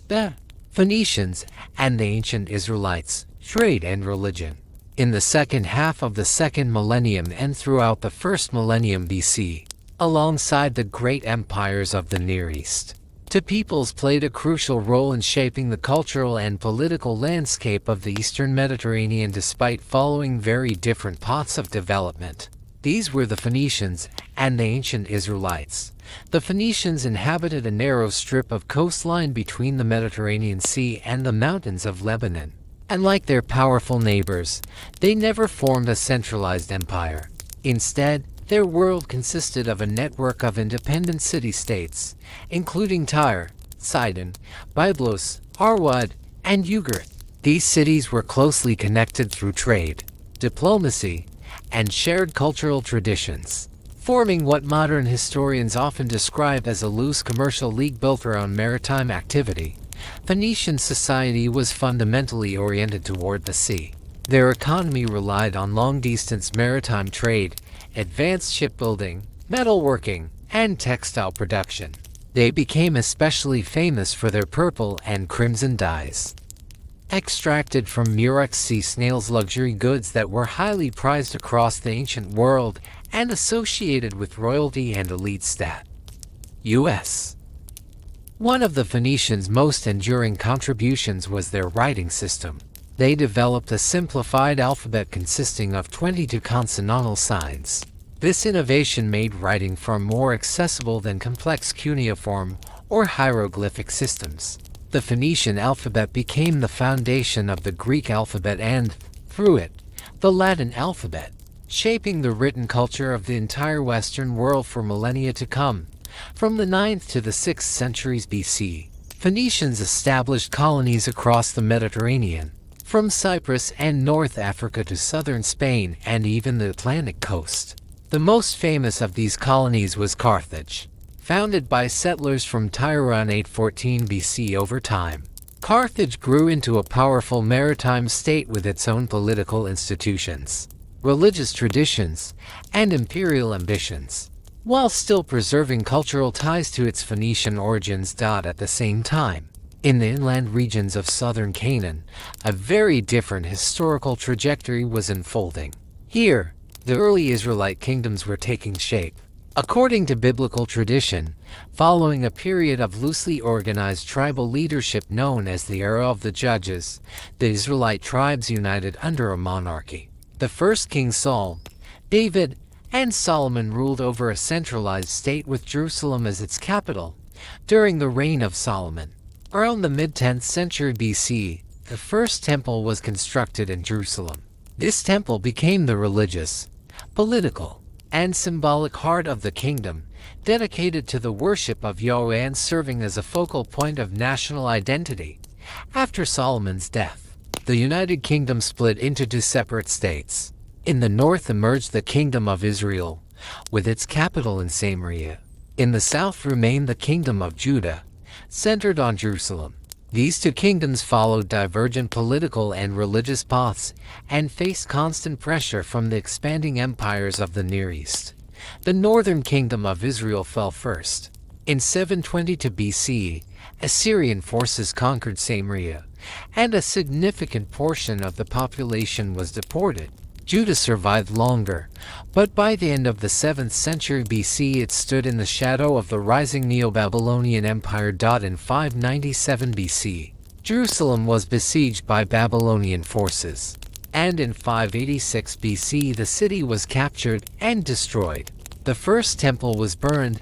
The Phoenicians and the ancient Israelites, trade and religion. In the second half of the second millennium and throughout the first millennium BC, alongside the great empires of the Near East, two peoples played a crucial role in shaping the cultural and political landscape of the Eastern Mediterranean despite following very different paths of development. These were the Phoenicians and the ancient Israelites. The Phoenicians inhabited a narrow strip of coastline between the Mediterranean Sea and the mountains of Lebanon. And like their powerful neighbors, they never formed a centralized empire. Instead, their world consisted of a network of independent city-states, including Tyre, Sidon, Byblos, Arwad, and Ugarit. These cities were closely connected through trade, diplomacy, and shared cultural traditions, forming what modern historians often describe as a loose commercial league built around maritime activity. Phoenician society was fundamentally oriented toward the sea. Their economy relied on long-distance maritime trade, advanced shipbuilding, metalworking, and textile production. They became especially famous for their purple and crimson dyes, extracted from Murex sea snails, luxury goods that were highly prized across the ancient world and associated with royalty and elite status. U.S. One of the Phoenicians' most enduring contributions was their writing system. They developed a simplified alphabet consisting of 22 consonantal signs. This innovation made writing far more accessible than complex cuneiform or hieroglyphic systems. The Phoenician alphabet became the foundation of the Greek alphabet and, through it, the Latin alphabet, shaping the written culture of the entire Western world for millennia to come. From the 9th to the 6th centuries BC, Phoenicians established colonies across the Mediterranean, from Cyprus and North Africa to southern Spain and even the Atlantic coast. The most famous of these colonies was Carthage, founded by settlers from Tyre around 814 BC. Over time, Carthage grew into a powerful maritime state with its own political institutions, religious traditions, and imperial ambitions, while still preserving cultural ties to its Phoenician origins. At the same time, in the inland regions of southern Canaan, a very different historical trajectory was unfolding. Here, the early Israelite kingdoms were taking shape. According to biblical tradition, following a period of loosely organized tribal leadership known as the Era of the Judges, the Israelite tribes united under a monarchy. The first king Saul, David, and Solomon ruled over a centralized state with Jerusalem as its capital. During the reign of Solomon, around the mid-10th century BC, the first temple was constructed in Jerusalem. This temple became the religious, political, and symbolic heart of the kingdom, dedicated to the worship of Yahweh and serving as a focal point of national identity. After Solomon's death, the United Kingdom split into two separate states. In the north emerged the Kingdom of Israel, with its capital in Samaria. In the south remained the Kingdom of Judah, centered on Jerusalem. These two kingdoms followed divergent political and religious paths and faced constant pressure from the expanding empires of the Near East. The northern kingdom of Israel fell first. In 722 BC, Assyrian forces conquered Samaria, and a significant portion of the population was deported. Judah survived longer, but by the end of the 7th century BC it stood in the shadow of the rising Neo-Babylonian Empire. In 597 BC, Jerusalem was besieged by Babylonian forces, and in 586 BC the city was captured and destroyed. The first temple was burned,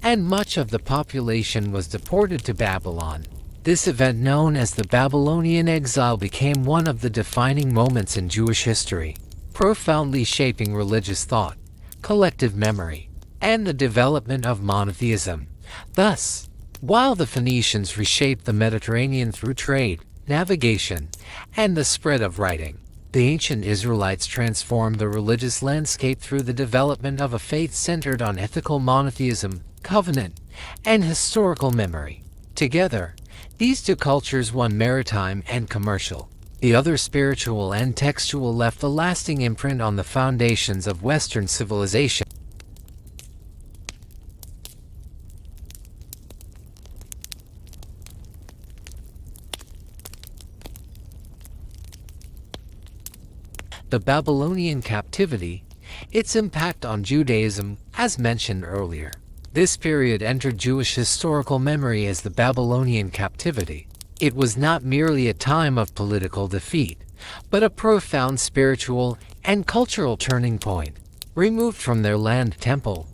and much of the population was deported to Babylon. This event, known as the Babylonian exile, became one of the defining moments in Jewish history, profoundly shaping religious thought, collective memory, and the development of monotheism. Thus, while the Phoenicians reshaped the Mediterranean through trade, navigation, and the spread of writing, the ancient Israelites transformed the religious landscape through the development of a faith centered on ethical monotheism, covenant, and historical memory. Together, these two cultures, one maritime and commercial, the other spiritual and textual, left a lasting imprint on the foundations of Western civilization. The Babylonian captivity, its impact on Judaism, as mentioned earlier. This period entered Jewish historical memory as the Babylonian captivity. It was not merely a time of political defeat, but a profound spiritual and cultural turning point. Removed from their land, temple,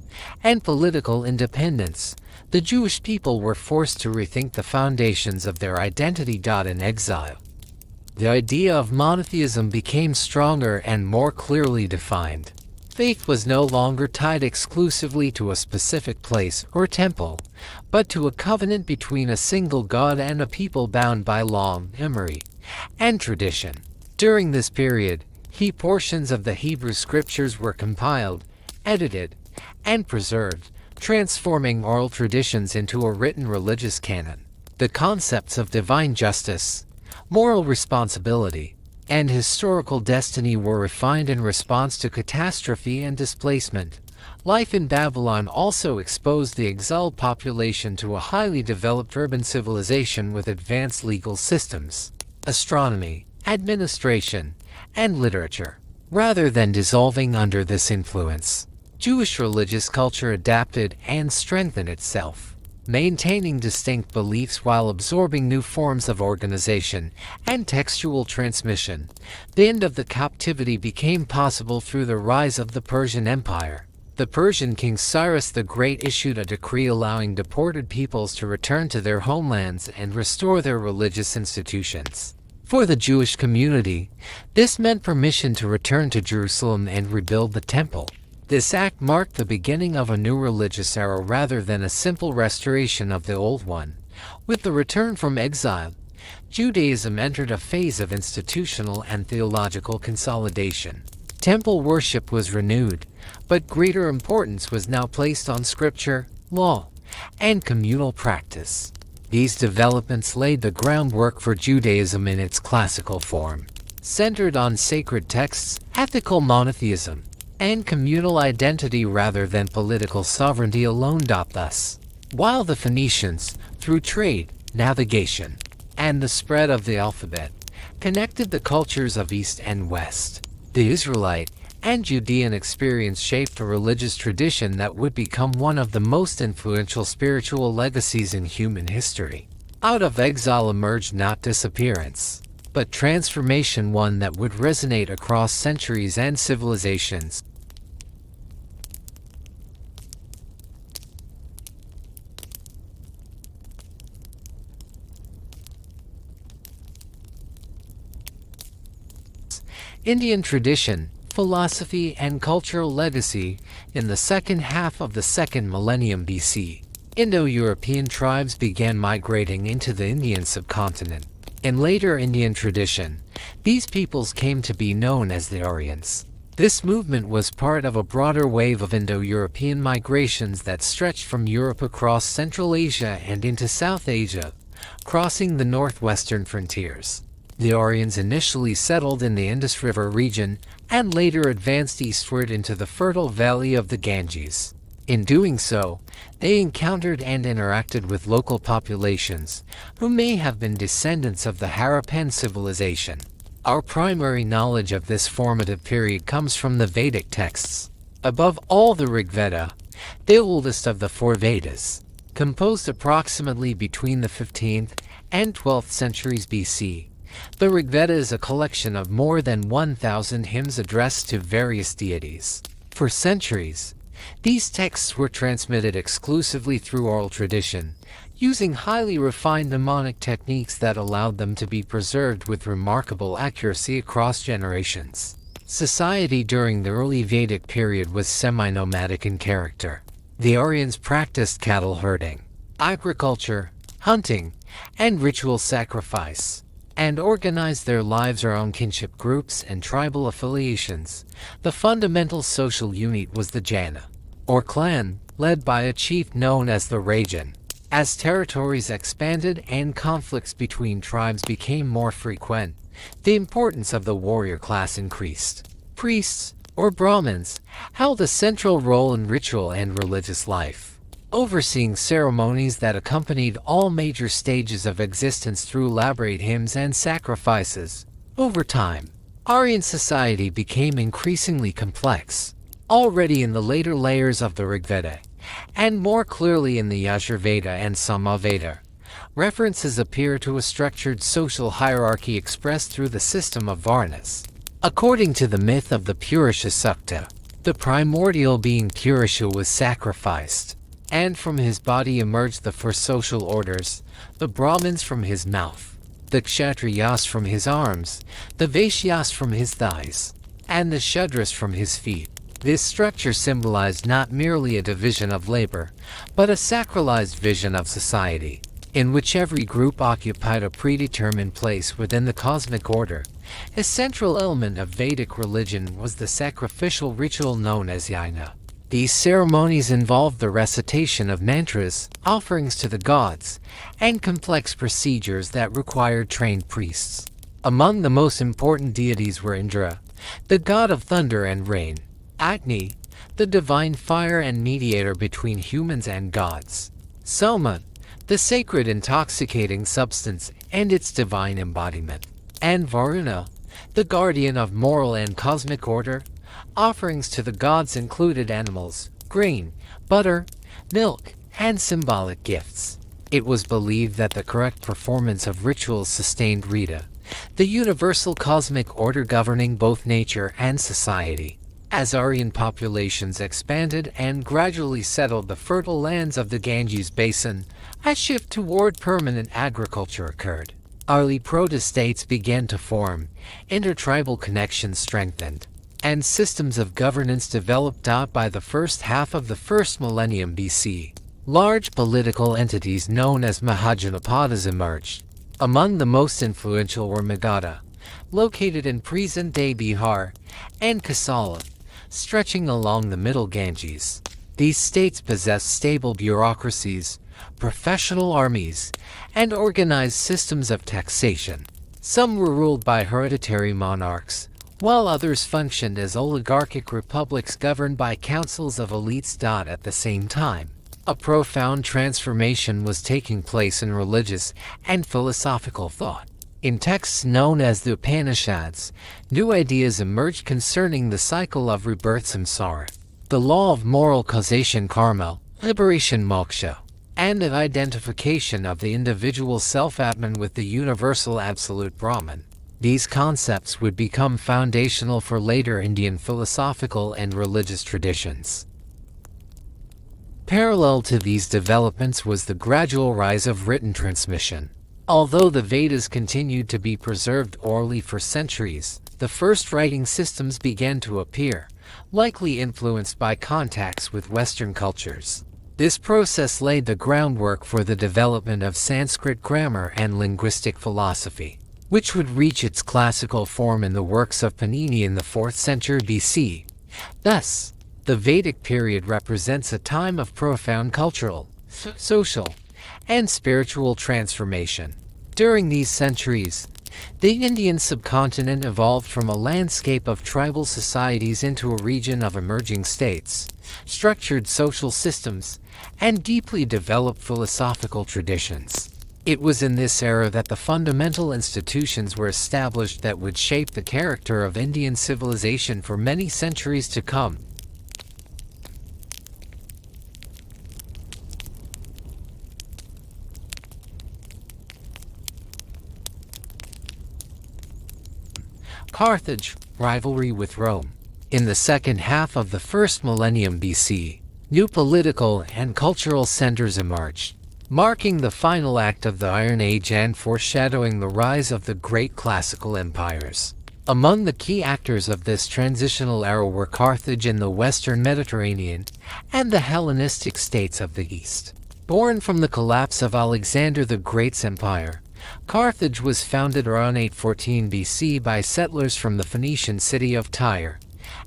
and political independence, the Jewish people were forced to rethink the foundations of their identity. In exile, the idea of monotheism became stronger and more clearly defined. Faith was no longer tied exclusively to a specific place or temple, but to a covenant between a single God and a people bound by law, memory, and tradition. During this period, key portions of the Hebrew Scriptures were compiled, edited, and preserved, transforming oral traditions into a written religious canon. The concepts of divine justice, moral responsibility, and historical destiny were refined in response to catastrophe and displacement. Life in Babylon also exposed the exiled population to a highly developed urban civilization with advanced legal systems, astronomy, administration, and literature. Rather than dissolving under this influence, Jewish religious culture adapted and strengthened itself, maintaining distinct beliefs while absorbing new forms of organization and textual transmission. The end of the captivity became possible through the rise of the Persian Empire. The Persian king Cyrus the Great issued a decree allowing deported peoples to return to their homelands and restore their religious institutions. For the Jewish community, this meant permission to return to Jerusalem and rebuild the temple. This act marked the beginning of a new religious era rather than a simple restoration of the old one. With the return from exile, Judaism entered a phase of institutional and theological consolidation. Temple worship was renewed, but greater importance was now placed on scripture, law, and communal practice. These developments laid the groundwork for Judaism in its classical form, centered on sacred texts, ethical monotheism, and communal identity rather than political sovereignty alone. Thus, while the Phoenicians, through trade, navigation, and the spread of the alphabet, connected the cultures of East and West, the Israelite and Judean experience shaped a religious tradition that would become one of the most influential spiritual legacies in human history. Out of exile emerged not disappearance, but transformation, one that would resonate across centuries and civilizations. Indian tradition, philosophy, and cultural legacy. In the second half of the second millennium BC, Indo-European tribes began migrating into the Indian subcontinent. In later Indian tradition, these peoples came to be known as the Aryans. This movement was part of a broader wave of Indo-European migrations that stretched from Europe across Central Asia and into South Asia, crossing the northwestern frontiers. The Aryans initially settled in the Indus River region and later advanced eastward into the fertile valley of the Ganges. In doing so, they encountered and interacted with local populations, who may have been descendants of the Harappan civilization. Our primary knowledge of this formative period comes from the Vedic texts. Above all, the Rig Veda, the oldest of the four Vedas, composed approximately between the 15th and 12th centuries BC. The Rig Veda is a collection of more than 1,000 hymns addressed to various deities. For centuries, these texts were transmitted exclusively through oral tradition, using highly refined mnemonic techniques that allowed them to be preserved with remarkable accuracy across generations. Society during the early Vedic period was semi-nomadic in character. The Aryans practiced cattle herding, agriculture, hunting, and ritual sacrifice, and organized their lives around kinship groups and tribal affiliations. The fundamental social unit was the Jana, or clan, led by a chief known as the Rajan. As territories expanded and conflicts between tribes became more frequent, the importance of the warrior class increased. Priests, or Brahmins, held a central role in ritual and religious life, overseeing ceremonies that accompanied all major stages of existence through elaborate hymns and sacrifices. Over time, Aryan society became increasingly complex, already in the later layers of the Rig Veda, and more clearly in the Yajur Veda and Samaveda. References appear to a structured social hierarchy expressed through the system of Varnas. According to the myth of the Purusha Sukta, the primordial being Purusha was sacrificed, and from his body emerged the four social orders: the Brahmins from his mouth, the Kshatriyas from his arms, the Vaishyas from his thighs, and the Shudras from his feet. This structure symbolized not merely a division of labor, but a sacralized vision of society, in which every group occupied a predetermined place within the cosmic order. A central element of Vedic religion was the sacrificial ritual known as yajna. These ceremonies involved the recitation of mantras, offerings to the gods, and complex procedures that required trained priests. Among the most important deities were Indra, the god of thunder and rain; Agni, the divine fire and mediator between humans and gods; Soma, the sacred intoxicating substance and its divine embodiment; and Varuna, the guardian of moral and cosmic order. Offerings to the gods included animals, grain, butter, milk, and symbolic gifts. It was believed that the correct performance of rituals sustained Rita, the universal cosmic order governing both nature and society. As Aryan populations expanded and gradually settled the fertile lands of the Ganges basin, a shift toward permanent agriculture occurred. Early proto-states began to form, intertribal connections strengthened, and systems of governance developed. By the first half of the first millennium BC, large political entities known as Mahajanapadas emerged. Among the most influential were Magadha, located in present-day Bihar, and Kosala, stretching along the middle Ganges. These states possessed stable bureaucracies, professional armies, and organized systems of taxation. Some were ruled by hereditary monarchs, while others functioned as oligarchic republics governed by councils of elites. At the same time, a profound transformation was taking place in religious and philosophical thought. In texts known as the Upanishads, new ideas emerged concerning the cycle of rebirth samsara, the law of moral causation karma, liberation moksha, and of identification of the individual self-atman with the universal absolute Brahman. These concepts would become foundational for later Indian philosophical and religious traditions. Parallel to these developments was the gradual rise of written transmission. Although the Vedas continued to be preserved orally for centuries, the first writing systems began to appear, likely influenced by contacts with Western cultures. This process laid the groundwork for the development of Sanskrit grammar and linguistic philosophy. which would reach its classical form in the works of Mitanni in the 4th century BC. Thus, the Vedic period represents a time of profound cultural, social, and spiritual transformation. During these centuries, the Indian subcontinent evolved from a landscape of tribal societies into a region of emerging states, structured social systems, and deeply developed philosophical traditions. It was in this era that the fundamental institutions were established that would shape the character of Indian civilization for many centuries to come. Carthage, rivalry with Rome. In the second half of the first millennium BC, new political and cultural centers emerged, marking the final act of the Iron Age and foreshadowing the rise of the great classical empires. Among the key actors of this transitional era were Carthage in the Western Mediterranean and the Hellenistic states of the East. Born from the collapse of Alexander the Great's empire, Carthage was founded around 814 BC by settlers from the Phoenician city of Tyre.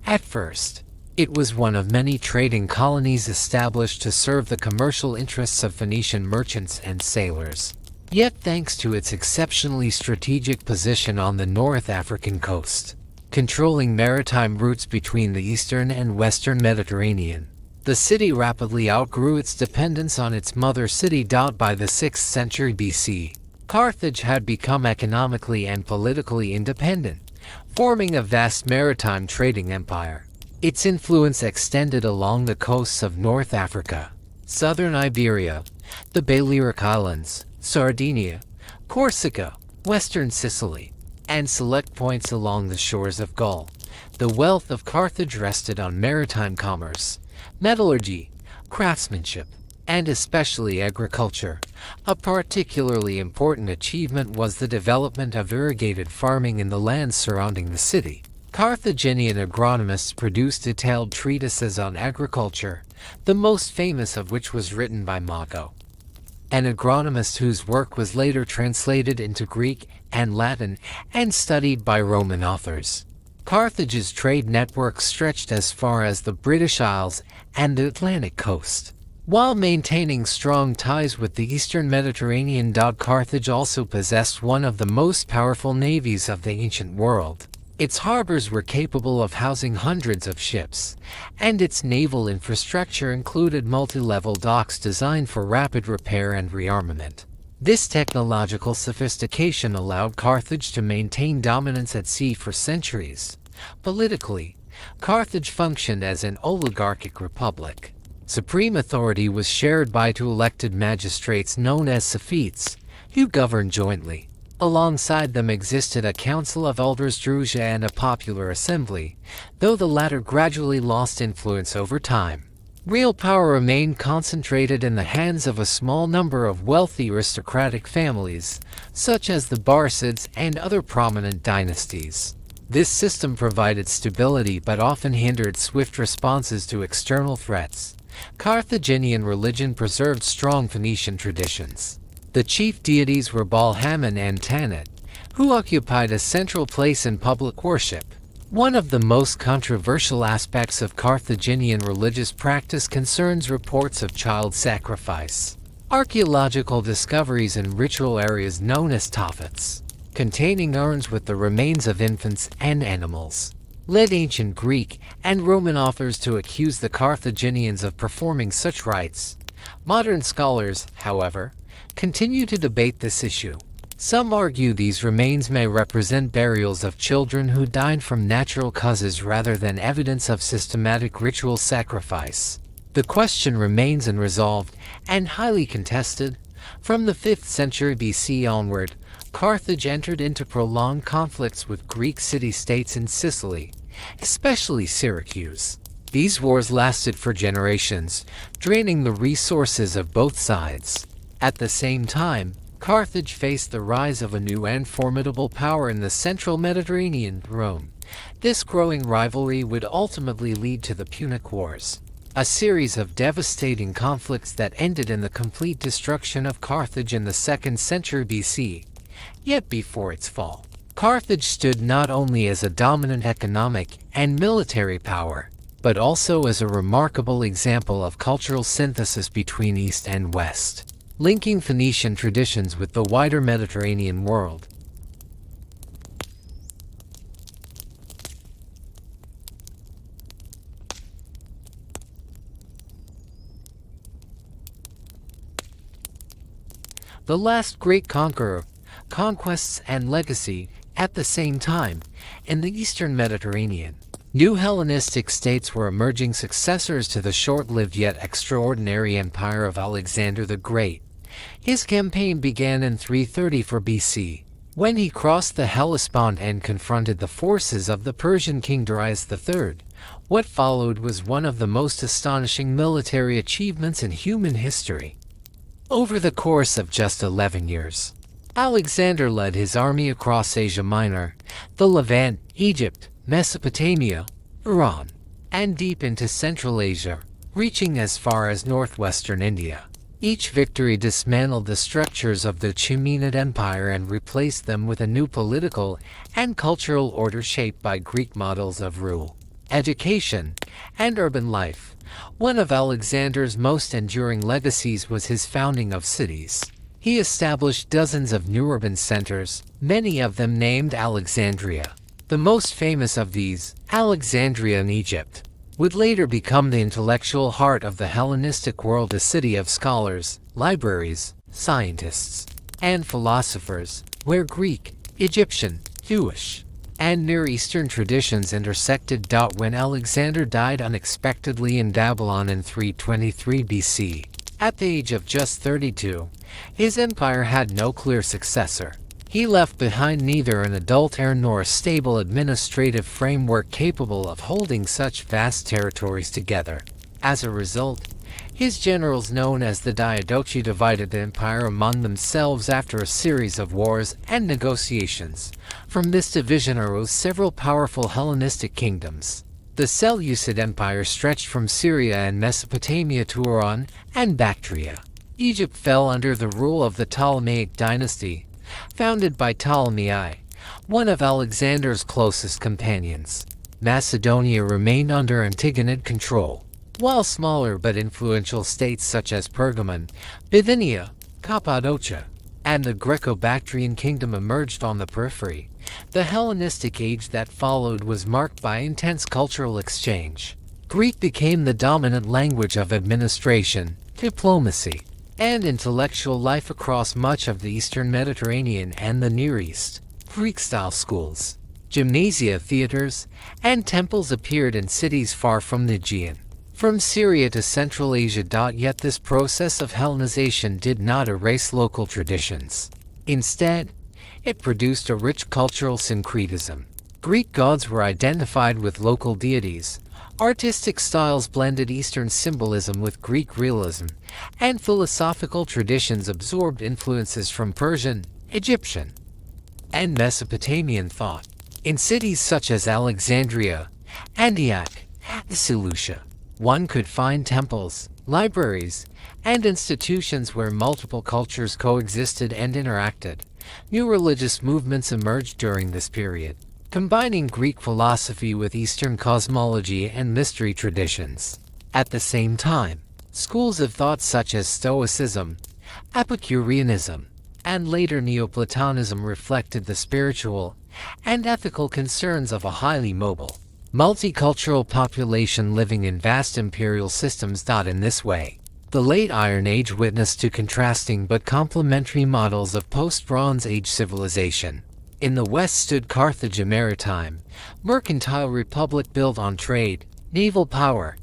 At first, it was one of many trading colonies established to serve the commercial interests of Phoenician merchants and sailors. Yet thanks to its exceptionally strategic position on the North African coast, controlling maritime routes between the Eastern and Western Mediterranean, the city rapidly outgrew its dependence on its mother city. By the 6th century BC, Carthage had become economically and politically independent, forming a vast maritime trading empire. Its influence extended along the coasts of North Africa, southern Iberia, the Balearic Islands, Sardinia, Corsica, western Sicily, and select points along the shores of Gaul. The wealth of Carthage rested on maritime commerce, metallurgy, craftsmanship, and especially agriculture. A particularly important achievement was the development of irrigated farming in the lands surrounding the city. Carthaginian agronomists produced detailed treatises on agriculture, the most famous of which was written by Mago, an agronomist whose work was later translated into Greek and Latin and studied by Roman authors. Carthage's trade network stretched as far as the British Isles and the Atlantic coast. While maintaining strong ties with the Eastern Mediterranean, Carthage also possessed one of the most powerful navies of the ancient world. Its harbors were capable of housing hundreds of ships, and its naval infrastructure included multi-level docks designed for rapid repair and rearmament. This technological sophistication allowed Carthage to maintain dominance at sea for centuries. Politically, Carthage functioned as an oligarchic republic. Supreme authority was shared by two elected magistrates known as Sophetes, who governed jointly. Alongside them existed a council of elders Druja and a popular assembly, though the latter gradually lost influence over time. Real power remained concentrated in the hands of a small number of wealthy aristocratic families, such as the Barcids and other prominent dynasties. This system provided stability but often hindered swift responses to external threats. Carthaginian religion preserved strong Phoenician traditions. The chief deities were Baal-Hamon and Tanit, who occupied a central place in public worship. One of the most controversial aspects of Carthaginian religious practice concerns reports of child sacrifice. Archaeological discoveries in ritual areas known as taphets, containing urns with the remains of infants and animals, led ancient Greek and Roman authors to accuse the Carthaginians of performing such rites. Modern scholars, however, continue to debate this issue. Some argue these remains may represent burials of children who died from natural causes rather than evidence of systematic ritual sacrifice. The question remains unresolved and highly contested. From the 5th century BC onward, Carthage entered into prolonged conflicts with Greek city-states in Sicily, especially Syracuse. These wars lasted for generations, draining the resources of both sides. At the same time, Carthage faced the rise of a new and formidable power in the central Mediterranean, Rome. This growing rivalry would ultimately lead to the Punic Wars, a series of devastating conflicts that ended in the complete destruction of Carthage in the 2nd century BC. Yet before its fall, Carthage stood not only as a dominant economic and military power, but also as a remarkable example of cultural synthesis between East and West, linking Phoenician traditions with the wider Mediterranean world. The last great conqueror, conquests and legacy, at the same time, in the Eastern Mediterranean, new Hellenistic states were emerging successors to the short-lived yet extraordinary empire of Alexander the Great. His campaign began in 334 BC, when he crossed the Hellespont and confronted the forces of the Persian king Darius III. What followed was one of the most astonishing military achievements in human history. Over the course of just 11 years, Alexander led his army across Asia Minor, the Levant, Egypt, Mesopotamia, Iran, and deep into Central Asia, reaching as far as northwestern India. Each victory dismantled the structures of the Achaemenid Empire and replaced them with a new political and cultural order shaped by Greek models of rule, education, and urban life. One of Alexander's most enduring legacies was his founding of cities. He established dozens of new urban centers, many of them named Alexandria. The most famous of these, Alexandria in Egypt, would later become the intellectual heart of the Hellenistic world, a city of scholars, libraries, scientists, and philosophers, where Greek, Egyptian, Jewish, and Near Eastern traditions intersected. When Alexander died unexpectedly in Babylon in 323 BC, at the age of just 32, his empire had no clear successor. He left behind neither an adult heir nor a stable administrative framework capable of holding such vast territories together. As a result, his generals, known as the Diadochi, divided the empire among themselves after a series of wars and negotiations. From this division arose several powerful Hellenistic kingdoms. The Seleucid Empire stretched from Syria and Mesopotamia to Iran and Bactria. Egypt fell under the rule of the Ptolemaic dynasty, founded by Ptolemy I, one of Alexander's closest companions. Macedonia remained under Antigonid control, while smaller but influential states such as Pergamon, Bithynia, Cappadocia, and the Greco-Bactrian kingdom emerged on the periphery. The Hellenistic age that followed was marked by intense cultural exchange. Greek became the dominant language of administration, diplomacy, and intellectual life across much of the Eastern Mediterranean and the Near East. Greek-style schools, gymnasia, theaters, and temples appeared in cities far from the Aegean, from Syria to Central Asia. Yet this process of Hellenization did not erase local traditions. Instead, it produced a rich cultural syncretism. Greek gods were identified with local deities. Artistic styles blended Eastern symbolism with Greek realism, and philosophical traditions absorbed influences from Persian, Egyptian, and Mesopotamian thought. In cities such as Alexandria, Antioch, and Seleucia, one could find temples, libraries, and institutions where multiple cultures coexisted and interacted. New religious movements emerged during this period, combining Greek philosophy with Eastern cosmology and mystery traditions. At the same time, schools of thought such as Stoicism, Epicureanism, and later Neoplatonism reflected the spiritual and ethical concerns of a highly mobile, multicultural population living in vast imperial systems. In this way, the Late Iron Age witnessed two contrasting but complementary models of post-Bronze Age civilization. In the West stood Carthage, a maritime, mercantile republic built on trade, naval power,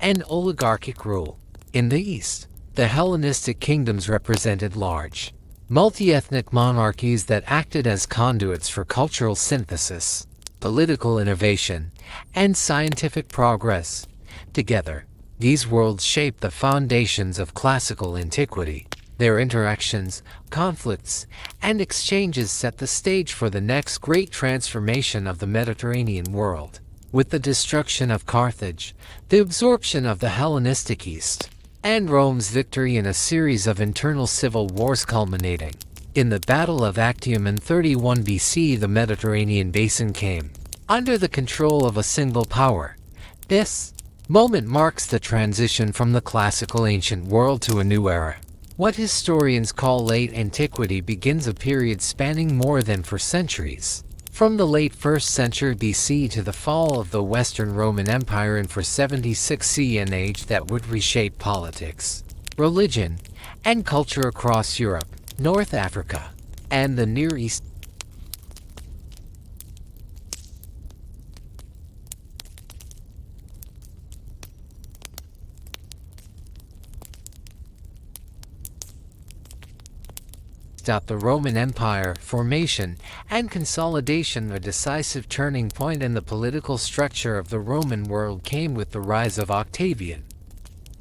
and oligarchic rule. In the East, the Hellenistic kingdoms represented large, multi-ethnic monarchies that acted as conduits for cultural synthesis, political innovation, and scientific progress. Together, these worlds shaped the foundations of classical antiquity. Their interactions, conflicts, and exchanges set the stage for the next great transformation of the Mediterranean world. With the destruction of Carthage, the absorption of the Hellenistic East, and Rome's victory in a series of internal civil wars culminating In the Battle of Actium in 31 BC, the Mediterranean basin came under the control of a single power. This moment marks the transition from the classical ancient world to a new era. What historians call late antiquity begins a period spanning more than 4 centuries. From the late 1st century BC to the fall of the Western Roman Empire in 476 CE, an age that would reshape politics, religion, and culture across Europe, North Africa, and the Near East. The Roman Empire formation and consolidation, a decisive turning point in the political structure of the Roman world, came with the rise of Octavian,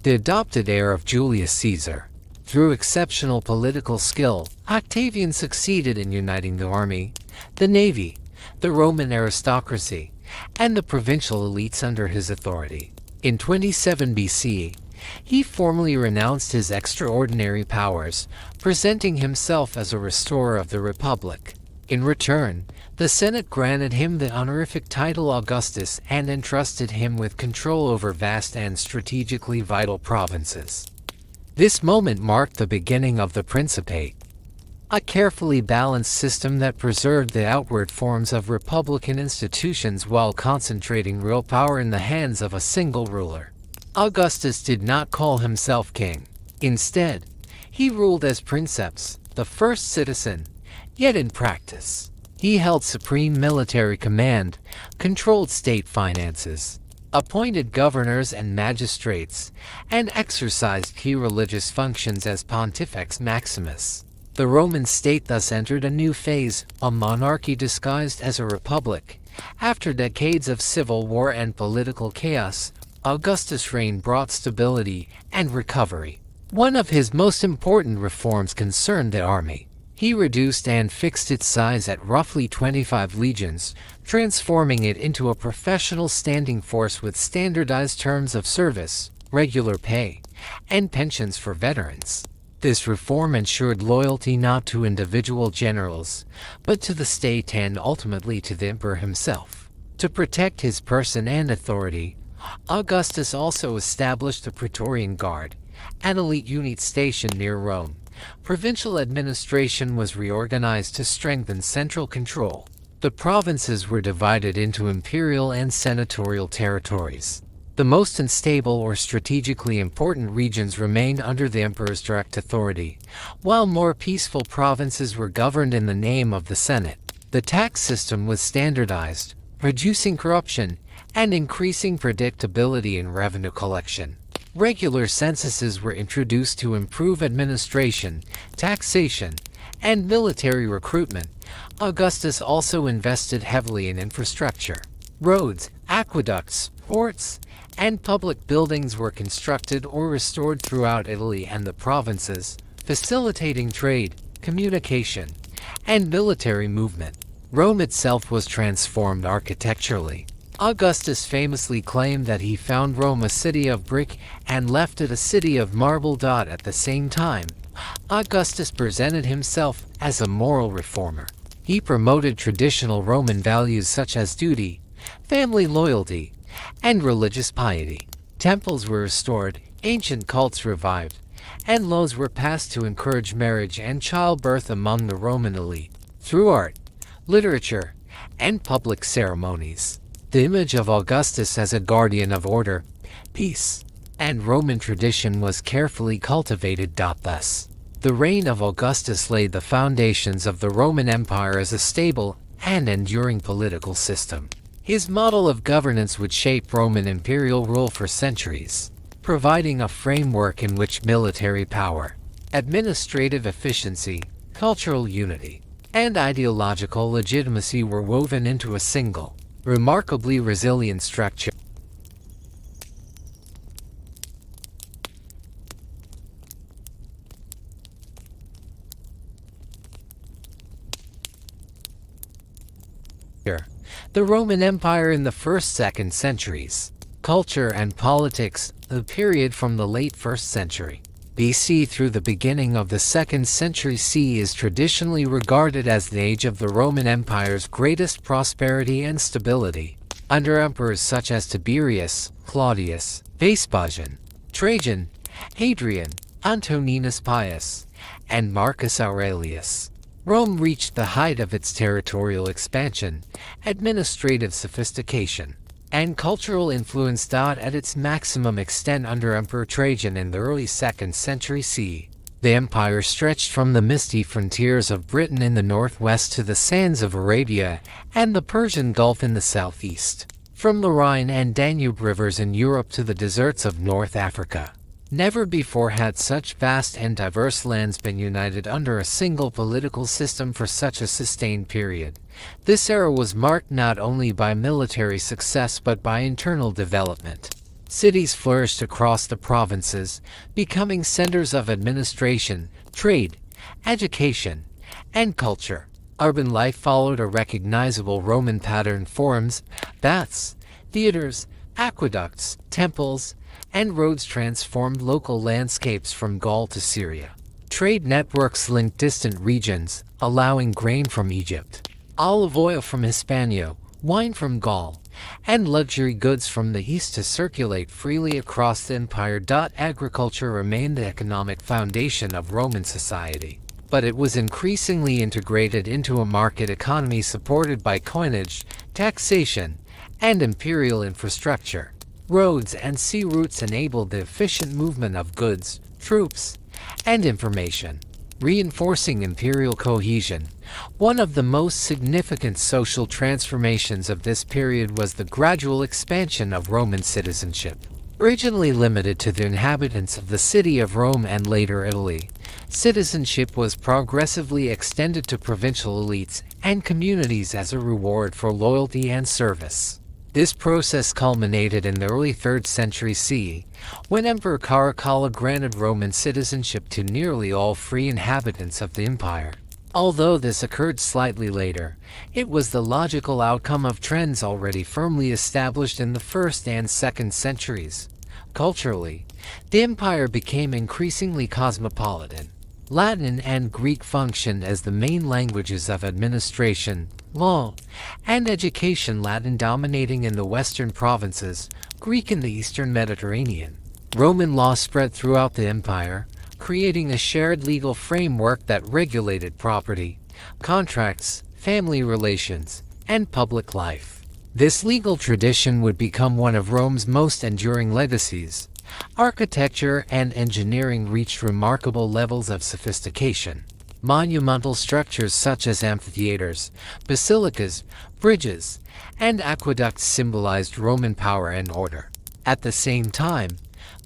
the adopted heir of Julius Caesar. Through exceptional political skill, Octavian succeeded in uniting the army, the navy, the Roman aristocracy, and the provincial elites under his authority. In 27 BC, he formally renounced his extraordinary powers, presenting himself as a restorer of the Republic. In return, the Senate granted him the honorific title Augustus and entrusted him with control over vast and strategically vital provinces. This moment marked the beginning of the Principate, a carefully balanced system that preserved the outward forms of republican institutions while concentrating real power in the hands of a single ruler. Augustus did not call himself king. Instead, he ruled as princeps, the first citizen, yet in practice, he held supreme military command, controlled state finances, appointed governors and magistrates, and exercised key religious functions as Pontifex Maximus. The Roman state thus entered a new phase, a monarchy disguised as a republic. After decades of civil war and political chaos, Augustus' reign brought stability and recovery. One of his most important reforms concerned the army. He reduced and fixed its size at roughly 25 legions, transforming it into a professional standing force with standardized terms of service, regular pay, and pensions for veterans. This reform ensured loyalty not to individual generals, but to the state and ultimately to the emperor himself. To protect his person and authority, Augustus also established the Praetorian Guard, an elite unit stationed near Rome. Provincial administration was reorganized to strengthen central control. The provinces were divided into imperial and senatorial territories. The most unstable or strategically important regions remained under the emperor's direct authority, while more peaceful provinces were governed in the name of the Senate. The tax system was standardized, reducing corruption and increasing predictability in revenue collection. Regular censuses were introduced to improve administration, taxation, and military recruitment. Augustus also invested heavily in infrastructure. Roads, aqueducts, ports, and public buildings were constructed or restored throughout Italy and the provinces, facilitating trade, communication, and military movement. Rome itself was transformed architecturally. Augustus famously claimed that he found Rome a city of brick and left it a city of marble. At the same time, Augustus presented himself as a moral reformer. He promoted traditional Roman values such as duty, family loyalty, and religious piety. Temples were restored, ancient cults revived, and laws were passed to encourage marriage and childbirth among the Roman elite. Through art, literature, and public ceremonies, the image of Augustus as a guardian of order, peace, and Roman tradition was carefully cultivated. Thus, the reign of Augustus laid the foundations of the Roman Empire as a stable and enduring political system. His model of governance would shape Roman imperial rule for centuries, providing a framework in which military power, administrative efficiency, cultural unity, and ideological legitimacy were woven into a single, remarkably resilient structure. The Roman Empire in the 1st-2nd centuries. Culture and politics, the period from the late 1st century BC through the beginning of the 2nd century CE is traditionally regarded as the age of the Roman Empire's greatest prosperity and stability. Under emperors such as Tiberius, Claudius, Vespasian, Trajan, Hadrian, Antoninus Pius, and Marcus Aurelius, Rome reached the height of its territorial expansion, administrative sophistication, and cultural influence. At its maximum extent under Emperor Trajan in the early 2nd century CE, the empire stretched from the misty frontiers of Britain in the northwest to the sands of Arabia and the Persian Gulf in the southeast, from the Rhine and Danube rivers in Europe to the deserts of North Africa. Never before had such vast and diverse lands been united under a single political system for such a sustained period. This era was marked not only by military success but by internal development. Cities flourished across the provinces, becoming centers of administration, trade, education, and culture. Urban life followed a recognizable Roman pattern: forums, baths, theaters, aqueducts, temples, and roads transformed local landscapes from Gaul to Syria. Trade networks linked distant regions, allowing grain from Egypt, olive oil from Hispania, wine from Gaul, and luxury goods from the east to circulate freely across the empire. Agriculture remained the economic foundation of Roman society, but it was increasingly integrated into a market economy supported by coinage, taxation, and imperial infrastructure. Roads and sea routes enabled the efficient movement of goods, troops, and information, reinforcing imperial cohesion. One of the most significant social transformations of this period was the gradual expansion of Roman citizenship. Originally limited to the inhabitants of the city of Rome and later Italy, citizenship was progressively extended to provincial elites and communities as a reward for loyalty and service. This process culminated in the early 3rd century CE, when Emperor Caracalla granted Roman citizenship to nearly all free inhabitants of the empire. Although this occurred slightly later, it was the logical outcome of trends already firmly established in the 1st and 2nd centuries. Culturally, the empire became increasingly cosmopolitan. Latin and Greek functioned as the main languages of administration, law, and education, Latin dominating in the western provinces, Greek in the eastern Mediterranean. Roman law spread throughout the empire, creating a shared legal framework that regulated property, contracts, family relations, and public life. This legal tradition would become one of Rome's most enduring legacies. Architecture and engineering reached remarkable levels of sophistication. Monumental structures such as amphitheaters, basilicas, bridges, and aqueducts symbolized Roman power and order. At the same time,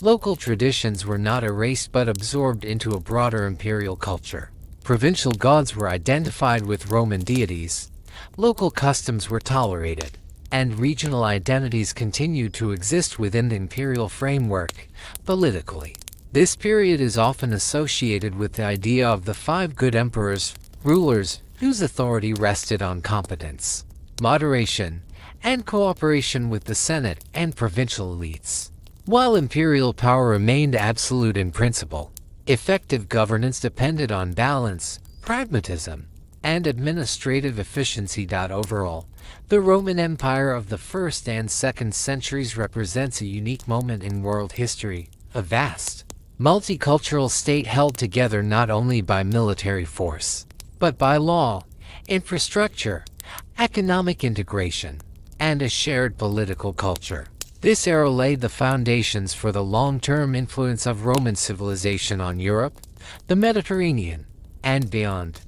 local traditions were not erased but absorbed into a broader imperial culture. Provincial gods were identified with Roman deities, local customs were tolerated, and regional identities continued to exist within the imperial framework. Politically, this period is often associated with the idea of the 5 good emperors, rulers whose authority rested on competence, moderation, and cooperation with the Senate and provincial elites. While imperial power remained absolute in principle, effective governance depended on balance, pragmatism, and administrative efficiency. Overall, the Roman Empire of the 1st and 2nd centuries represents a unique moment in world history, a vast, multicultural state held together not only by military force, but by law, infrastructure, economic integration, and a shared political culture. This era laid the foundations for the long-term influence of Roman civilization on Europe, the Mediterranean, and beyond.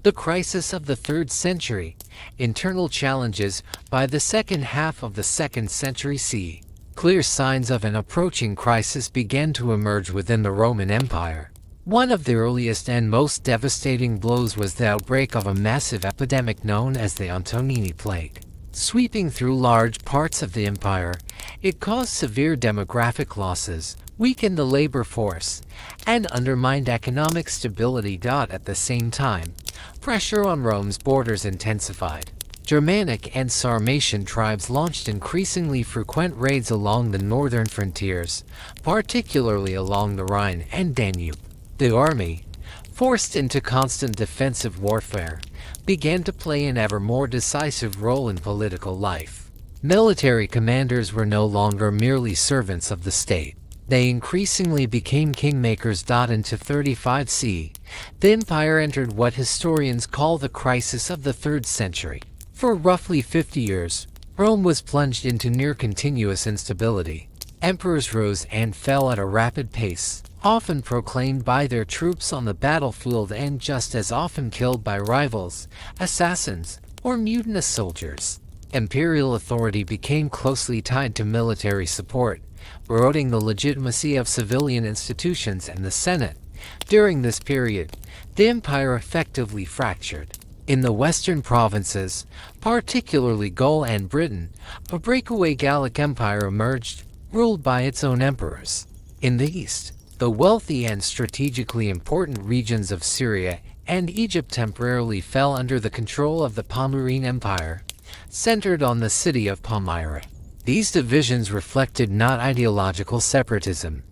The crisis of the 3rd century, internal challenges. By the second half of the 2nd century CE, clear signs of an approaching crisis began to emerge within the Roman Empire. One of the earliest and most devastating blows was the outbreak of a massive epidemic known as the Antonini Plague. Sweeping through large parts of the empire, it caused severe demographic losses, weakened the labor force, and undermined economic stability. At the same time, Pressure on Rome's borders intensified. Germanic and Sarmatian tribes launched increasingly frequent raids along the northern frontiers, particularly along the Rhine and Danube. The army, forced into constant defensive warfare, began to play an ever more decisive role in political life. Military commanders were no longer merely servants of the state. They increasingly became kingmakers. Into 35 CE, the empire entered what historians call the crisis of the 3rd century. For roughly 50 years, Rome was plunged into near-continuous instability. Emperors rose and fell at a rapid pace, often proclaimed by their troops on the battlefield and just as often killed by rivals, assassins, or mutinous soldiers. Imperial authority became closely tied to military support, eroding the legitimacy of civilian institutions and the Senate. During this period, the empire effectively fractured. In the western provinces, particularly Gaul and Britain, a breakaway Gallic empire emerged, ruled by its own emperors. In the east, the wealthy and strategically important regions of Syria and Egypt temporarily fell under the control of the Palmyrene Empire, centered on the city of Palmyra. These divisions reflected not ideological separatism,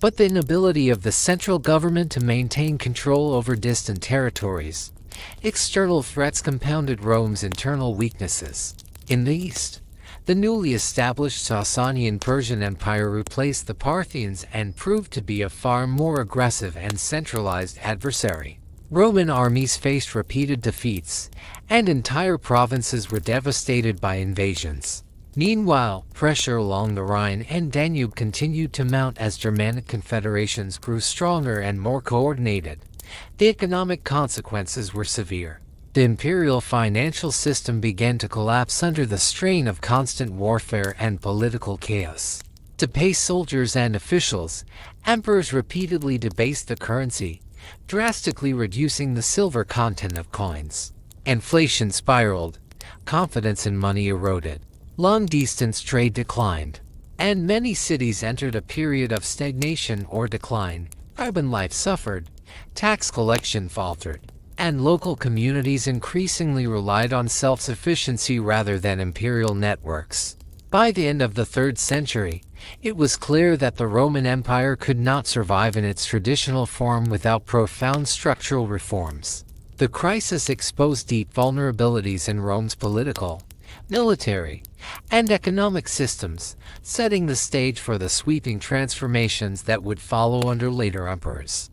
but the inability of the central government to maintain control over distant territories. External threats compounded Rome's internal weaknesses. In the east, the newly established Sasanian Persian Empire replaced the Parthians and proved to be a far more aggressive and centralized adversary. Roman armies faced repeated defeats, and entire provinces were devastated by invasions. Meanwhile, pressure along the Rhine and Danube continued to mount as Germanic confederations grew stronger and more coordinated. The economic consequences were severe. The imperial financial system began to collapse under the strain of constant warfare and political chaos. To pay soldiers and officials, emperors repeatedly debased the currency, drastically reducing the silver content of coins. Inflation spiraled, confidence in money eroded, long-distance trade declined, and many cities entered a period of stagnation or decline. Urban life suffered, tax collection faltered, and local communities increasingly relied on self-sufficiency rather than imperial networks. By the end of the 3rd century, it was clear that the Roman Empire could not survive in its traditional form without profound structural reforms. The crisis exposed deep vulnerabilities in Rome's political, military, and economic systems, setting the stage for the sweeping transformations that would follow under later emperors.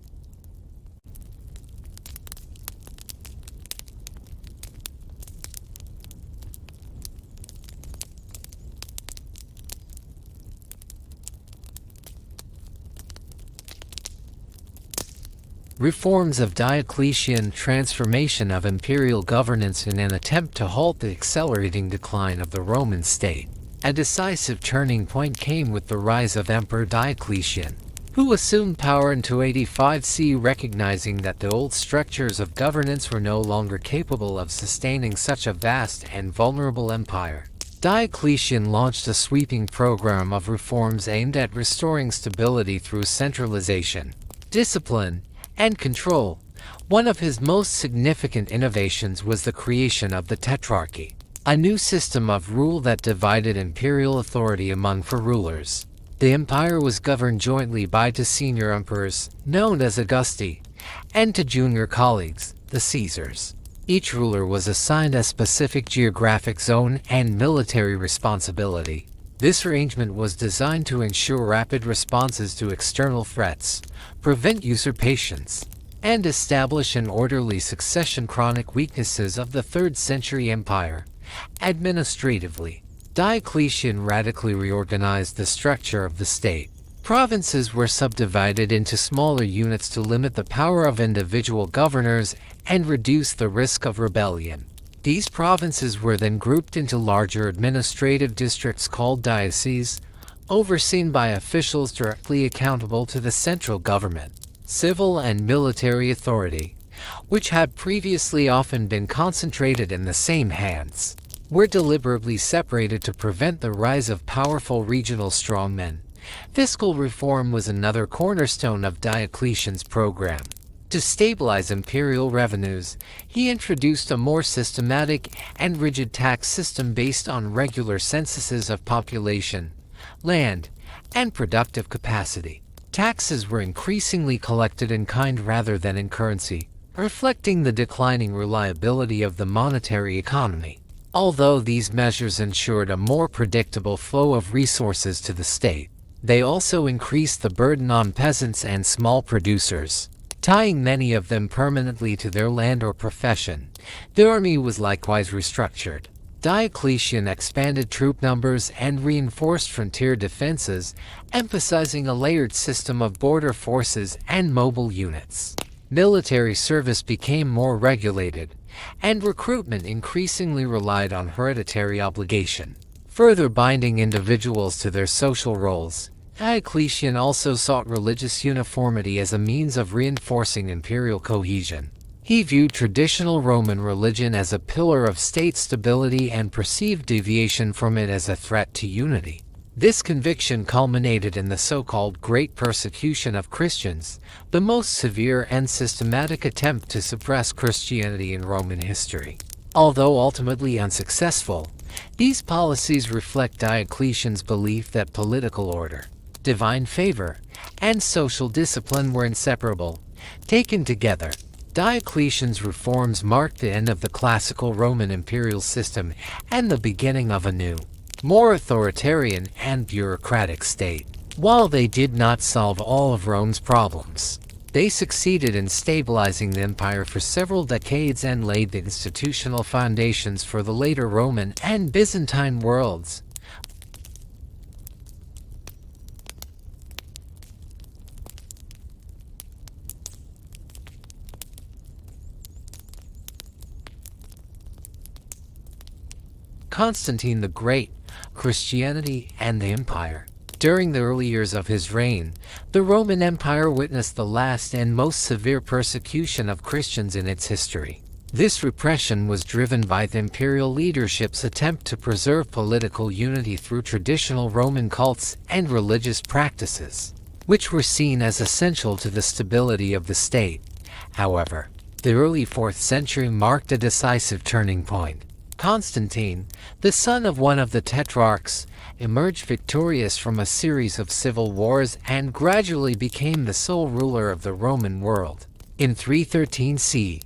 Reforms of Diocletian, transformation of imperial governance in an attempt to halt the accelerating decline of the Roman state. A decisive turning point came with the rise of Emperor Diocletian, who assumed power in 285 CE, recognizing that the old structures of governance were no longer capable of sustaining such a vast and vulnerable empire. Diocletian launched a sweeping program of reforms aimed at restoring stability through centralization, discipline, and control. One of his most significant innovations was the creation of the Tetrarchy, a new system of rule that divided imperial authority among four rulers. The empire was governed jointly by two senior emperors, known as Augusti, and two junior colleagues, the Caesars. Each ruler was assigned a specific geographic zone and military responsibility. This arrangement was designed to ensure rapid responses to external threats, prevent usurpations, and establish an orderly succession. Chronic weaknesses of the 3rd century empire. Administratively, Diocletian radically reorganized the structure of the state. Provinces were subdivided into smaller units to limit the power of individual governors and reduce the risk of rebellion. These provinces were then grouped into larger administrative districts called dioceses, overseen by officials directly accountable to the central government. Civil and military authority, which had previously often been concentrated in the same hands, were deliberately separated to prevent the rise of powerful regional strongmen. Fiscal reform was another cornerstone of Diocletian's program. To stabilize imperial revenues, he introduced a more systematic and rigid tax system based on regular censuses of population, land, and productive capacity. Taxes were increasingly collected in kind rather than in currency, reflecting the declining reliability of the monetary economy. Although these measures ensured a more predictable flow of resources to the state, they also increased the burden on peasants and small producers, tying many of them permanently to their land or profession. The army was likewise restructured. Diocletian expanded troop numbers and reinforced frontier defenses, emphasizing a layered system of border forces and mobile units. Military service became more regulated, and recruitment increasingly relied on hereditary obligation, further binding individuals to their social roles. Diocletian also sought religious uniformity as a means of reinforcing imperial cohesion. He viewed traditional Roman religion as a pillar of state stability and perceived deviation from it as a threat to unity. This conviction culminated in the so-called Great Persecution of Christians, the most severe and systematic attempt to suppress Christianity in Roman history. Although ultimately unsuccessful, these policies reflect Diocletian's belief that political order, divine favor, and social discipline were inseparable. Taken together, Diocletian's reforms marked the end of the classical Roman imperial system and the beginning of a new, more authoritarian and bureaucratic state. While they did not solve all of Rome's problems, they succeeded in stabilizing the empire for several decades and laid the institutional foundations for the later Roman and Byzantine worlds. Constantine the Great, Christianity and the Empire. During the early years of his reign, the Roman Empire witnessed the last and most severe persecution of Christians in its history. This repression was driven by the imperial leadership's attempt to preserve political unity through traditional Roman cults and religious practices, which were seen as essential to the stability of the state. However, the early 4th century marked a decisive turning point. Constantine, the son of one of the tetrarchs, emerged victorious from a series of civil wars and gradually became the sole ruler of the Roman world. In 313 CE,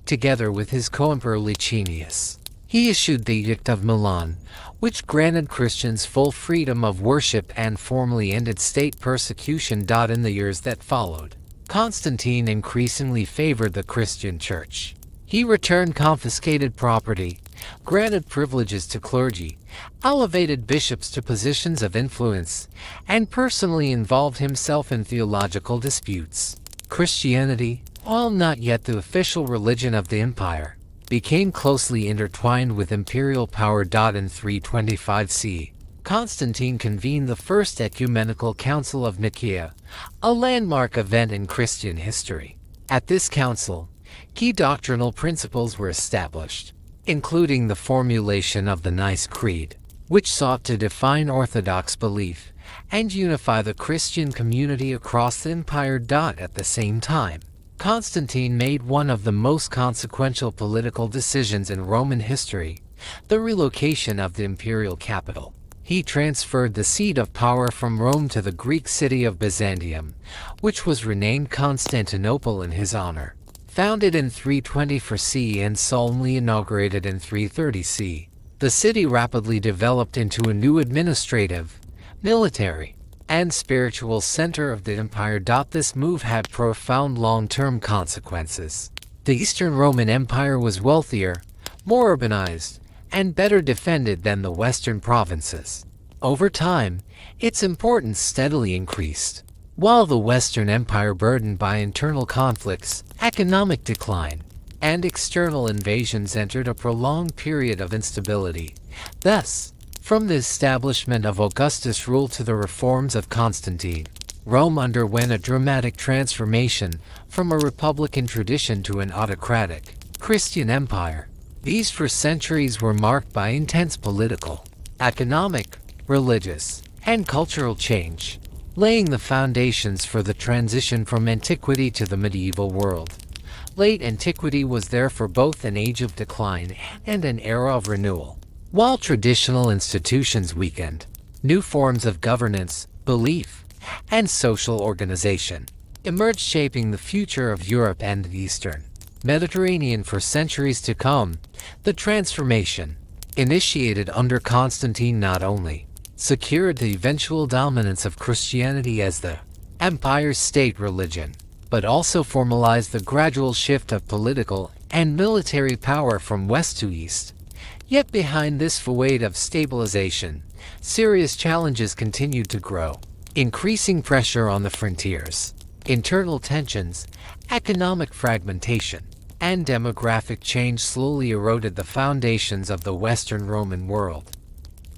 together with his co-emperor Licinius, he issued the Edict of Milan, which granted Christians full freedom of worship and formally ended state persecution. In the years that followed, Constantine increasingly favored the Christian Church. He returned confiscated property, granted privileges to clergy, elevated bishops to positions of influence, and personally involved himself in theological disputes. Christianity, while not yet the official religion of the empire, became closely intertwined with imperial power. In 325 CE, Constantine convened the First Ecumenical Council of Nicaea, a landmark event in Christian history. At this council, key doctrinal principles were established, including the formulation of the Nicene Creed, which sought to define Orthodox belief and unify the Christian community across the empire. At the same time, Constantine made one of the most consequential political decisions in Roman history, the relocation of the imperial capital. He transferred the seat of power from Rome to the Greek city of Byzantium, which was renamed Constantinople in his honor. Founded in 324 CE and solemnly inaugurated in 330 CE, the city rapidly developed into a new administrative, military, and spiritual center of the empire. This move had profound long-term consequences. The Eastern Roman Empire was wealthier, more urbanized, and better defended than the Western provinces. Over time, its importance steadily increased. While the Western Empire, burdened by internal conflicts, economic decline, and external invasions, entered a prolonged period of instability. Thus, from the establishment of Augustus' rule to the reforms of Constantine, Rome underwent a dramatic transformation from a republican tradition to an autocratic, Christian empire. These first centuries were marked by intense political, economic, religious, and cultural change. laying the foundations for the transition from antiquity to the medieval world. Late antiquity was therefore both an age of decline and an era of renewal. While traditional institutions weakened, new forms of governance, belief, and social organization emerged, shaping the future of Europe and the Eastern Mediterranean for centuries to come. The transformation, initiated under Constantine, not only secured the eventual dominance of Christianity as the empire's state religion, but also formalized the gradual shift of political and military power from west to east. Yet behind this facade of stabilization, serious challenges continued to grow. Increasing pressure on the frontiers, internal tensions, economic fragmentation, and demographic change slowly eroded the foundations of the Western Roman world.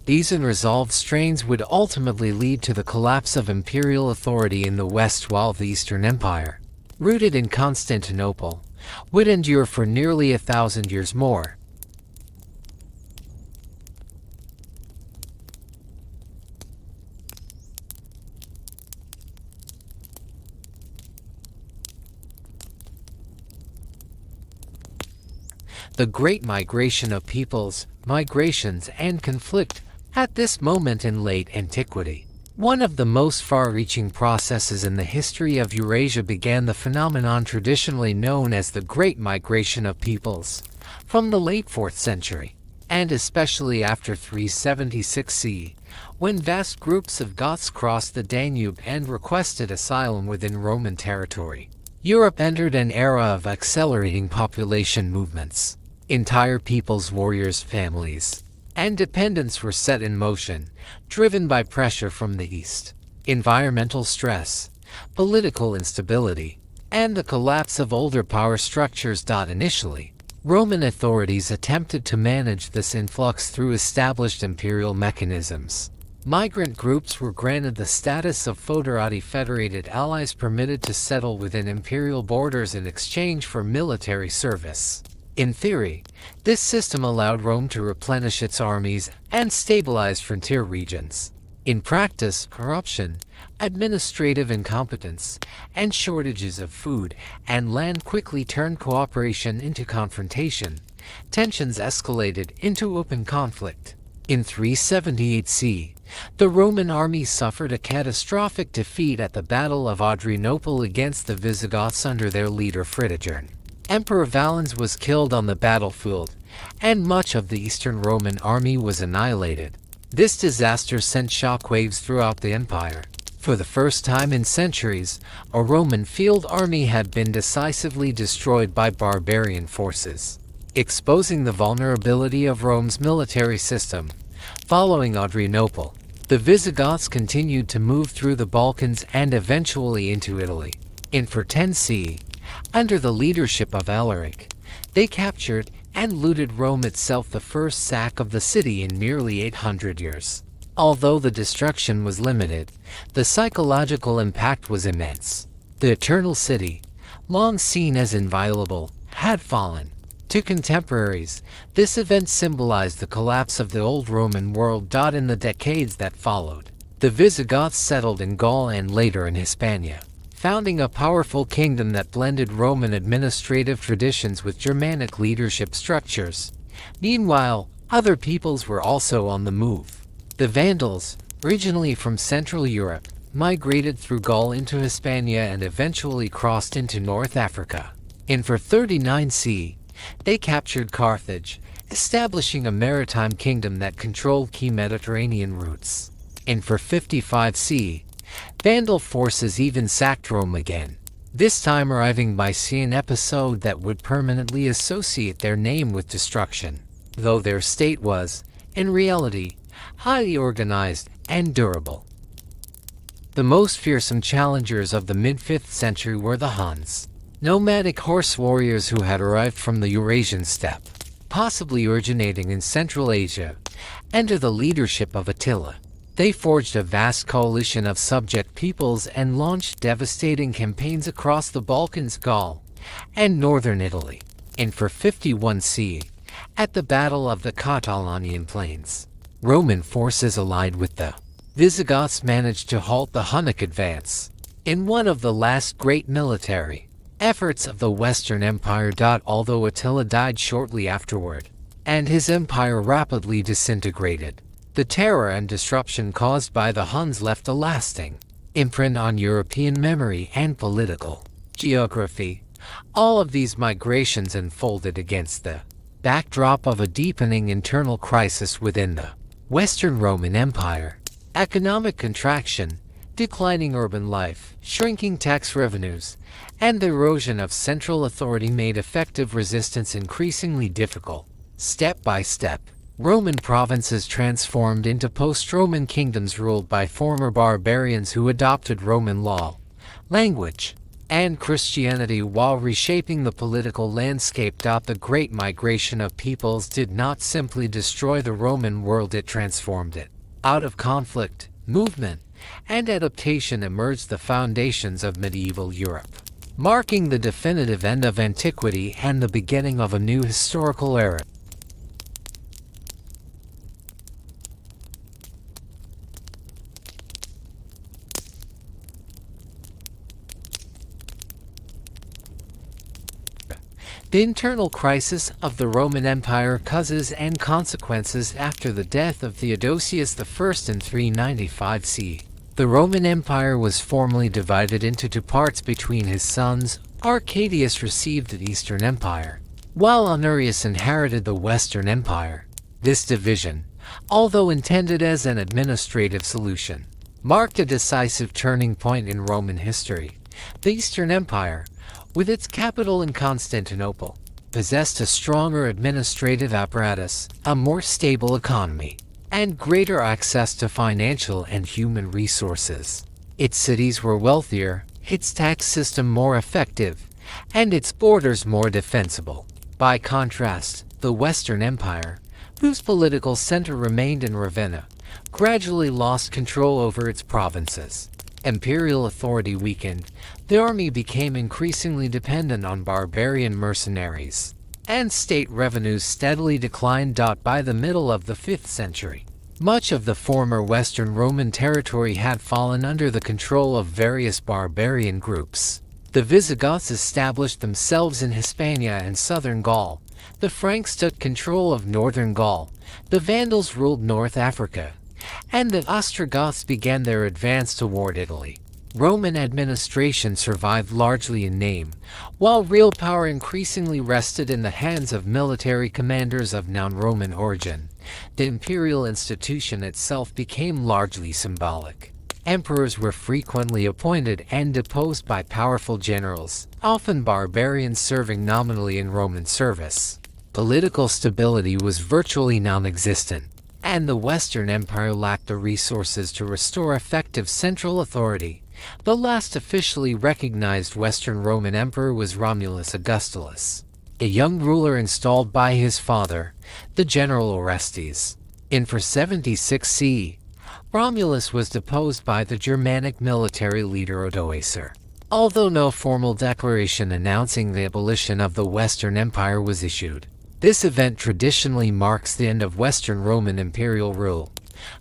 These unresolved strains would ultimately lead to the collapse of imperial authority in the West, while the Eastern Empire, rooted in Constantinople, would endure for nearly 1,000 years more. The Great Migration of Peoples, Migrations, and Conflict. At this moment in late antiquity, one of the most far-reaching processes in the history of Eurasia began, the phenomenon traditionally known as the Great Migration of Peoples. From the late 4th century, and especially after 376 CE, when vast groups of Goths crossed the Danube and requested asylum within Roman territory, Europe entered an era of accelerating population movements. Entire peoples, warriors, families, and dependents were set in motion, driven by pressure from the east, environmental stress, political instability, and the collapse of older power structures. Initially, Roman authorities attempted to manage this influx through established imperial mechanisms. Migrant groups were granted the status of foederati, federated allies permitted to settle within imperial borders in exchange for military service. In theory, this system allowed Rome to replenish its armies and stabilize frontier regions. In practice, corruption, administrative incompetence, and shortages of food and land quickly turned cooperation into confrontation. Tensions escalated into open conflict. In 378 CE, the Roman army suffered a catastrophic defeat at the Battle of Adrianople against the Visigoths under their leader Fritigern. Emperor Valens was killed on the battlefield, and much of the Eastern Roman army was annihilated. This disaster sent shockwaves throughout the empire. For the first time in centuries, a Roman field army had been decisively destroyed by barbarian forces, exposing the vulnerability of Rome's military system. Following Adrianople, the Visigoths continued to move through the Balkans and eventually into Italy. In 410 CE, under the leadership of Alaric, they captured and looted Rome itself, the first sack of the city in nearly 800 years. Although the destruction was limited, the psychological impact was immense. The Eternal City, long seen as inviolable, had fallen. To contemporaries, this event symbolized the collapse of the old Roman world. In the decades that followed, the Visigoths settled in Gaul and later in Hispania, founding a powerful kingdom that blended Roman administrative traditions with Germanic leadership structures. Meanwhile, other peoples were also on the move. The Vandals, originally from Central Europe, migrated through Gaul into Hispania and eventually crossed into North Africa. In 439 CE, they captured Carthage, establishing a maritime kingdom that controlled key Mediterranean routes. In 455 CE, Vandal forces even sacked Rome again, this time arriving by sea, an episode that would permanently associate their name with destruction. Though their state was, in reality, highly organized and durable. The most fearsome challengers of the mid-5th century were the Huns, nomadic horse warriors who had arrived from the Eurasian steppe, possibly originating in Central Asia. Under the leadership of Attila, they forged a vast coalition of subject peoples and launched devastating campaigns across the Balkans, Gaul, and northern Italy. In 451 CE, at the Battle of the Catalaunian Plains, Roman forces allied with the Visigoths managed to halt the Hunnic advance in one of the last great military efforts of the Western Empire. Although Attila died shortly afterward, and his empire rapidly disintegrated, the terror and disruption caused by the Huns left a lasting imprint on European memory and political geography. All of these migrations unfolded against the backdrop of a deepening internal crisis within the Western Roman Empire. Economic contraction, declining urban life, shrinking tax revenues, and the erosion of central authority made effective resistance increasingly difficult. Step by step, Roman provinces transformed into post-Roman kingdoms ruled by former barbarians who adopted Roman law, language, and Christianity while reshaping the political landscape. The Great Migration of peoples did not simply destroy the Roman world, it transformed it. Out of conflict, movement, and adaptation emerged the foundations of medieval Europe, marking the definitive end of antiquity and the beginning of a new historical era. The internal crisis of the Roman Empire, causes and consequences. After the death of Theodosius I in 395 CE, the Roman Empire was formally divided into two parts between his sons. Arcadius received the Eastern Empire, while Honorius inherited the Western Empire. This division, although intended as an administrative solution, marked a decisive turning point in Roman history. The Eastern Empire, with its capital in Constantinople, possessed a stronger administrative apparatus, a more stable economy, and greater access to financial and human resources. Its cities were wealthier, its tax system more effective, and its borders more defensible. By contrast, the Western Empire, whose political center remained in Ravenna, gradually lost control over its provinces. Imperial authority weakened, the army became increasingly dependent on barbarian mercenaries, and state revenues steadily declined. By the middle of the 5th century, much of the former Western Roman territory had fallen under the control of various barbarian groups. The Visigoths established themselves in Hispania and southern Gaul, the Franks took control of northern Gaul, the Vandals ruled North Africa, and the Ostrogoths began their advance toward Italy. Roman administration survived largely in name, while real power increasingly rested in the hands of military commanders of non-Roman origin. The imperial institution itself became largely symbolic. Emperors were frequently appointed and deposed by powerful generals, often barbarians serving nominally in Roman service. Political stability was virtually non-existent, and the Western Empire lacked the resources to restore effective central authority. The last officially recognized Western Roman emperor was Romulus Augustulus, a young ruler installed by his father, the general Orestes. In 476 CE, Romulus was deposed by the Germanic military leader Odoacer. Although no formal declaration announcing the abolition of the Western Empire was issued, this event traditionally marks the end of Western Roman imperial rule.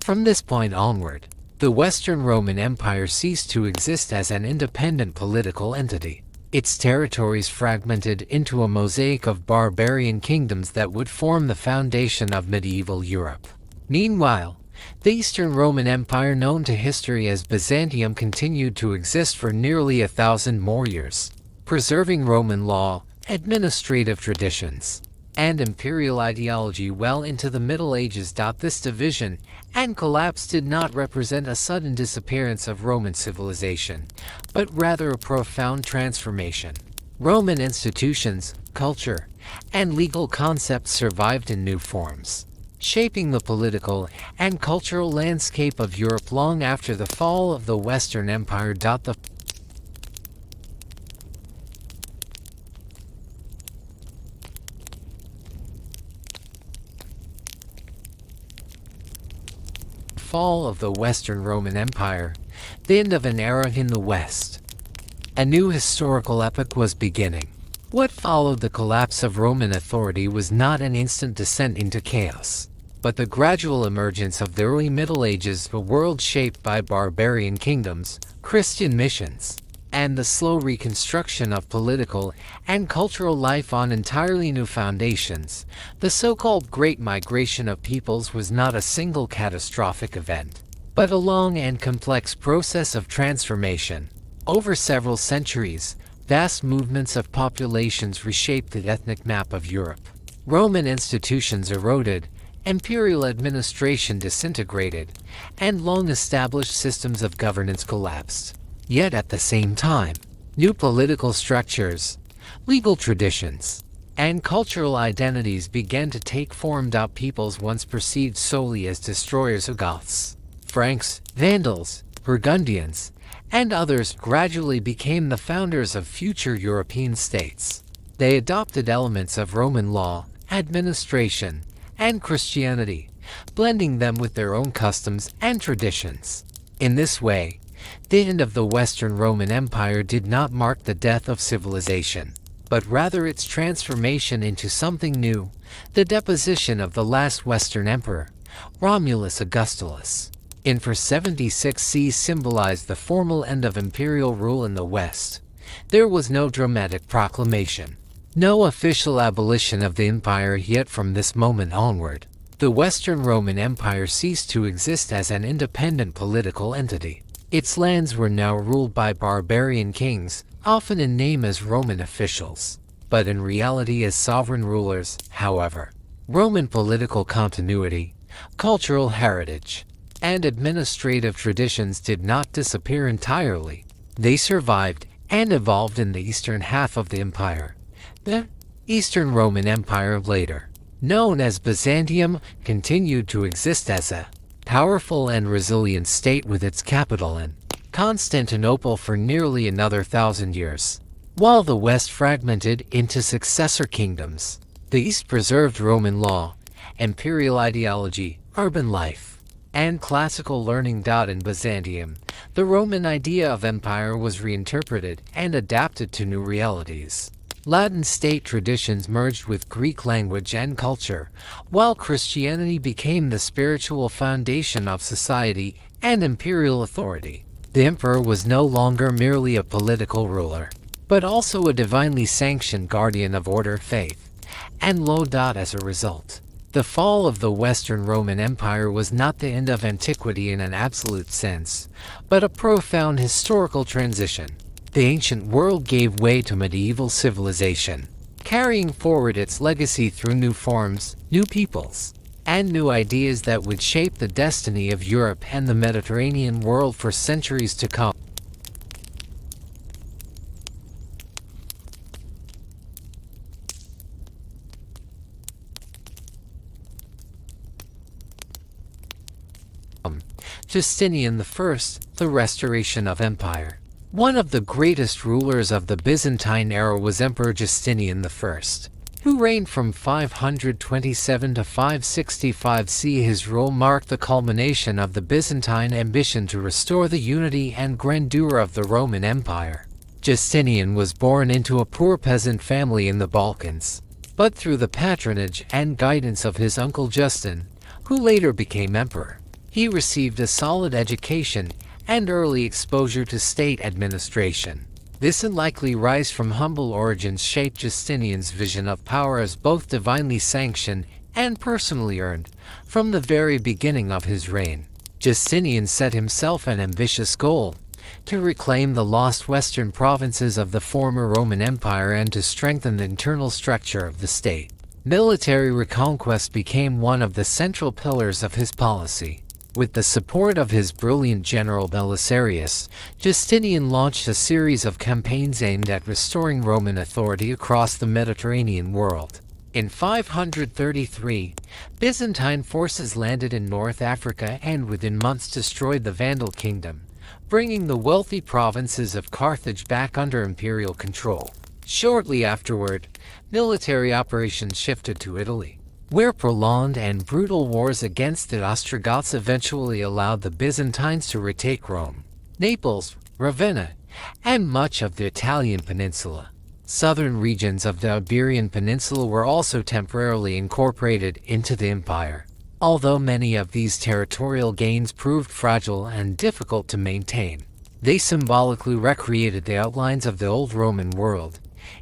From this point onward, the Western Roman Empire ceased to exist as an independent political entity. Its territories fragmented into a mosaic of barbarian kingdoms that would form the foundation of medieval Europe. Meanwhile, the Eastern Roman Empire, known to history as Byzantium, continued to exist for nearly 1,000 more years, preserving Roman law, administrative traditions, and imperial ideology well into the Middle Ages. This division and collapse did not represent a sudden disappearance of Roman civilization, but rather a profound transformation. Roman institutions, culture, and legal concepts survived in new forms, shaping the political and cultural landscape of Europe long after the fall of the Western Empire. The fall of the Western Roman Empire, the end of an era in the West. A new historical epoch was beginning. What followed the collapse of Roman authority was not an instant descent into chaos. But the gradual emergence of the early Middle Ages, a world shaped by barbarian kingdoms, Christian missions, and the slow reconstruction of political and cultural life on entirely new foundations, the so-called Great Migration of Peoples was not a single catastrophic event, but a long and complex process of transformation. Over several centuries, vast movements of populations reshaped the ethnic map of Europe. Roman institutions eroded, imperial administration disintegrated, and long-established systems of governance collapsed. Yet at the same time, new political structures, legal traditions, and cultural identities began to take form. Peoples once perceived solely as destroyers of Goths, Franks, Vandals, Burgundians, and others gradually became the founders of future European states. They adopted elements of Roman law, administration, and Christianity, blending them with their own customs and traditions. In this way, the end of the Western Roman Empire did not mark the death of civilization, but rather its transformation into something new, the deposition of the last Western emperor, Romulus Augustulus, in 476 CE symbolized the formal end of imperial rule in the West. There was no dramatic proclamation, no official abolition of the empire, yet from this moment onward, the Western Roman Empire ceased to exist as an independent political entity. Its lands were now ruled by barbarian kings, often in name as Roman officials, but in reality as sovereign rulers. However, Roman political continuity, cultural heritage, and administrative traditions did not disappear entirely. They survived and evolved in the eastern half of the empire. The Eastern Roman Empire, later known as Byzantium, continued to exist as a powerful and resilient state with its capital in Constantinople for nearly another 1,000 years. While the West fragmented into successor kingdoms, the East preserved Roman law, imperial ideology, urban life, and classical learning. In Byzantium, the Roman idea of empire was reinterpreted and adapted to new realities. Latin state traditions merged with Greek language and culture, while Christianity became the spiritual foundation of society and imperial authority. The emperor was no longer merely a political ruler, but also a divinely sanctioned guardian of order, faith, and law. As a result, the fall of the Western Roman Empire was not the end of antiquity in an absolute sense, but a profound historical transition. The ancient world gave way to medieval civilization, carrying forward its legacy through new forms, new peoples, and new ideas that would shape the destiny of Europe and the Mediterranean world for centuries to come. Justinian I, the restoration of empire. One of the greatest rulers of the Byzantine era was Emperor Justinian I, who reigned from 527 to 565 CE. His rule marked the culmination of the Byzantine ambition to restore the unity and grandeur of the Roman Empire. Justinian was born into a poor peasant family in the Balkans, but through the patronage and guidance of his uncle Justin, who later became emperor, he received a solid education and early exposure to state administration. This unlikely rise from humble origins shaped Justinian's vision of power as both divinely sanctioned and personally earned. From the very beginning of his reign, Justinian set himself an ambitious goal: to reclaim the lost western provinces of the former Roman Empire and to strengthen the internal structure of the state. Military reconquest became one of the central pillars of his policy. With the support of his brilliant general Belisarius, Justinian launched a series of campaigns aimed at restoring Roman authority across the Mediterranean world. In 533, Byzantine forces landed in North Africa and within months destroyed the Vandal kingdom, bringing the wealthy provinces of Carthage back under imperial control. Shortly afterward, military operations shifted to Italy, where prolonged and brutal wars against the Ostrogoths eventually allowed the Byzantines to retake Rome, Naples, Ravenna, and much of the Italian peninsula. Southern regions of the Iberian Peninsula were also temporarily incorporated into the empire. Although many of these territorial gains proved fragile and difficult to maintain, they symbolically recreated the outlines of the old Roman world.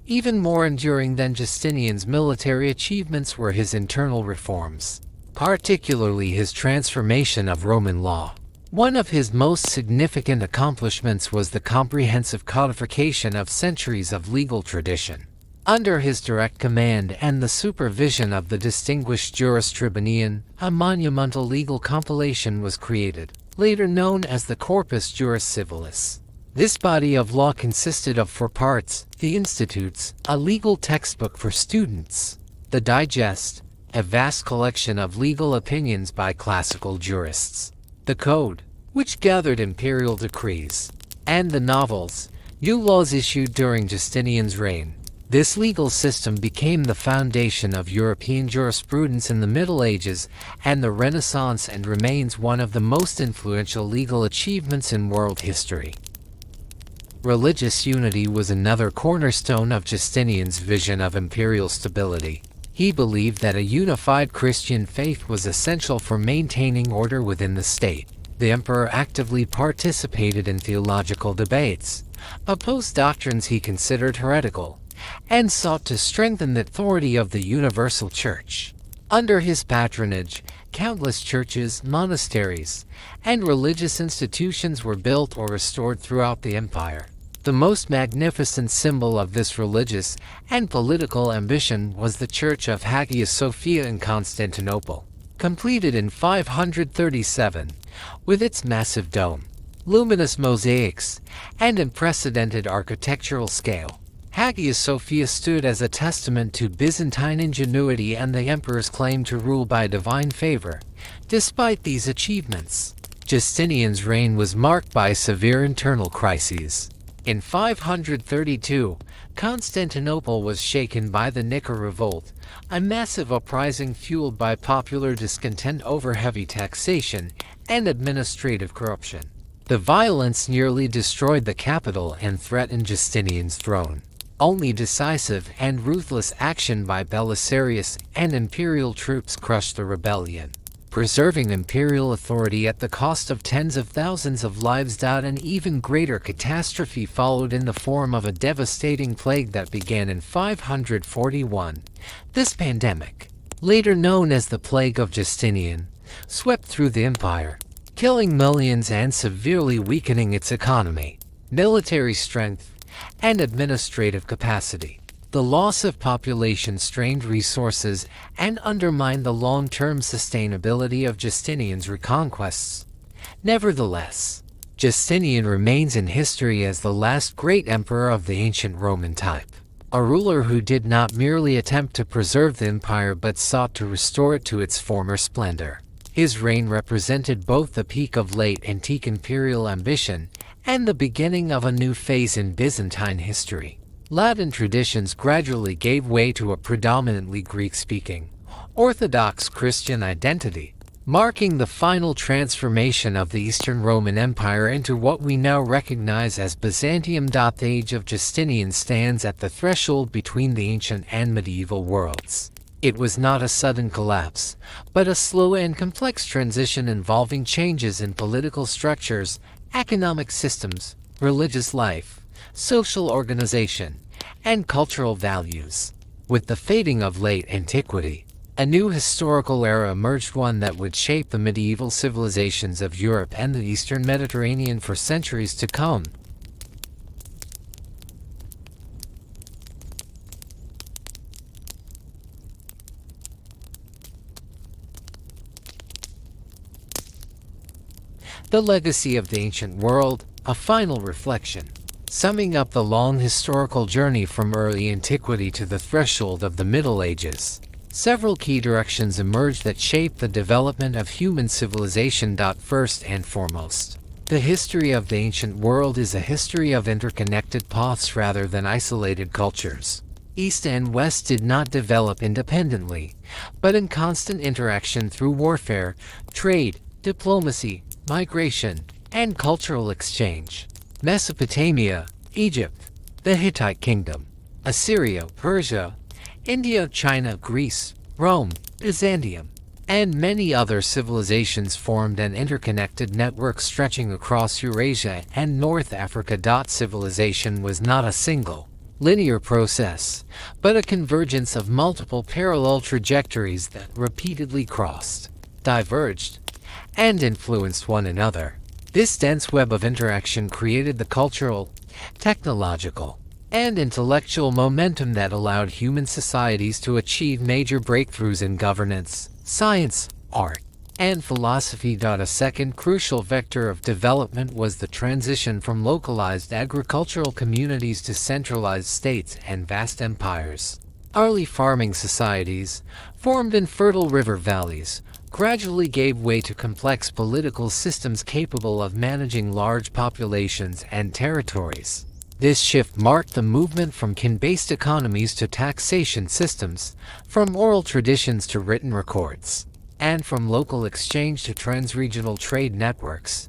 Even more enduring than Justinian's military achievements were his internal reforms, particularly his transformation of Roman law. One of his most significant accomplishments was the comprehensive codification of centuries of legal tradition. Under his direct command and the supervision of the distinguished Juris Tribunian, a monumental legal compilation was created, later known as the Corpus Juris Civilis. This body of law consisted of 4 parts: the Institutes, a legal textbook for students; the Digest, a vast collection of legal opinions by classical jurists; the Code, which gathered imperial decrees; and the Novels, new laws issued during Justinian's reign. This legal system became the foundation of European jurisprudence in the Middle Ages and the Renaissance and remains one of the most influential legal achievements in world history. Religious unity was another cornerstone of Justinian's vision of imperial stability. He believed that a unified Christian faith was essential for maintaining order within the state. The emperor actively participated in theological debates, opposed doctrines he considered heretical, and sought to strengthen the authority of the universal church. Under his patronage, countless churches, monasteries, and religious institutions were built or restored throughout the empire. The most magnificent symbol of this religious and political ambition was the Church of Hagia Sophia in Constantinople, completed in 537, with its massive dome, luminous mosaics, and unprecedented architectural scale. Hagia Sophia stood as a testament to Byzantine ingenuity and the emperor's claim to rule by divine favor. Despite these achievements, Justinian's reign was marked by severe internal crises. In 532, Constantinople was shaken by the Nika Revolt, a massive uprising fueled by popular discontent over heavy taxation and administrative corruption. The violence nearly destroyed the capital and threatened Justinian's throne. Only decisive and ruthless action by Belisarius and imperial troops crushed the rebellion. Preserving imperial authority at the cost of tens of thousands of lives. An even greater catastrophe followed in the form of a devastating plague that began in 541. This pandemic, later known as the Plague of Justinian, swept through the empire, killing millions and severely weakening its economy, military strength, and administrative capacity. The loss of population strained resources and undermined the long-term sustainability of Justinian's reconquests. Nevertheless, Justinian remains in history as the last great emperor of the ancient Roman type, a ruler who did not merely attempt to preserve the empire but sought to restore it to its former splendor. His reign represented both the peak of late antique imperial ambition and the beginning of a new phase in Byzantine history. Latin traditions gradually gave way to a predominantly Greek-speaking, Orthodox Christian identity, marking the final transformation of the Eastern Roman Empire into what we now recognize as Byzantium. The age of Justinian stands at the threshold between the ancient and medieval worlds. It was not a sudden collapse, but a slow and complex transition involving changes in political structures, economic systems, religious life, social organization, and cultural values. With the fading of late antiquity, a new historical era emerged, one that would shape the medieval civilizations of Europe and the Eastern Mediterranean for centuries to come. The legacy of the ancient world, a final reflection. Summing up the long historical journey from early antiquity to the threshold of the Middle Ages, several key directions emerged that shaped the development of human civilization. First and foremost, the history of the ancient world is a history of interconnected paths rather than isolated cultures. East and West did not develop independently, but in constant interaction through warfare, trade, diplomacy, migration, and cultural exchange. Mesopotamia, Egypt, the Hittite Kingdom, Assyria, Persia, India, China, Greece, Rome, Byzantium, and many other civilizations formed an interconnected network stretching across Eurasia and North Africa. Civilization was not a single, linear process, but a convergence of multiple parallel trajectories that repeatedly crossed, diverged, and influenced one another. This dense web of interaction created the cultural, technological, and intellectual momentum that allowed human societies to achieve major breakthroughs in governance, science, art, and philosophy. A second crucial vector of development was the transition from localized agricultural communities to centralized states and vast empires. Early farming societies, formed in fertile river valleys, gradually gave way to complex political systems capable of managing large populations and territories. This shift marked the movement from kin-based economies to taxation systems, from oral traditions to written records, and from local exchange to transregional trade networks.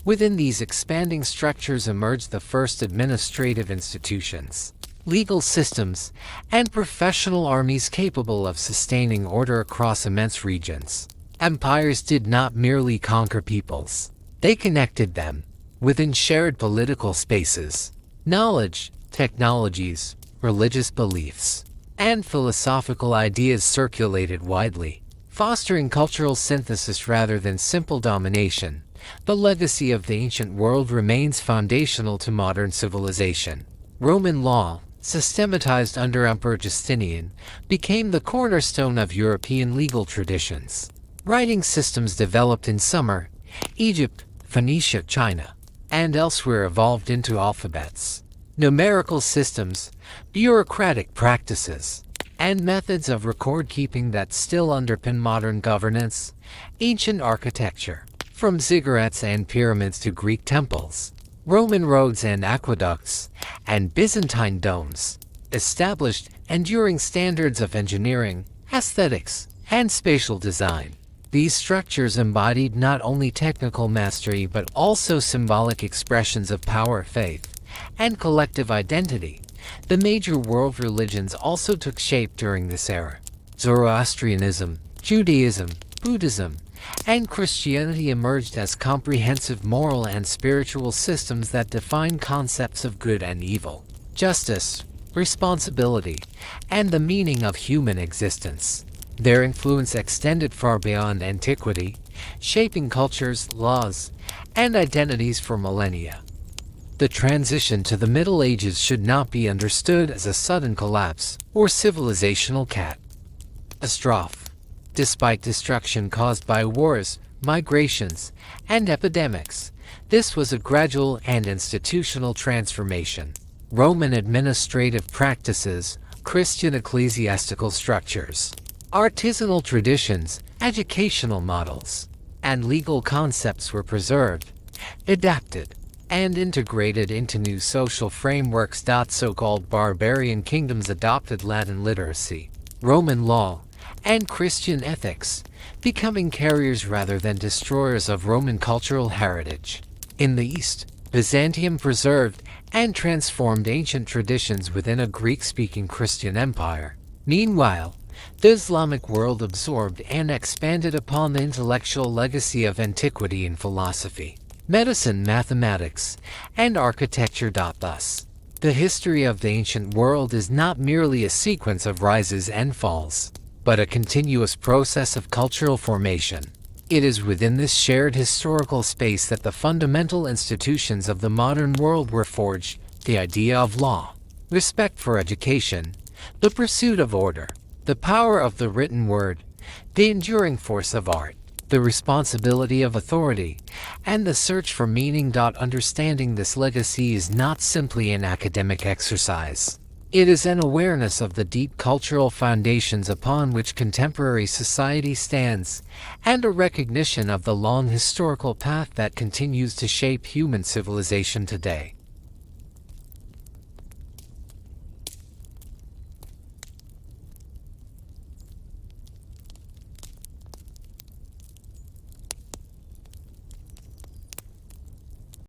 Within these expanding structures emerged the first administrative institutions, legal systems, and professional armies capable of sustaining order across immense regions. Empires did not merely conquer peoples, they connected them within shared political spaces. Knowledge, technologies, religious beliefs, and philosophical ideas circulated widely, fostering cultural synthesis rather than simple domination. The legacy of the ancient world remains foundational to modern civilization. Roman law, systematized under Emperor Justinian, became the cornerstone of European legal traditions. Writing systems developed in Sumer, Egypt, Phoenicia, China, and elsewhere evolved into alphabets, numerical systems, bureaucratic practices, and methods of record-keeping that still underpin modern governance. Ancient architecture, from ziggurats and pyramids to Greek temples, Roman roads and aqueducts, and Byzantine domes, established enduring standards of engineering, aesthetics, and spatial design. These structures embodied not only technical mastery but also symbolic expressions of power, faith, and collective identity. The major world religions also took shape during this era. Zoroastrianism, Judaism, Buddhism, and Christianity emerged as comprehensive moral and spiritual systems that define concepts of good and evil, justice, responsibility, and the meaning of human existence. Their influence extended far beyond antiquity, shaping cultures, laws, and identities for millennia. The transition to the Middle Ages should not be understood as a sudden collapse or civilizational catastrophe. Despite destruction caused by wars, migrations, and epidemics, this was a gradual and institutional transformation. Roman administrative practices, Christian ecclesiastical structures, artisanal traditions, educational models, and legal concepts were preserved, adapted, and integrated into new social frameworks. So-called barbarian kingdoms adopted Latin literacy, Roman law, and Christian ethics, becoming carriers rather than destroyers of Roman cultural heritage. In the East, Byzantium preserved and transformed ancient traditions within a Greek-speaking Christian empire. Meanwhile, the Islamic world absorbed and expanded upon the intellectual legacy of antiquity in philosophy, medicine, mathematics, and architecture. Thus, the history of the ancient world is not merely a sequence of rises and falls, but a continuous process of cultural formation. It is within this shared historical space that the fundamental institutions of the modern world were forged: the idea of law, respect for education, the pursuit of order, the power of the written word, the enduring force of art, the responsibility of authority, and the search for meaning. Understanding this legacy is not simply an academic exercise. It is an awareness of the deep cultural foundations upon which contemporary society stands, and a recognition of the long historical path that continues to shape human civilization today.